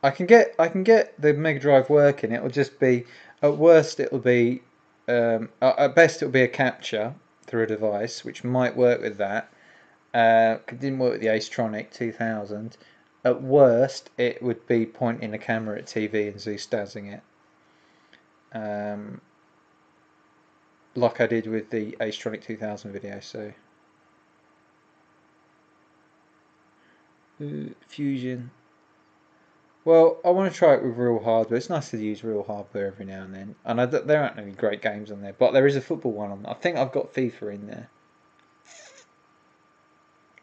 I can get the Mega Drive working. It'll just be, at worst it'll be, at best it'll be a capture through a device, which might work with that. It didn't work with the Astronic 2000. At worst, it would be pointing a camera at TV and Zoo-stazzing it. Like I did with the Astronic 2000 video, so. Fusion. Well, I want to try it with real hardware. It's nice to use real hardware every now and then. I know that there aren't any great games on there, but there is a football one on there. I think I've got FIFA in there.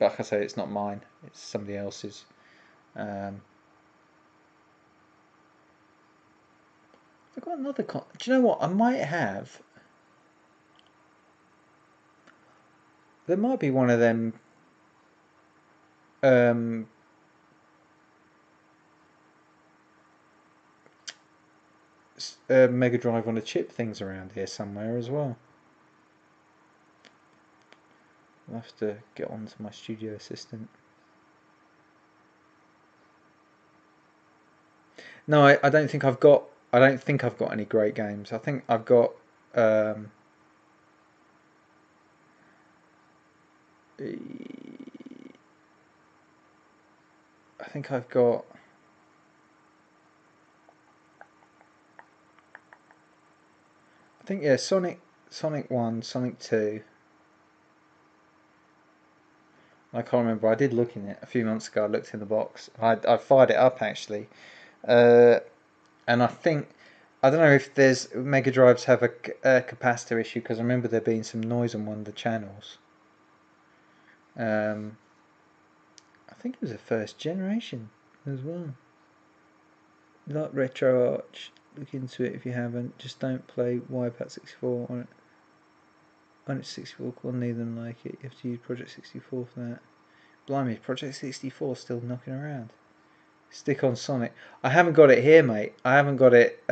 Like I say, it's not mine. It's somebody else's. I've got another do you know what? I might have. There might be one of them. Mega Drive on a chip things around here somewhere as well. I'll have to get on to my studio assistant. No, I don't think I've got. I don't think I've got any great games. I think I've got. I think I've got. I think yeah, Sonic 1, Sonic 2. I can't remember. I did look in it a few months ago. I looked in the box. I fired it up actually, and I think I don't know if there's Mega Drives have a capacitor issue because I remember there being some noise on one of the channels. I think it was a first generation as well. Like Retro Arch, look into it if you haven't. Just don't play Wipeout 64 on it. On its 64 core, neither them like it. You have to use Project 64 for that. Blimey, Project 64 still knocking around. Stick on Sonic. I haven't got it here, mate. I haven't got it.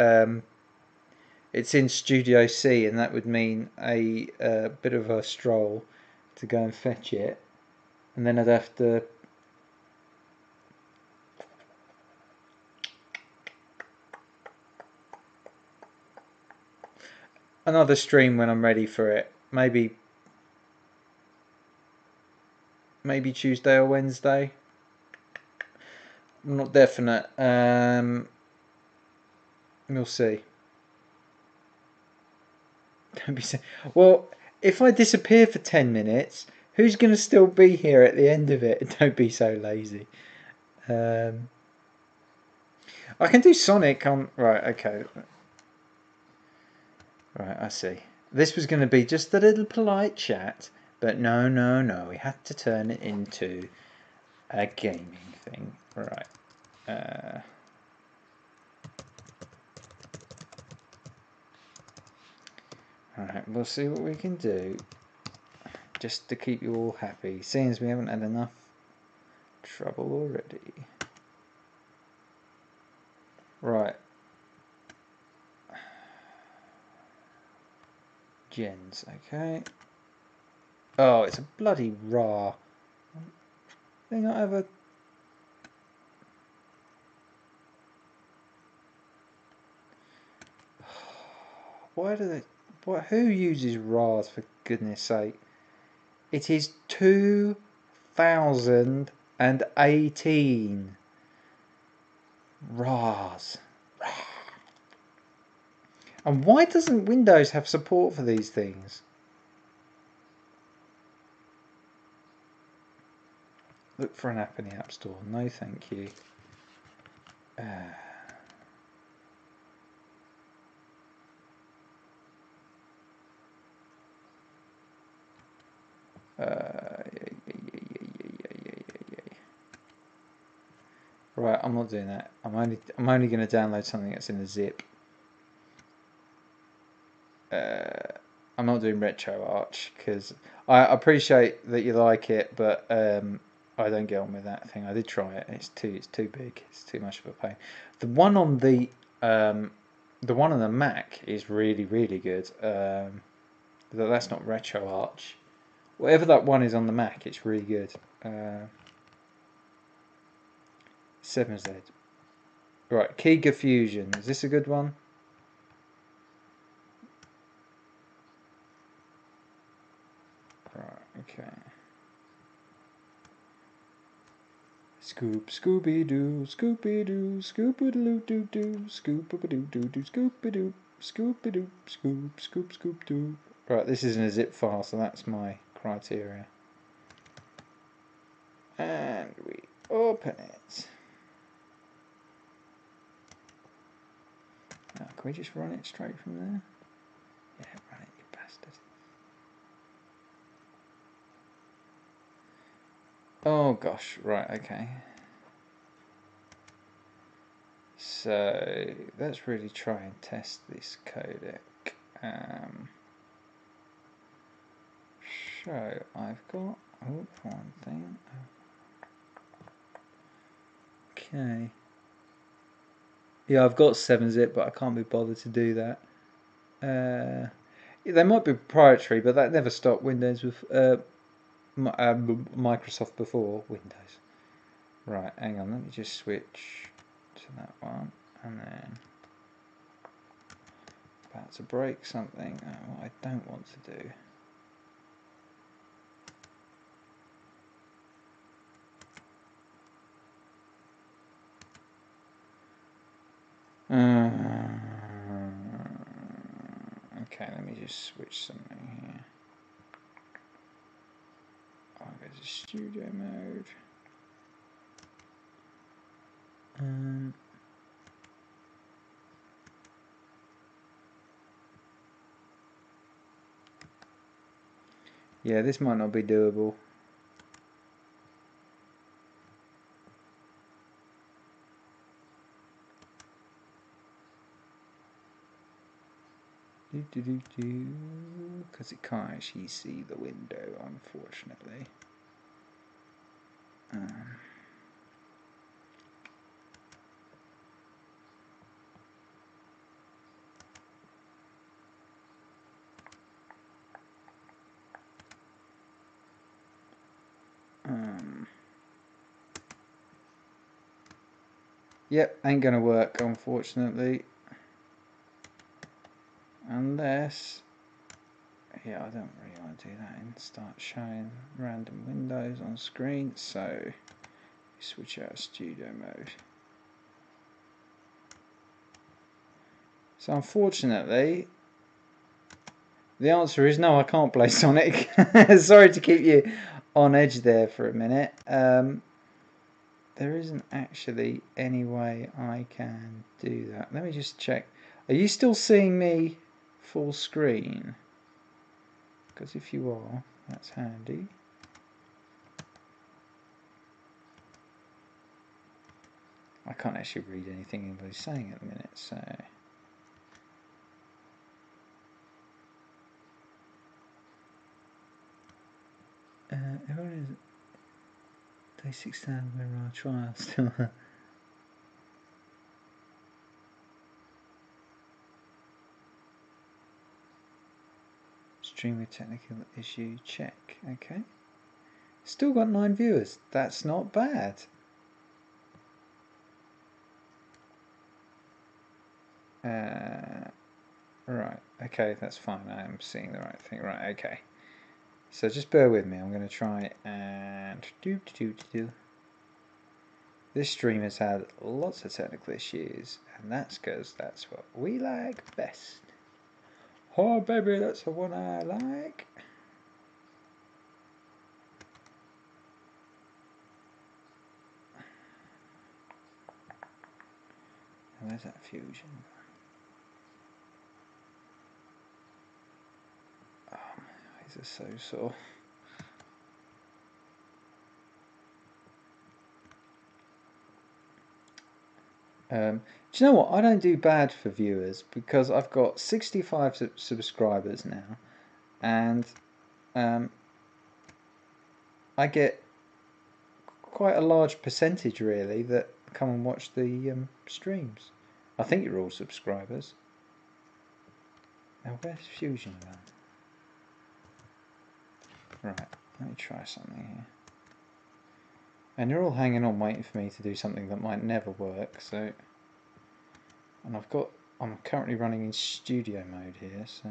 It's in Studio C, and that would mean a bit of a stroll to go and fetch it, and then I'd have to. Another stream when I'm ready for it. Maybe Tuesday or Wednesday. I'm not definite. We'll see. Don't be so. Well, if I disappear for 10 minutes, who's going to still be here at the end of it? Don't be so lazy. I can do Sonic on. Right, okay. Right, I see. This was going to be just a little polite chat, but no. We had to turn it into a gaming thing. Right. Alright, we'll see what we can do just to keep you all happy, seeing as we haven't had enough trouble already. Right. Gens, okay. Oh, it's a bloody raw. They not have a. Why do they? What? Who uses RARs for goodness sake? It is 2018. RARs. And why doesn't Windows have support for these things? Look for an app in the App Store. No, thank you. Right, I'm not doing that. I'm only going to download something that's in a zip. I'm not doing Retro Arch because I appreciate that you like it, but I don't get on with that thing. I did try it. It's too big. It's too much of a pain. The one on the Mac is really good. That's not Retro Arch. Whatever that one is on the Mac, it's really good. 7Z. Right, Keyga Fusion. Is this a good one? Right, okay. Scoop, Scooby-Doo, Scooby-Doo, Scoop-a-doo-doo-doo, Scoop-a-doo-doo-doo, Scoop-a-doo, Scoop-a-doo, Scoop, Scoop, Scoop-doo. Right, this isn't a zip file, so that's my criteria. And we open it. Now, can we just run it straight from there? Yeah, run it, you bastard. Oh gosh, right, okay. So let's really try and test this codec. So I've got one thing. Okay. Yeah, I've got 7-zip, but I can't be bothered to do that. They might be proprietary, but that never stopped Windows with Microsoft before Windows. Right, hang on, let me just switch to that one, and then about to break something. What I don't want to do. Okay, let me just switch something here. I'll go to studio mode. Yeah, this might not be doable. Because it can't actually see the window, unfortunately. Yep, ain't gonna work, unfortunately. Unless, yeah, I don't really want to do that and start showing random windows on screen, so switch out studio mode. So unfortunately, the answer is no, I can't play Sonic. Sorry to keep you on edge there for a minute. There isn't actually any way I can do that. Let me just check. Are you still seeing me full screen? Because if you are, that's handy. I can't actually read anything anybody's saying at the minute, so... Everyone is... Day 6,000, we're on our trial still. Stream with technical issue, check. Okay. Still got 9 viewers. That's not bad. Right, okay, that's fine. I am seeing the right thing. Right, okay. So just bear with me. I'm going to try and do. This stream has had lots of technical issues, and that's because that's what we like best. Oh, baby, that's the one I like. And where's that fusion? Oh, my eyes are so sore. Do you know what? I don't do bad for viewers because I've got 65 subscribers now, and I get quite a large percentage really that come and watch the streams. I think you're all subscribers. Now where's Fusion gone? Right, let me try something here. And you're all hanging on waiting for me to do something that might never work, so... And I'm currently running in studio mode here, so.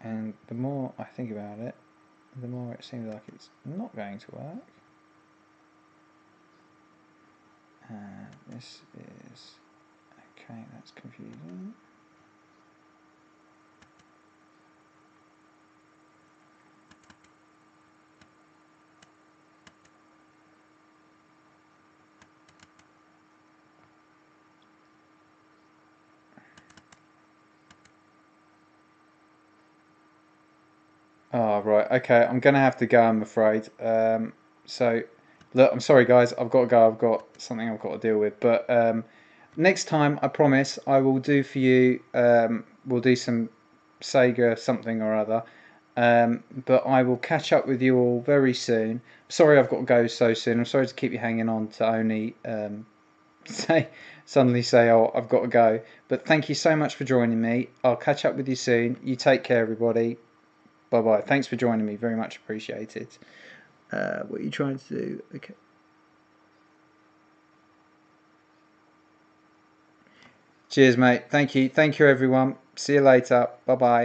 And the more I think about it, the more it seems like it's not going to work. This is, okay, that's confusing. Oh, right, okay, I'm going to have to go, I'm afraid. So, look, I'm sorry, guys, I've got to go, I've got something I've got to deal with. But next time, I promise, I will do for you, we'll do some Sega something or other. But I will catch up with you all very soon. Sorry I've got to go so soon. I'm sorry to keep you hanging on to only suddenly say, oh, I've got to go. But thank you so much for joining me. I'll catch up with you soon. You take care, everybody. Bye-bye. Thanks for joining me. Very much appreciated. What are you trying to do? Okay. Cheers, mate. Thank you. Thank you, everyone. See you later. Bye-bye.